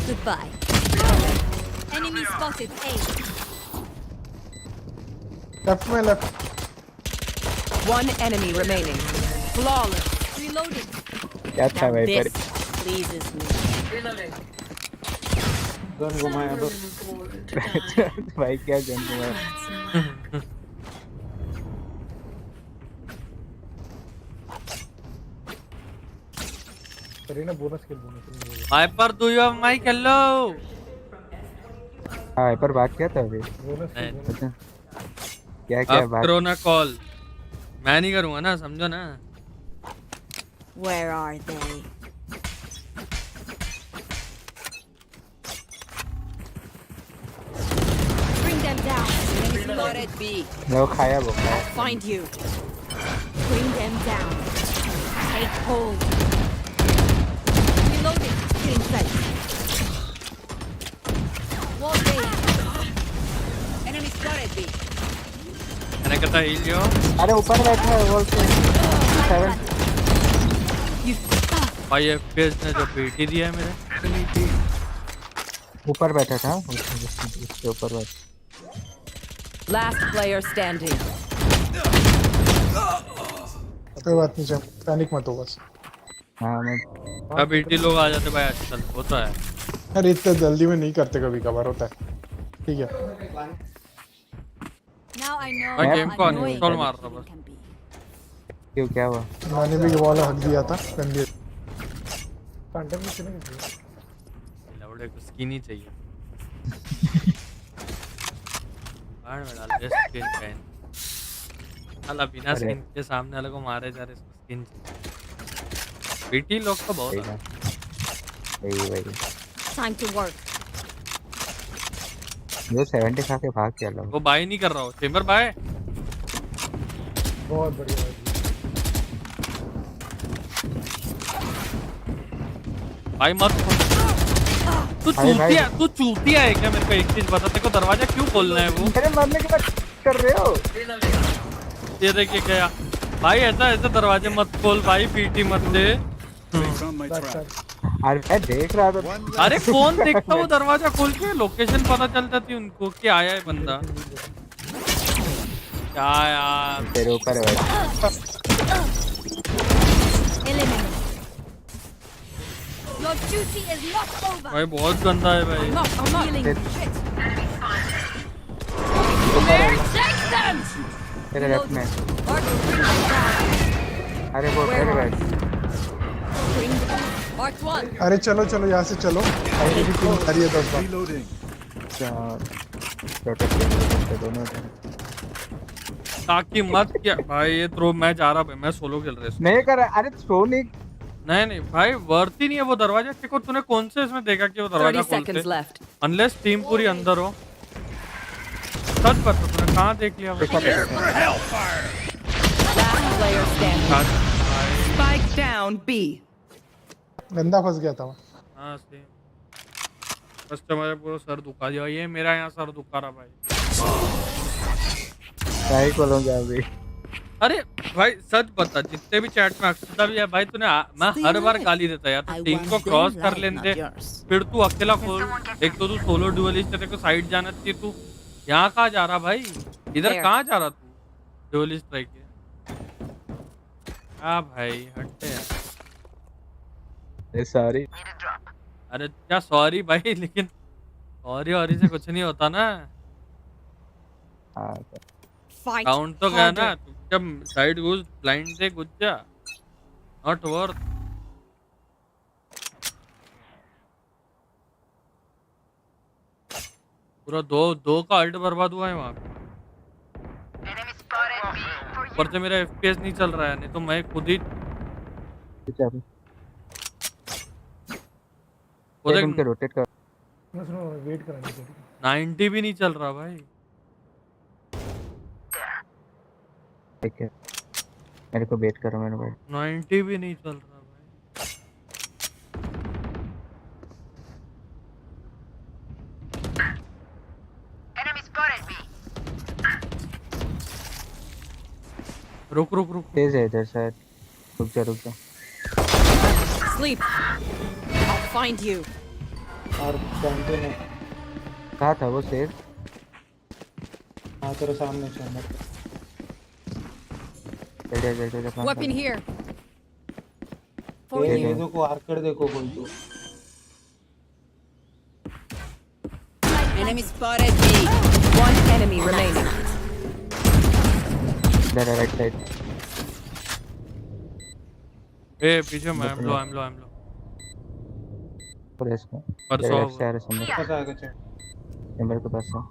Speaker 12: Goodbye. Enemy spotted. A.
Speaker 22: Left में left.
Speaker 20: One enemy remaining. Flawless.
Speaker 12: Reloading.
Speaker 19: क्या था भाई पर
Speaker 20: This pleases me.
Speaker 21: Reloading.
Speaker 19: Gun घुमाया तो भाई क्या गन घुमाया।
Speaker 22: करीना bonus kill.
Speaker 2: Hyper do you have mic? Hello.
Speaker 19: हाँ पर बात क्या था अभी? अच्छा क्या क्या बात?
Speaker 2: करो ना कॉल। मैं नहीं करूँगा ना, समझो ना।
Speaker 12: Where are they? Bring them down.
Speaker 20: Spotted B.
Speaker 19: वो खाया वो खाया।
Speaker 20: I'll find you.
Speaker 12: Bring them down. Take hold. Reloading. Get in sight. Wall raised.
Speaker 20: Enemy spotted B.
Speaker 2: मैंने कहा हील यो।
Speaker 19: अरे ऊपर बैठा है वॉल पे 7
Speaker 2: भाई FPS ने जो पीटी दिया है मेरे।
Speaker 19: ऊपर बैठा था उसके ऊपर बैठा।
Speaker 20: Last player standing.
Speaker 22: कोई बात नहीं, जब पैनिक मत हो बस।
Speaker 19: हाँ मैं
Speaker 2: अब पीटी लोग आ जाते भाई आजकल, होता है।
Speaker 22: अरे इतने जल्दी में नहीं करते, कभी कभार होता है। ठीक है।
Speaker 12: Now I know
Speaker 2: मैं
Speaker 12: how
Speaker 2: गेम को
Speaker 12: annoying
Speaker 2: अनइंस्टॉल मार रहा बस।
Speaker 12: can be.
Speaker 19: क्यों क्या हुआ?
Speaker 22: मैंने भी वॉल हक दिया था गंदी। कंटेंट में चलेंगे।
Speaker 2: लौड़े को स्किन ही चाहिए। बाहर में डाल दे स्किन पहन। साला बिना स्किन के सामने वाले को मारे जा रहे, इसको स्किन चाहिए। पीटी लोग तो बहुत है।
Speaker 19: वही
Speaker 12: Time to work.
Speaker 19: जो 70 खा के भाग क्या लो।
Speaker 2: वो बाय नहीं कर रहा हो चेंबर बाय।
Speaker 22: बहुत बढ़िया भाई।
Speaker 2: भाई मत तू चूतिया है क्या? मेरे को एक चीज बता, तेरे को दरवाजा क्यों खोलना है वो?
Speaker 19: अरे मरने के बाद कर रहे हो?
Speaker 2: ये देखिए क्या भाई, ऐसा दरवाजे मत खोल भाई, पीटी मत दे।
Speaker 19: अरे मैं देख रहा था।
Speaker 2: अरे कौन देखता वो दरवाजा खोल के? लोकेशन पता चल जाती उनको कि आया है बंदा। क्या यार
Speaker 19: तेरे ऊपर है
Speaker 12: Your duty is not over.
Speaker 2: भाई बहुत गंदा है भाई।
Speaker 19: तेरे लेफ्ट में। अरे वो तेरे बैठ।
Speaker 22: अरे चलो चलो यहाँ से चलो। अरे भी टीम आ रही है 10 बार।
Speaker 19: दोनों
Speaker 2: ताकि मत क्या भाई, ये थ्रो मैं जा रहा भाई, मैं सोलो खेल रहा हूँ।
Speaker 19: नहीं कर रहा। अरे थ्रो
Speaker 2: नहीं भाई, वर्थ ही नहीं है वो दरवाजा। देखो तूने कौन से इसमें देखा कि वो दरवाजा खोलते, अनलेस टीम पूरी अंदर हो। सच बता, तूने कहाँ देख लिया?
Speaker 20: Spike down B.
Speaker 22: गंदा फंस गया था।
Speaker 2: हाँ सेम। कस्टमर पूरा सर दुखा दिया। ये मेरा यहाँ सर दुखा रहा भाई।
Speaker 19: क्या ही खोलूंगा अभी।
Speaker 2: अरे भाई सच बता, जितने भी चैट में अक्षता भी है भाई, तूने मैं हर बार गाली देता है यार। तू टीम को क्रॉस कर लेने, फिर तू अकेला खोल। एक तो तू सोलो डुअलिस्ट, तेरे को साइड जाना चाहिए। तू यहाँ कहाँ जा रहा भाई? इधर कहाँ जा रहा तू? डुअलिस्ट ट्राई के भाई हटते यार।
Speaker 19: सॉरी।
Speaker 2: अरे क्या सॉरी भाई, लेकिन सॉरी से कुछ नहीं होता ना। काउंट तो गया ना। तू जब साइड घुस, ब्लाइंड से घुस जा। Not worth. पूरा दो का अल्ट बर्बाद हुआ है वहाँ पे। ऊपर से मेरा FPS नहीं चल रहा है, नहीं तो मैं खुद ही
Speaker 19: रोटेट कर।
Speaker 22: वेट करानी
Speaker 2: 90 भी नहीं चल रहा भाई।
Speaker 19: ठीक है, मेरे को वेट करो। मेरे भाई
Speaker 2: 90 भी नहीं चल रहा भाई। रुक
Speaker 19: तेज है इधर शायद। रुक जा।
Speaker 20: Sleep. I'll find you.
Speaker 22: और जानते नहीं
Speaker 19: कहाँ था वो शेर?
Speaker 22: हाँ तेरे सामने चल।
Speaker 19: जल्दी
Speaker 20: Weapon here.
Speaker 22: ये देखो आर्केड देखो कोई तो।
Speaker 20: Enemy spotted B. One enemy remaining.
Speaker 19: Right side.
Speaker 2: पीछे मैं I'm low.
Speaker 19: प्रेस में
Speaker 2: परसों
Speaker 19: से आ रहे समझ। नंबर के पास है।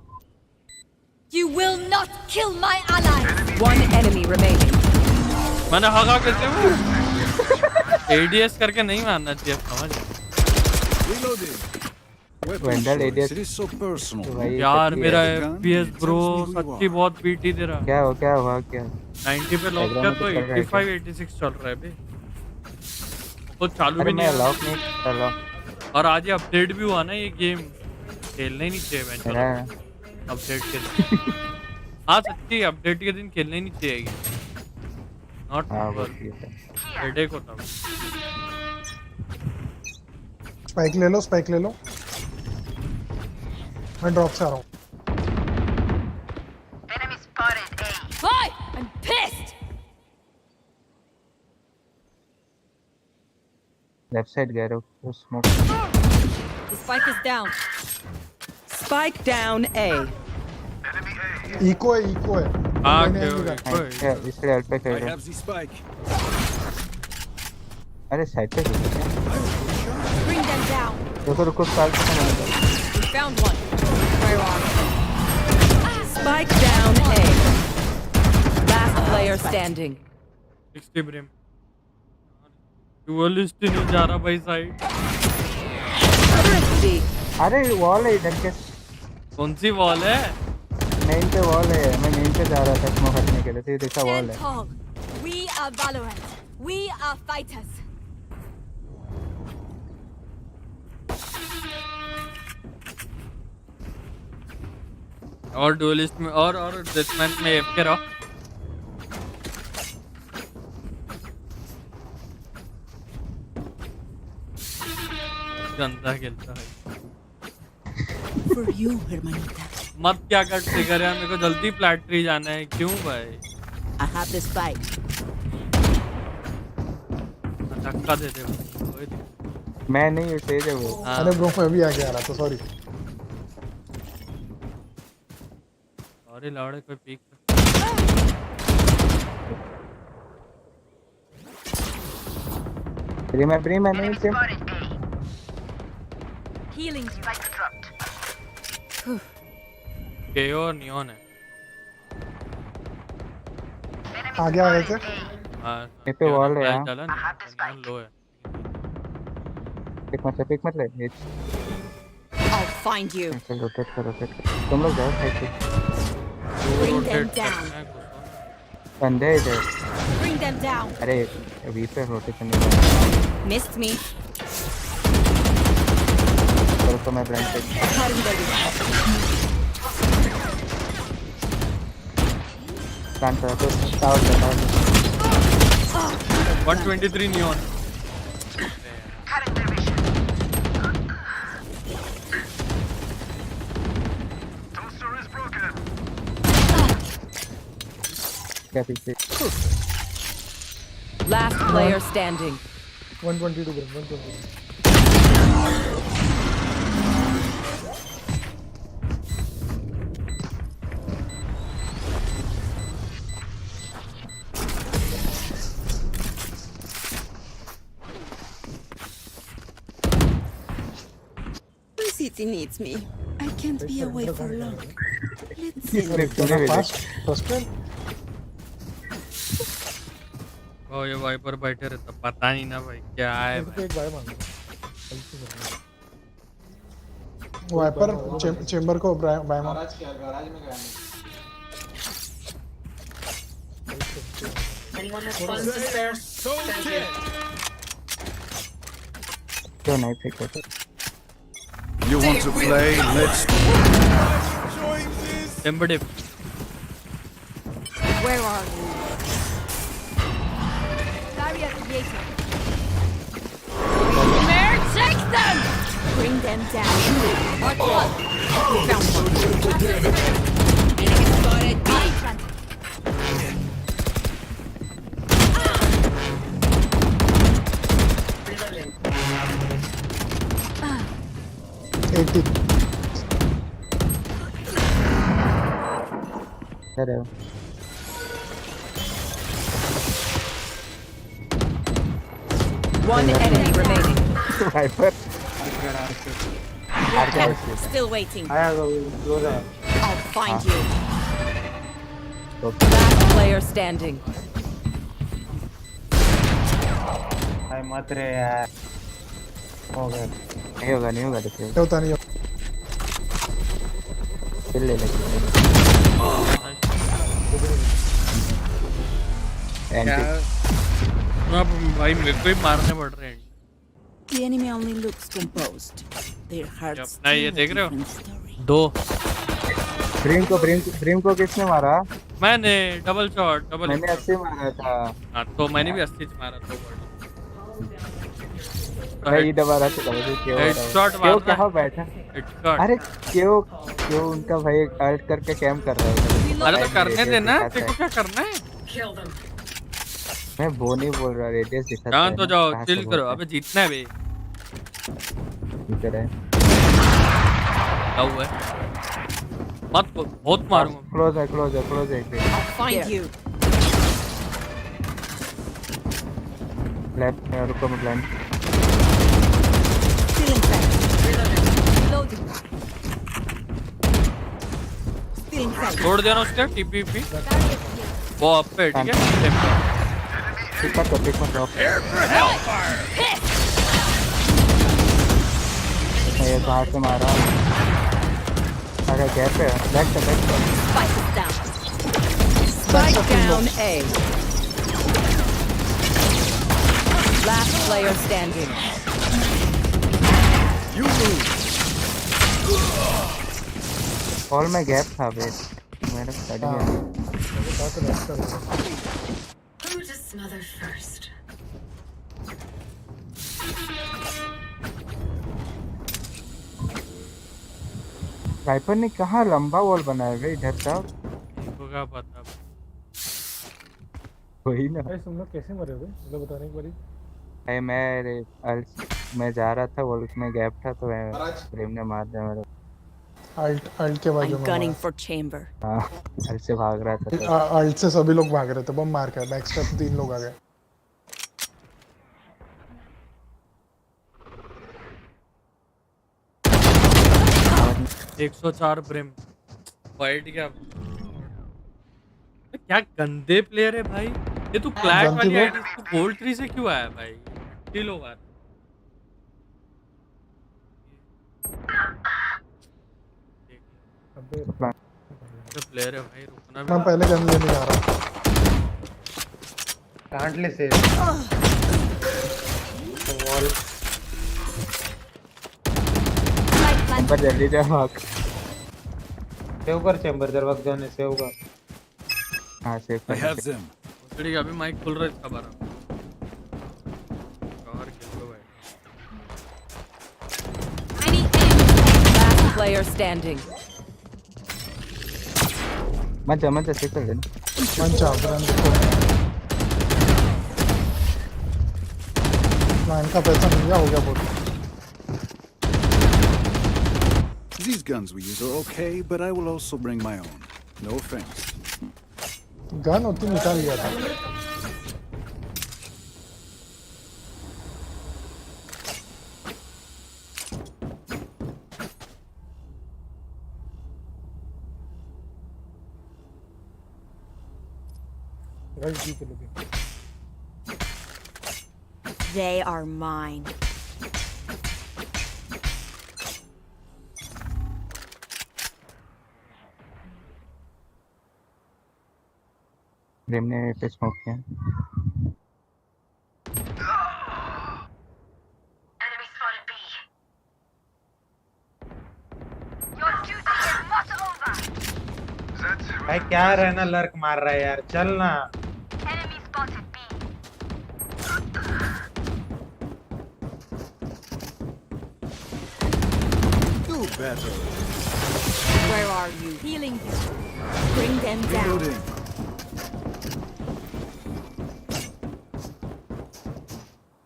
Speaker 12: You will not kill my allies.
Speaker 20: One enemy remaining.
Speaker 2: मैंने हगा कैसे हूँ? ADS करके नहीं मारना चाहिए, समझ?
Speaker 19: वेंडर ADS
Speaker 2: यार मेरा FPS ब्रो सच्ची बहुत पीटी दे रहा।
Speaker 19: क्या हुआ
Speaker 2: 90 पे लॉक किया तो 85-86 चल रहा है बे। तो चालू भी नहीं
Speaker 19: लॉक नहीं कर रहा।
Speaker 2: और आज ये अपडेट भी हुआ ना, ये गेम खेलना ही नहीं चाहिए मैं। अपडेट के दिन हाँ सच्ची अपडेट के दिन खेलना ही नहीं चाहिए। नॉट हेडेक होता है।
Speaker 22: स्पाइक ले लो। मैं ड्रॉप से आ रहा हूँ।
Speaker 12: Boy, I'm pissed.
Speaker 19: Left side गया रो smoke.
Speaker 20: The spike is down. Spike down A.
Speaker 22: Eco है।
Speaker 2: हाँ
Speaker 19: इसलिए हेल्प पे कर रहा हूँ। अरे साइड पे
Speaker 12: Bring them down.
Speaker 19: रुको स्पाइक पे नहीं।
Speaker 20: We found one. Spike down A. Last player standing.
Speaker 2: 60 ब्रेम। Dualist नहीं जा रहा भाई साइड।
Speaker 19: अरे वॉल है इधर के।
Speaker 2: कौन सी वॉल है?
Speaker 19: मेन पे वॉल है। मैं मेन पे जा रहा था स्मोक हटने के लिए। तो ये देखा वॉल है।
Speaker 12: We are Valorant. We are fighters.
Speaker 2: और डुअलिस्ट में और डेथमैच में एफ के रहो। गंदा खेलता है।
Speaker 20: For you, hermanita.
Speaker 2: मत क्या कर ट्रिगर यार, मेरे को जल्दी फ्लैट 3 जाना है। क्यों भाई?
Speaker 20: I have this spike.
Speaker 2: धक्का दे दे।
Speaker 19: मैं नहीं तेज है वो।
Speaker 22: अरे ब्रो मैं भी आगे आ रहा था, सॉरी।
Speaker 2: अरे लाड़े कोई पीक
Speaker 19: ब्रीम नहीं से
Speaker 12: Healing.
Speaker 2: केओ और नियॉन है।
Speaker 22: आगे आ गए थे।
Speaker 2: हां
Speaker 19: ये पे वॉल है यार।
Speaker 2: चला नियॉन लो है।
Speaker 19: पिक मत ले।
Speaker 20: I'll find you.
Speaker 19: चल रोटेट कर। तुम लोग जाओ साइड पे।
Speaker 12: Bring them down.
Speaker 19: बंदे इधर।
Speaker 12: Bring them down.
Speaker 19: अरे अभी पे रोटेशन नहीं।
Speaker 20: Missed me.
Speaker 19: तो मैं ब्रांच पे प्लान करा तो tower
Speaker 2: 123 neon.
Speaker 20: Last player standing.
Speaker 22: 122 bro, 122.
Speaker 20: City needs me. I can't be away for long. Let's see.
Speaker 22: First one?
Speaker 2: ओ ये वाइपर बैठे रहता पता नहीं ना भाई क्या है भाई।
Speaker 22: एक भाई मांगो वाइपर चेंबर को बाय मांगो
Speaker 1: गैराज में गया
Speaker 21: Anyone have funds to spare? Thank you.
Speaker 19: क्यों नहीं फेंका?
Speaker 18: You want to play? Let's.
Speaker 2: Timber dip.
Speaker 20: Where are you? Mare, take them! Bring them down. Watch out. Found one. Enemy spotted B.
Speaker 21: Reloading.
Speaker 22: 80.
Speaker 19: अरे
Speaker 20: One enemy remaining.
Speaker 19: Viper
Speaker 20: Still waiting.
Speaker 19: आया तो close है
Speaker 20: I'll find you. Last player standing.
Speaker 19: भाई मत रे यार हो गया नहीं होगा देखिए
Speaker 22: होता नहीं
Speaker 19: किल ले ले
Speaker 2: भाई मेरे को ही मारने पड़ रहे हैं।
Speaker 20: The enemy only looks composed. Their hearts.
Speaker 2: नहीं ये देख रहे हो? दो।
Speaker 19: ब्रिम को किसने मारा?
Speaker 2: मैंने डबल शॉट
Speaker 19: मैंने 80 मारा था।
Speaker 2: हाँ तो मैंने भी 80 मारा था।
Speaker 19: भाई दबा रहा था क्यों कहाँ बैठा? अरे क्यों उनका भाई अल्ट करके कैम कर रहा है?
Speaker 2: अरे तो करने देना, देखो क्या करना है।
Speaker 19: मैं वो नहीं बोल रहा, रेडियस दिखा था।
Speaker 2: तो जाओ चिल करो, अबे जीतना है बे।
Speaker 19: इधर है।
Speaker 2: क्या हुआ है? मत बहुत मारूंगा।
Speaker 19: क्लोज है
Speaker 20: Find you.
Speaker 19: लेफ्ट में रुको मैं प्लान।
Speaker 20: Loading. Still inside.
Speaker 2: छोड़ देना उसका टीपीपी। वो अप पे ठीक है।
Speaker 19: पिक मत ड्रॉप। ये बाहर से मारा। अरे गैप है। बैक से।
Speaker 20: Spike down A. Last player standing.
Speaker 18: You lose.
Speaker 19: Hall में गैप था बे। मेरा कट गया।
Speaker 21: Who to smother first?
Speaker 19: Viper ने कहाँ लंबा वॉल बनाया बे इधर तक?
Speaker 2: क्या पता।
Speaker 19: वही ना।
Speaker 22: भाई तुम लोग कैसे मरे बे? मुझे बताने एक बारी।
Speaker 19: भाई मैं जा रहा था वॉल में गैप था तो ब्रिम ने मार दिया मेरे।
Speaker 22: अल्ट के बाजू में।
Speaker 20: Gunning for chamber.
Speaker 19: हाँ अल्ट से भाग रहा था।
Speaker 22: अल्ट से सभी लोग भाग रहे थे, बम मार कर बैक स्टेप 3 लोग आ गए।
Speaker 2: एक 104 ब्रिम फाइट क्या गंदे प्लेयर है भाई। ये तू क्लैक वाली आईडी तू गोल्ड 3 से क्यों आया भाई? किल होगा प्लेयर है भाई, रुकना भी।
Speaker 22: मैं पहले गन लेने जा रहा हूं।
Speaker 19: कांट ले से वॉल पर जल्दी जा भाग। सेव कर चैम्बर जर वक्त जाने सेव कर। हां सेव कर।
Speaker 2: ठीक है अभी माइक खुल रहा है इसका बारा।
Speaker 20: player standing.
Speaker 19: Mancha check कर देना.
Speaker 22: Mancha brand देखो. Client का पैसा मिल गया, हो गया बहुत.
Speaker 18: These guns we use are okay, but I will also bring my own. No offense.
Speaker 22: Gun उतनी निकाल लिया था.
Speaker 20: They are mine.
Speaker 19: प्रेम ने पे स्मोक किया.
Speaker 1: भाई क्या रहना लर्क मार रहा है यार, चल ना.
Speaker 18: Do better.
Speaker 20: Where are you? Healing you. Bring them down.
Speaker 18: Reloading.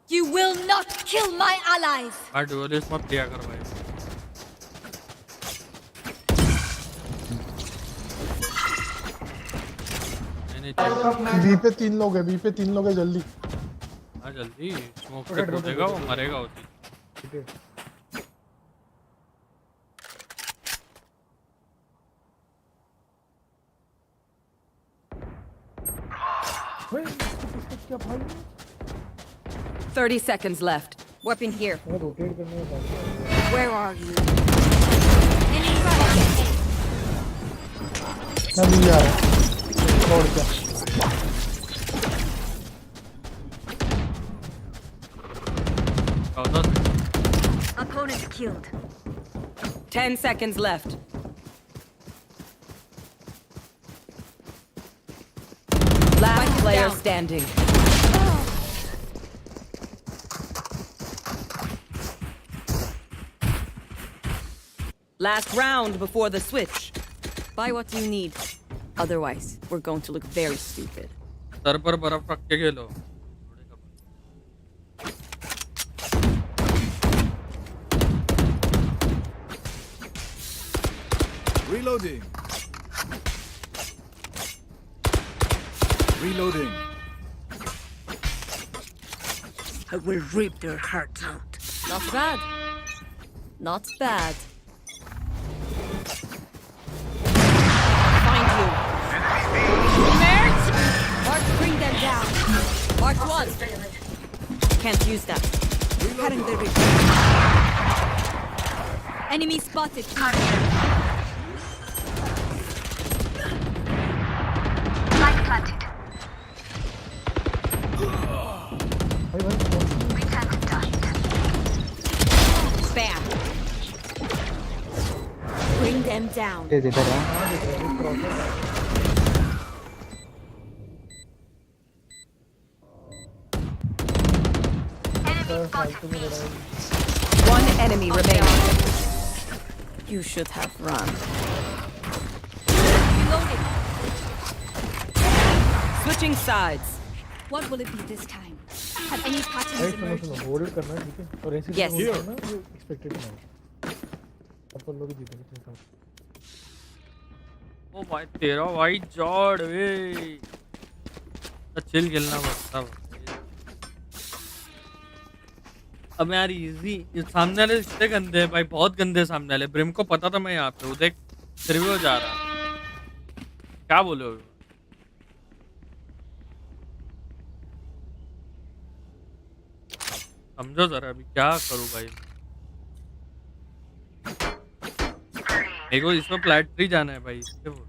Speaker 20: You will not kill my allies.
Speaker 2: duelist मत दिया कर भाई.
Speaker 22: बी पे 3 लोग है, बी पे 3 लोग है, जल्दी.
Speaker 2: हाँ जल्दी. स्मोक से कूदेगा वो, मरेगा उसी.
Speaker 22: भाई
Speaker 20: 30 seconds left. Weapon here. Where are you?
Speaker 22: नहीं यार. छोड़ क्या.
Speaker 20: Opponent killed. 10 seconds left. Last player standing. Last round before the switch. Buy what you need. Otherwise, we're going to look very stupid.
Speaker 2: Sir पर बर्फ रख के खेलो.
Speaker 18: Reloading. Reloading.
Speaker 20: I will rip their hearts out. Not bad. Not bad. Find you. Merch! Mark, bring them down. Mark 1. Can't use that. Cutting the rip. Enemy spotted.
Speaker 21: Light planted.
Speaker 20: Spam. Bring them down.
Speaker 19: इधर आ.
Speaker 20: One enemy remaining. You should have run. Reloading. Switching sides.
Speaker 21: What will it be this time? Have any patterns emerged?
Speaker 22: Hold करना है, ठीक है. और ऐसे
Speaker 20: Yes.
Speaker 22: Hold करना है, वो एक्सपेक्टेड नहीं. अपन लोग जीतेंगे, चिंता मत.
Speaker 2: ओ भाई तेरा भाई जॉर्ड वे. चिल खेलना पड़ता है. अब यार इजी. सामने वाले इतने गंदे हैं भाई, बहुत गंदे सामने वाले. ब्रिम को पता था मैं यहाँ पे हूँ, देख फिर भी वो जा रहा. क्या बोलो. समझो जरा अभी क्या करूँ भाई. मेरे को इसमें प्लेटरी जाना है भाई. इसके वो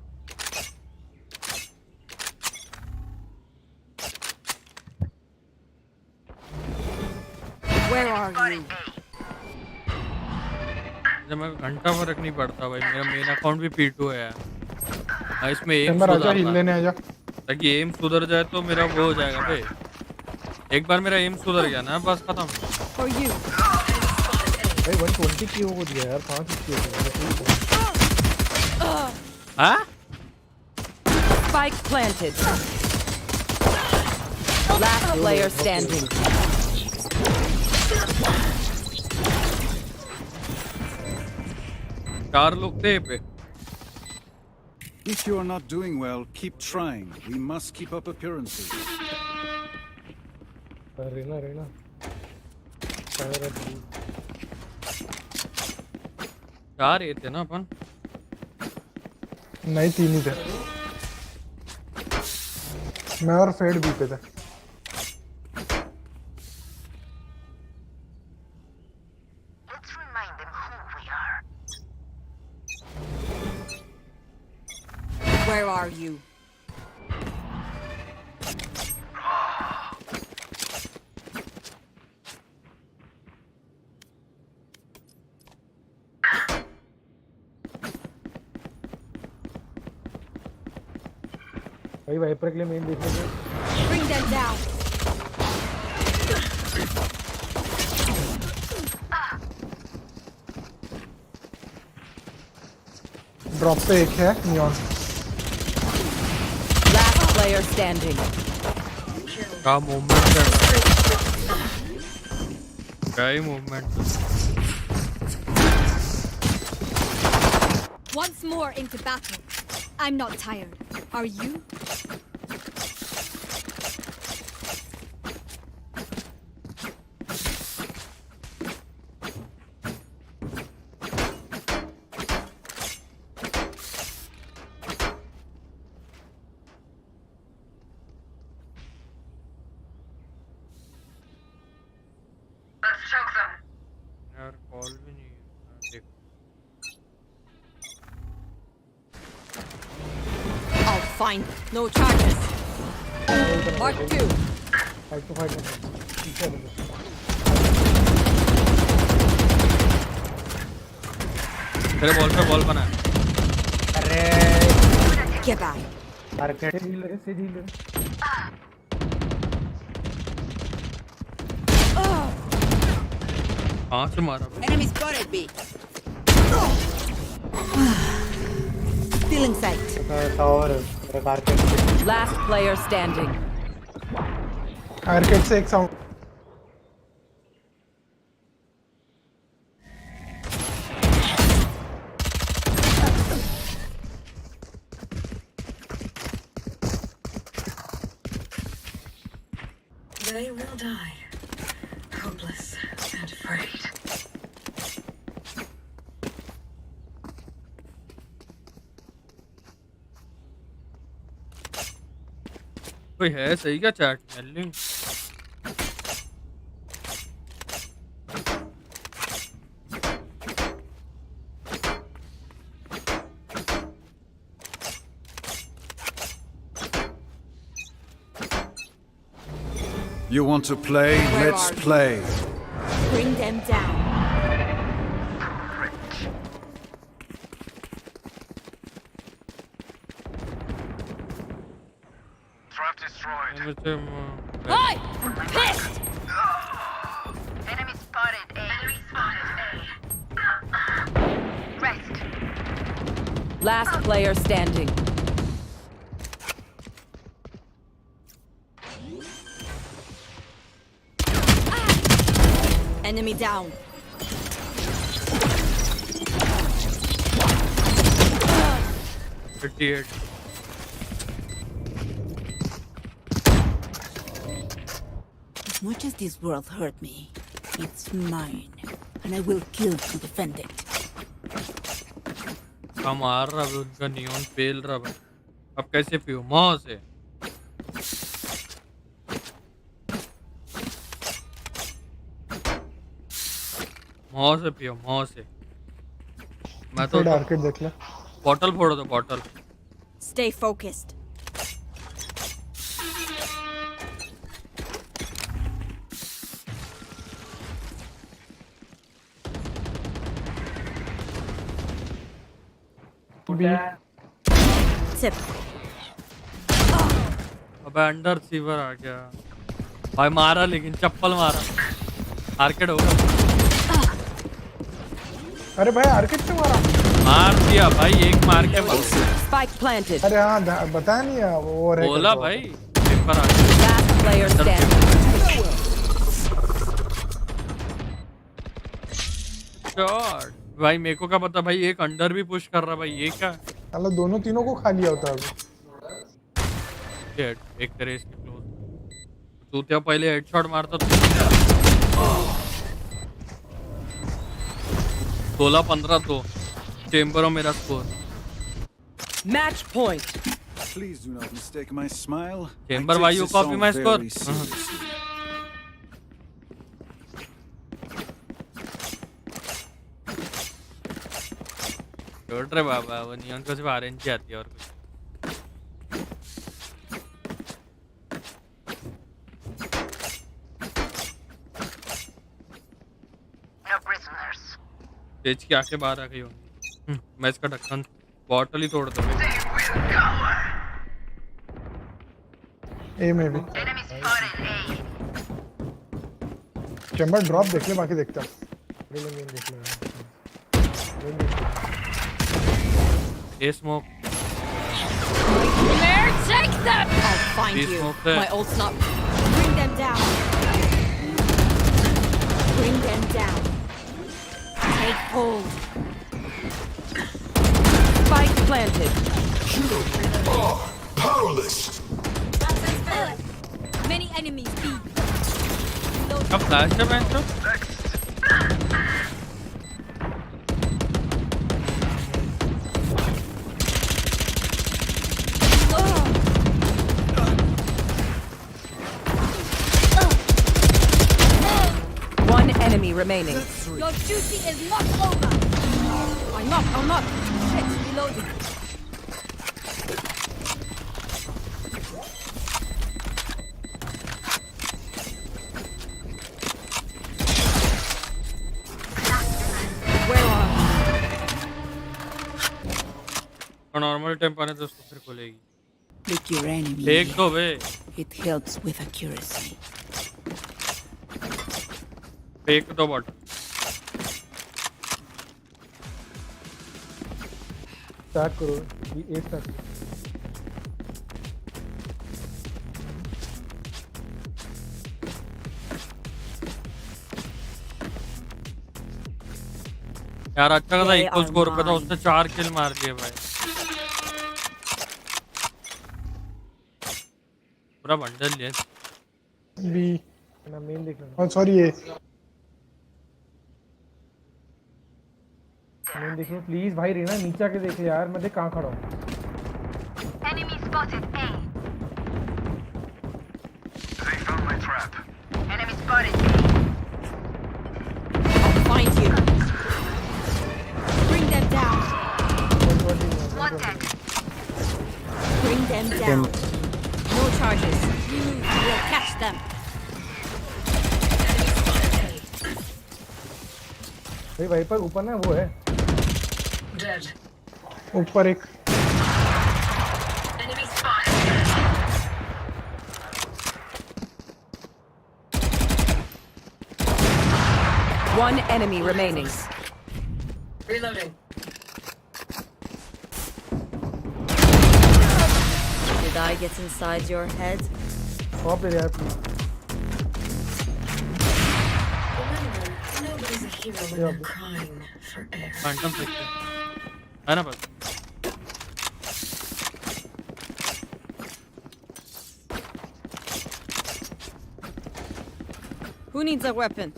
Speaker 20: Where are you?
Speaker 2: जब मैं घंटा फर्क नहीं पड़ता भाई. मेरा मेन अकाउंट भी P2 है यार. इसमें एम ताकि एम सुधर जाए तो मेरा वो हो जाएगा भाई. एक बार मेरा एम सुधर गया ना, बस खत्म.
Speaker 22: भाई 120 क्यों हो दिया यार? 5 क्यों हो गया?
Speaker 2: हाँ?
Speaker 20: Spike planted. Last player standing.
Speaker 2: चार लोग थे पे.
Speaker 18: If you are not doing well, keep trying. We must keep up appearances.
Speaker 22: Raina
Speaker 2: चार ये थे ना अपन.
Speaker 22: नहीं 3 ही थे. मैं और फेड भी पे थे.
Speaker 20: Where are you?
Speaker 22: भाई वाइपर के लिए मेन देखने को.
Speaker 20: Bring them down.
Speaker 22: ड्रॉप पे एक है नियॉन.
Speaker 20: Last player standing.
Speaker 2: क्या मूवमेंट है? क्या ही movement?
Speaker 4: Once more into battle. I'm not tired. Are you?
Speaker 2: यार कॉल भी नहीं है. देखो.
Speaker 20: I'll find no charges. Mark 2.
Speaker 22: Fight तो फाइट. पीछे देखो.
Speaker 2: तेरे बॉल पे बॉल बना.
Speaker 1: अरे
Speaker 20: Get back.
Speaker 1: मार्केट
Speaker 22: से हील
Speaker 2: कहाँ से मारा?
Speaker 20: Enemy spotted B. Still in sight.
Speaker 1: Tower मेरे market.
Speaker 20: Last player standing.
Speaker 22: Market से एक sound.
Speaker 21: They will die, hopeless and afraid.
Speaker 2: कोई है सही क्या चैट में link?
Speaker 18: You want to play?
Speaker 20: Where
Speaker 18: Let's
Speaker 20: are you?
Speaker 18: play.
Speaker 20: Bring them down.
Speaker 9: Trap destroyed.
Speaker 20: Hey! I'm pissed!
Speaker 21: Enemy spotted A. Enemy spotted A. Rest.
Speaker 20: Last player standing. Enemy down.
Speaker 4: As much as this world hurt me, it's mine, and I will kill to defend it.
Speaker 2: मार रहा है उनका neon fail रहा है. अब कैसे पियो? मौत से. मौत से पियो, मौत से. मैं तो
Speaker 22: मार्केट देख ले.
Speaker 2: बॉटल फोड़ो तो बॉटल.
Speaker 4: Stay focused. Tip.
Speaker 2: अबे अंडर सीवर आ गया भाई. मारा लेकिन चप्पल मारा. मार्केट होगा.
Speaker 22: अरे भाई आर कितने मारा?
Speaker 2: मार दिया भाई, एक मार के मार।
Speaker 20: Spike planted.
Speaker 22: अरे हाँ बताया नहीं है वो
Speaker 2: बोला भाई एक बार
Speaker 20: Last player standing.
Speaker 2: शॉट भाई, मेरे को क्या पता भाई, एक अंडर भी पुश कर रहा भाई, ये क्या?
Speaker 22: चलो दोनों तीनों को खा लिया होता अभी।
Speaker 2: एक तरह इसके क्लोज तू क्या पहले हेडशॉट मारता था। 16-15 तो चेंबर और मेरा score.
Speaker 20: Match point.
Speaker 18: Please do not mistake my smile.
Speaker 2: Chamber, why you copy my score? छोड़ रहे बाबा, वो नियॉन को सिर्फ ऑरेंज ही आती है और कुछ। स्टेज की आंखें बाहर आ गई होंगी। मैं इसका ढक्कन बॉटल ही तोड़ दूंगा।
Speaker 22: ए में भी चैम्बर ड्रॉप देख ले, बाकी देखता हूँ।
Speaker 2: ए smoke.
Speaker 20: Nightmare, take them! I'll find you. My ult's not. Bring them down. Bring them down. Take hold. Spike planted.
Speaker 6: You are powerless.
Speaker 20: Many enemies B.
Speaker 2: अब फ्लैश है मैं तो।
Speaker 20: One enemy remaining.
Speaker 21: Your duty is not over.
Speaker 20: I'm not.
Speaker 21: Shit, reloading.
Speaker 2: Normal temp आने तो उसको फिर खोलेगी।
Speaker 4: Look your enemy.
Speaker 2: एक तो वे।
Speaker 4: It helps with accuracy.
Speaker 2: एक दो बॉट।
Speaker 22: स्टार्ट करो, ये स्टार्ट।
Speaker 2: यार अच्छा था, इक्वल स्कोर पे था, उसने 4 किल मार दिए भाई। पूरा बंडल लिया।
Speaker 22: बी ना मेन देख लो। और सॉरी ये मेन देख लो प्लीज भाई। रेना नीचे आके देख ले यार, मैं देख कहां खड़ा हूं।
Speaker 21: Enemy spotted A. They found my trap. Enemy spotted A.
Speaker 20: I'll find you. Bring them down.
Speaker 21: One deck.
Speaker 20: Bring them down. No charges. We'll catch them.
Speaker 22: भाई भाई पर ऊपर ना वो है।
Speaker 21: Dead.
Speaker 22: ऊपर एक।
Speaker 21: Enemy spotted.
Speaker 20: One enemy remaining.
Speaker 21: Reloading.
Speaker 20: Did I get inside your head?
Speaker 22: Stop it, yaar, please.
Speaker 21: Remember, nobody's a hero when they're crying for air.
Speaker 2: Phantom picture. है ना बस।
Speaker 20: Who needs a weapon?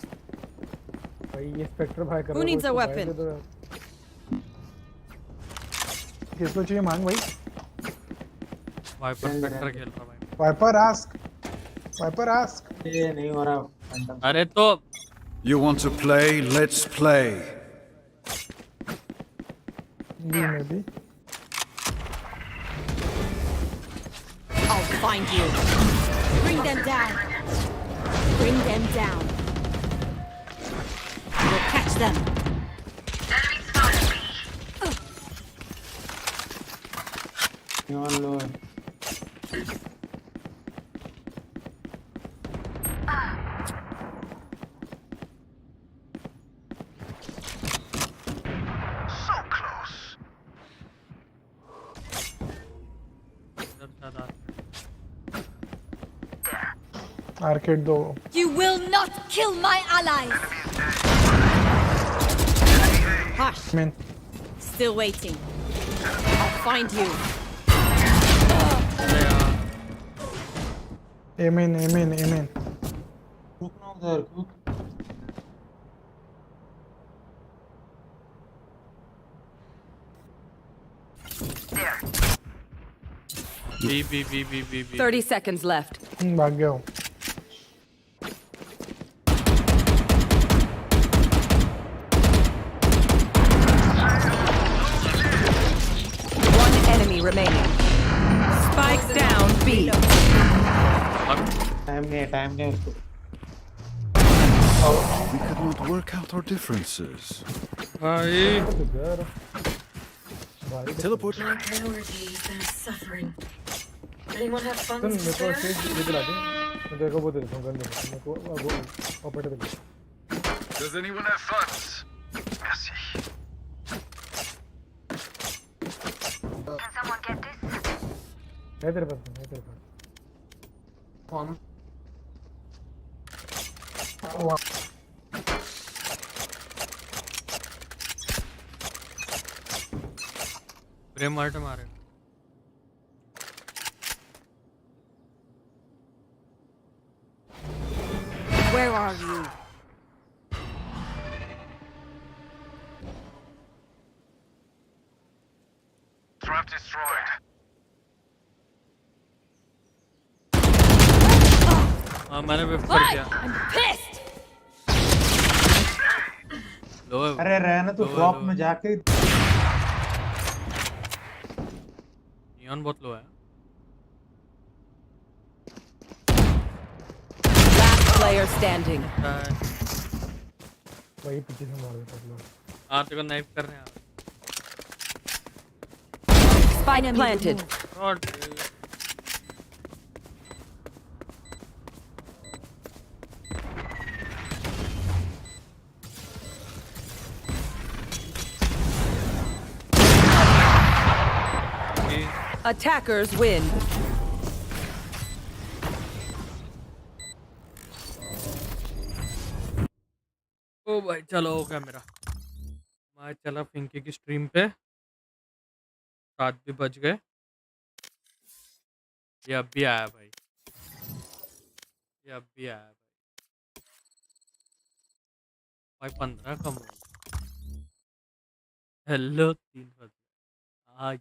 Speaker 22: भाई ये Spectre भाई कर।
Speaker 20: Who needs a weapon?
Speaker 22: किसको चाहिए मांग भाई।
Speaker 2: वाइपर स्पेक्टर खेल रहा भाई।
Speaker 22: Viper ask.
Speaker 19: ये नहीं हो रहा।
Speaker 2: अरे तो
Speaker 18: You want to play? Let's play.
Speaker 22: Maybe.
Speaker 20: I'll find you. Bring them down. Bring them down. We'll catch them.
Speaker 21: Enemy spotted B.
Speaker 19: You're low.
Speaker 22: Arcade दो।
Speaker 20: You will not kill my allies. Hush.
Speaker 22: Man.
Speaker 20: Still waiting. I'll find you.
Speaker 22: Amen, amen, amen.
Speaker 1: रुकना उधर रुक।
Speaker 2: B.
Speaker 20: 30 seconds left.
Speaker 22: भाग गया हूँ।
Speaker 20: One enemy remaining. Spike down B.
Speaker 1: Time नहीं उसको।
Speaker 18: We could not work out our differences. Teleport.
Speaker 21: Priorities and suffering. Anyone have funds to
Speaker 22: मेरे को
Speaker 21: spare?
Speaker 22: स्टेज ये दिला दे। मैं तेरे को वो दे देता हूँ गन दे देता हूँ। मेरे को वो operator they.
Speaker 6: Does anyone have funds? Merci.
Speaker 21: Can someone get this?
Speaker 22: है तेरे पास
Speaker 1: कौन?
Speaker 2: प्रेम मार्ट मारे।
Speaker 20: Where are you?
Speaker 6: Trap destroyed.
Speaker 2: हाँ मैंने विफ कर दिया।
Speaker 20: I'm pissed.
Speaker 2: लो है।
Speaker 1: अरे रहना तो ड्रॉप में जाके।
Speaker 2: नियॉन बहुत लो है।
Speaker 20: Last player standing.
Speaker 22: वही पीछे से मार देता हूँ।
Speaker 2: हाँ तेरे को नाइफ कर रहे हैं।
Speaker 20: Spike planted. Attackers win.
Speaker 2: ओ भाई चलो हो गया मेरा। मैं चला फिंकी की स्ट्रीम पे। 7 भी बज गए। ये अब भी आया भाई। भाई 15 कम हो। हेलो 3 बज आज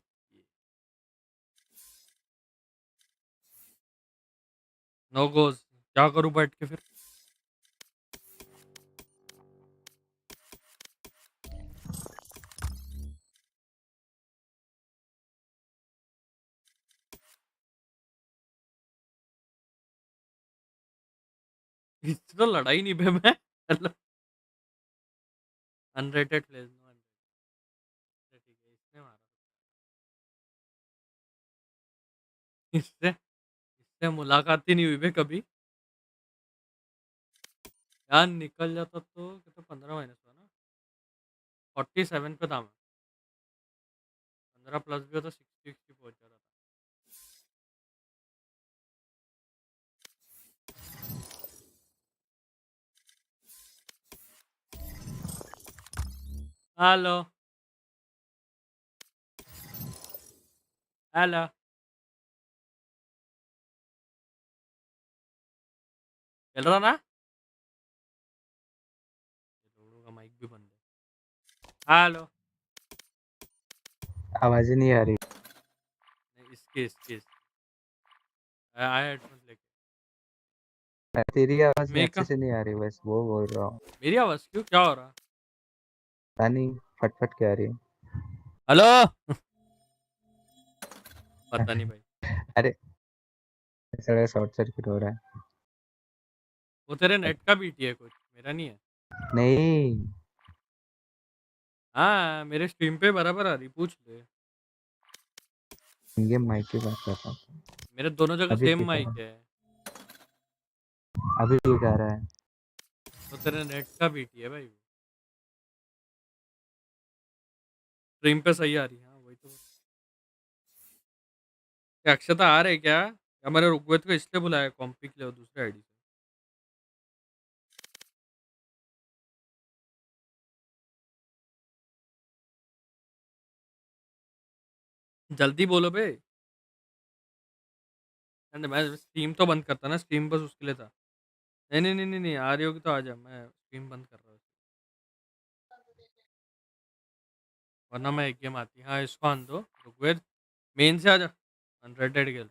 Speaker 2: नो गोज क्या करूं बैठ के फिर। इससे तो लड़ाई नहीं पे मैं। अनरेटेड प्लेस नो ठीक है इसने मारा। इससे मुलाकात ही नहीं हुई बे कभी। यार निकल जाता तो कितना 15 माइनस हुआ ना। 47 पे था मैं। 15 प्लस भी होता 60 पहुंच जाता था। हेलो हेलो चल रहा ना। लोगों का माइक भी बंद है। हेलो
Speaker 19: आवाज ही नहीं आ रही।
Speaker 2: इसके आया हेडफोन लेके।
Speaker 19: तेरी आवाज भी
Speaker 2: मैं
Speaker 19: अच्छे से नहीं आ रही, बस वो बोल रहा हूँ।
Speaker 2: मेरी आवाज क्यों क्या हो रहा।
Speaker 19: पता नहीं फट के आ रही है।
Speaker 2: हेलो पता नहीं भाई।
Speaker 19: अरे सारा शॉर्ट सर्किट हो रहा है।
Speaker 2: वो तेरे नेट का बीटी है कुछ मेरा नहीं है।
Speaker 19: नहीं
Speaker 2: हाँ मेरे स्ट्रीम पे बराबर आ रही पूछ ले।
Speaker 19: ये माइक की बात कर रहा हूँ।
Speaker 2: मेरे दोनों जगह सेम माइक है।
Speaker 19: अभी भी कह रहा है।
Speaker 2: तो तेरे नेट का बीटी है भाई। स्ट्रीम पे सही आ रही है। हाँ वही तो। क्या अक्षता आ रहे क्या या मैंने रुकवेद को इसलिए बुलाया कॉम्पी के लिए दूसरे आईडी से। जल्दी बोलो बे। मैं स्ट्रीम तो बंद करता ना, स्ट्रीम बस उसके लिए था। नहीं नहीं नहीं नहीं नहीं, आ रही होगी तो आ जा, मैं स्ट्रीम बंद कर रहा हूँ, वरना मैं एक गेम आती। हाँ इसको आन दो, रुकवेद मेन से आ जा, रेड डेड खेल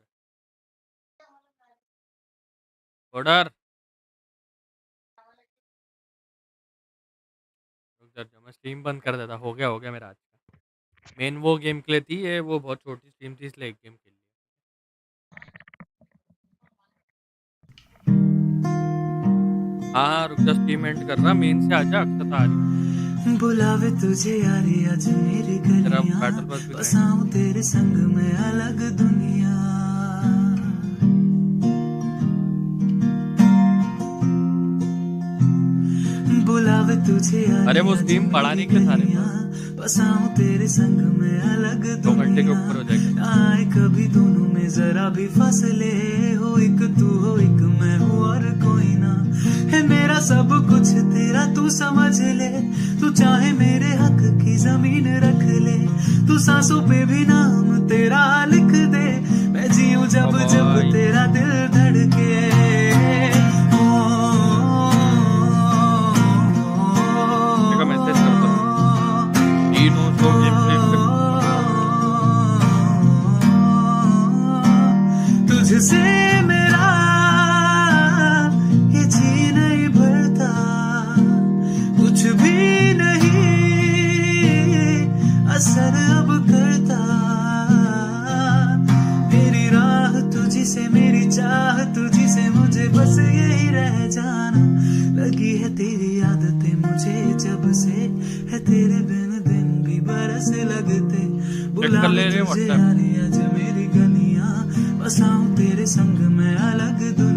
Speaker 2: ऑर्डर। मैं स्ट्रीम बंद कर देता, हो गया मेरा आज का। मेन वो गेम के लिए थी, ये वो बहुत छोटी स्ट्रीम थी इसलिए एक गेम खेल लिया। हाँ रुक जा, स्ट्रीम एंड कर रहा, मेन से आजा, अक्षता आ रही।
Speaker 7: बुलावे तुझे यारी आज मेरी गलियां, बसाऊं तेरे संग में अलग दुनिया। बुलावे तुझे यारी,
Speaker 2: अरे वो स्ट्रीम पढ़ाने के सारे,
Speaker 7: बसाऊं तेरे संग में अलग दुनिया।
Speaker 2: 2 घंटे के ऊपर हो जाएगा।
Speaker 7: आए कभी दोनों में जरा भी फासले, हो एक तू हो एक मैं हूँ और कोई ना है, मेरा सब कुछ तेरा तू समझ ले। तू चाहे मेरे हक की जमीन रख ले, तू सांसों पे भी नाम तेरा लिख दे। मैं जीऊं जब जब तेरा दिल धड़के। तुझसे मेरा ये जी नहीं भरता, कुछ भी नहीं असर अब करता। मेरी राह तुझी से, मेरी चाह तुझी से, मुझे बस यही रह जाना। लगी है तेरी आदतें मुझे जब से, है तेरे बिन दिन भी बरस लगते। बुला तुझे यारी आज मेरी गलियां, बसाऊं तेरे संग में अलग दुनिया।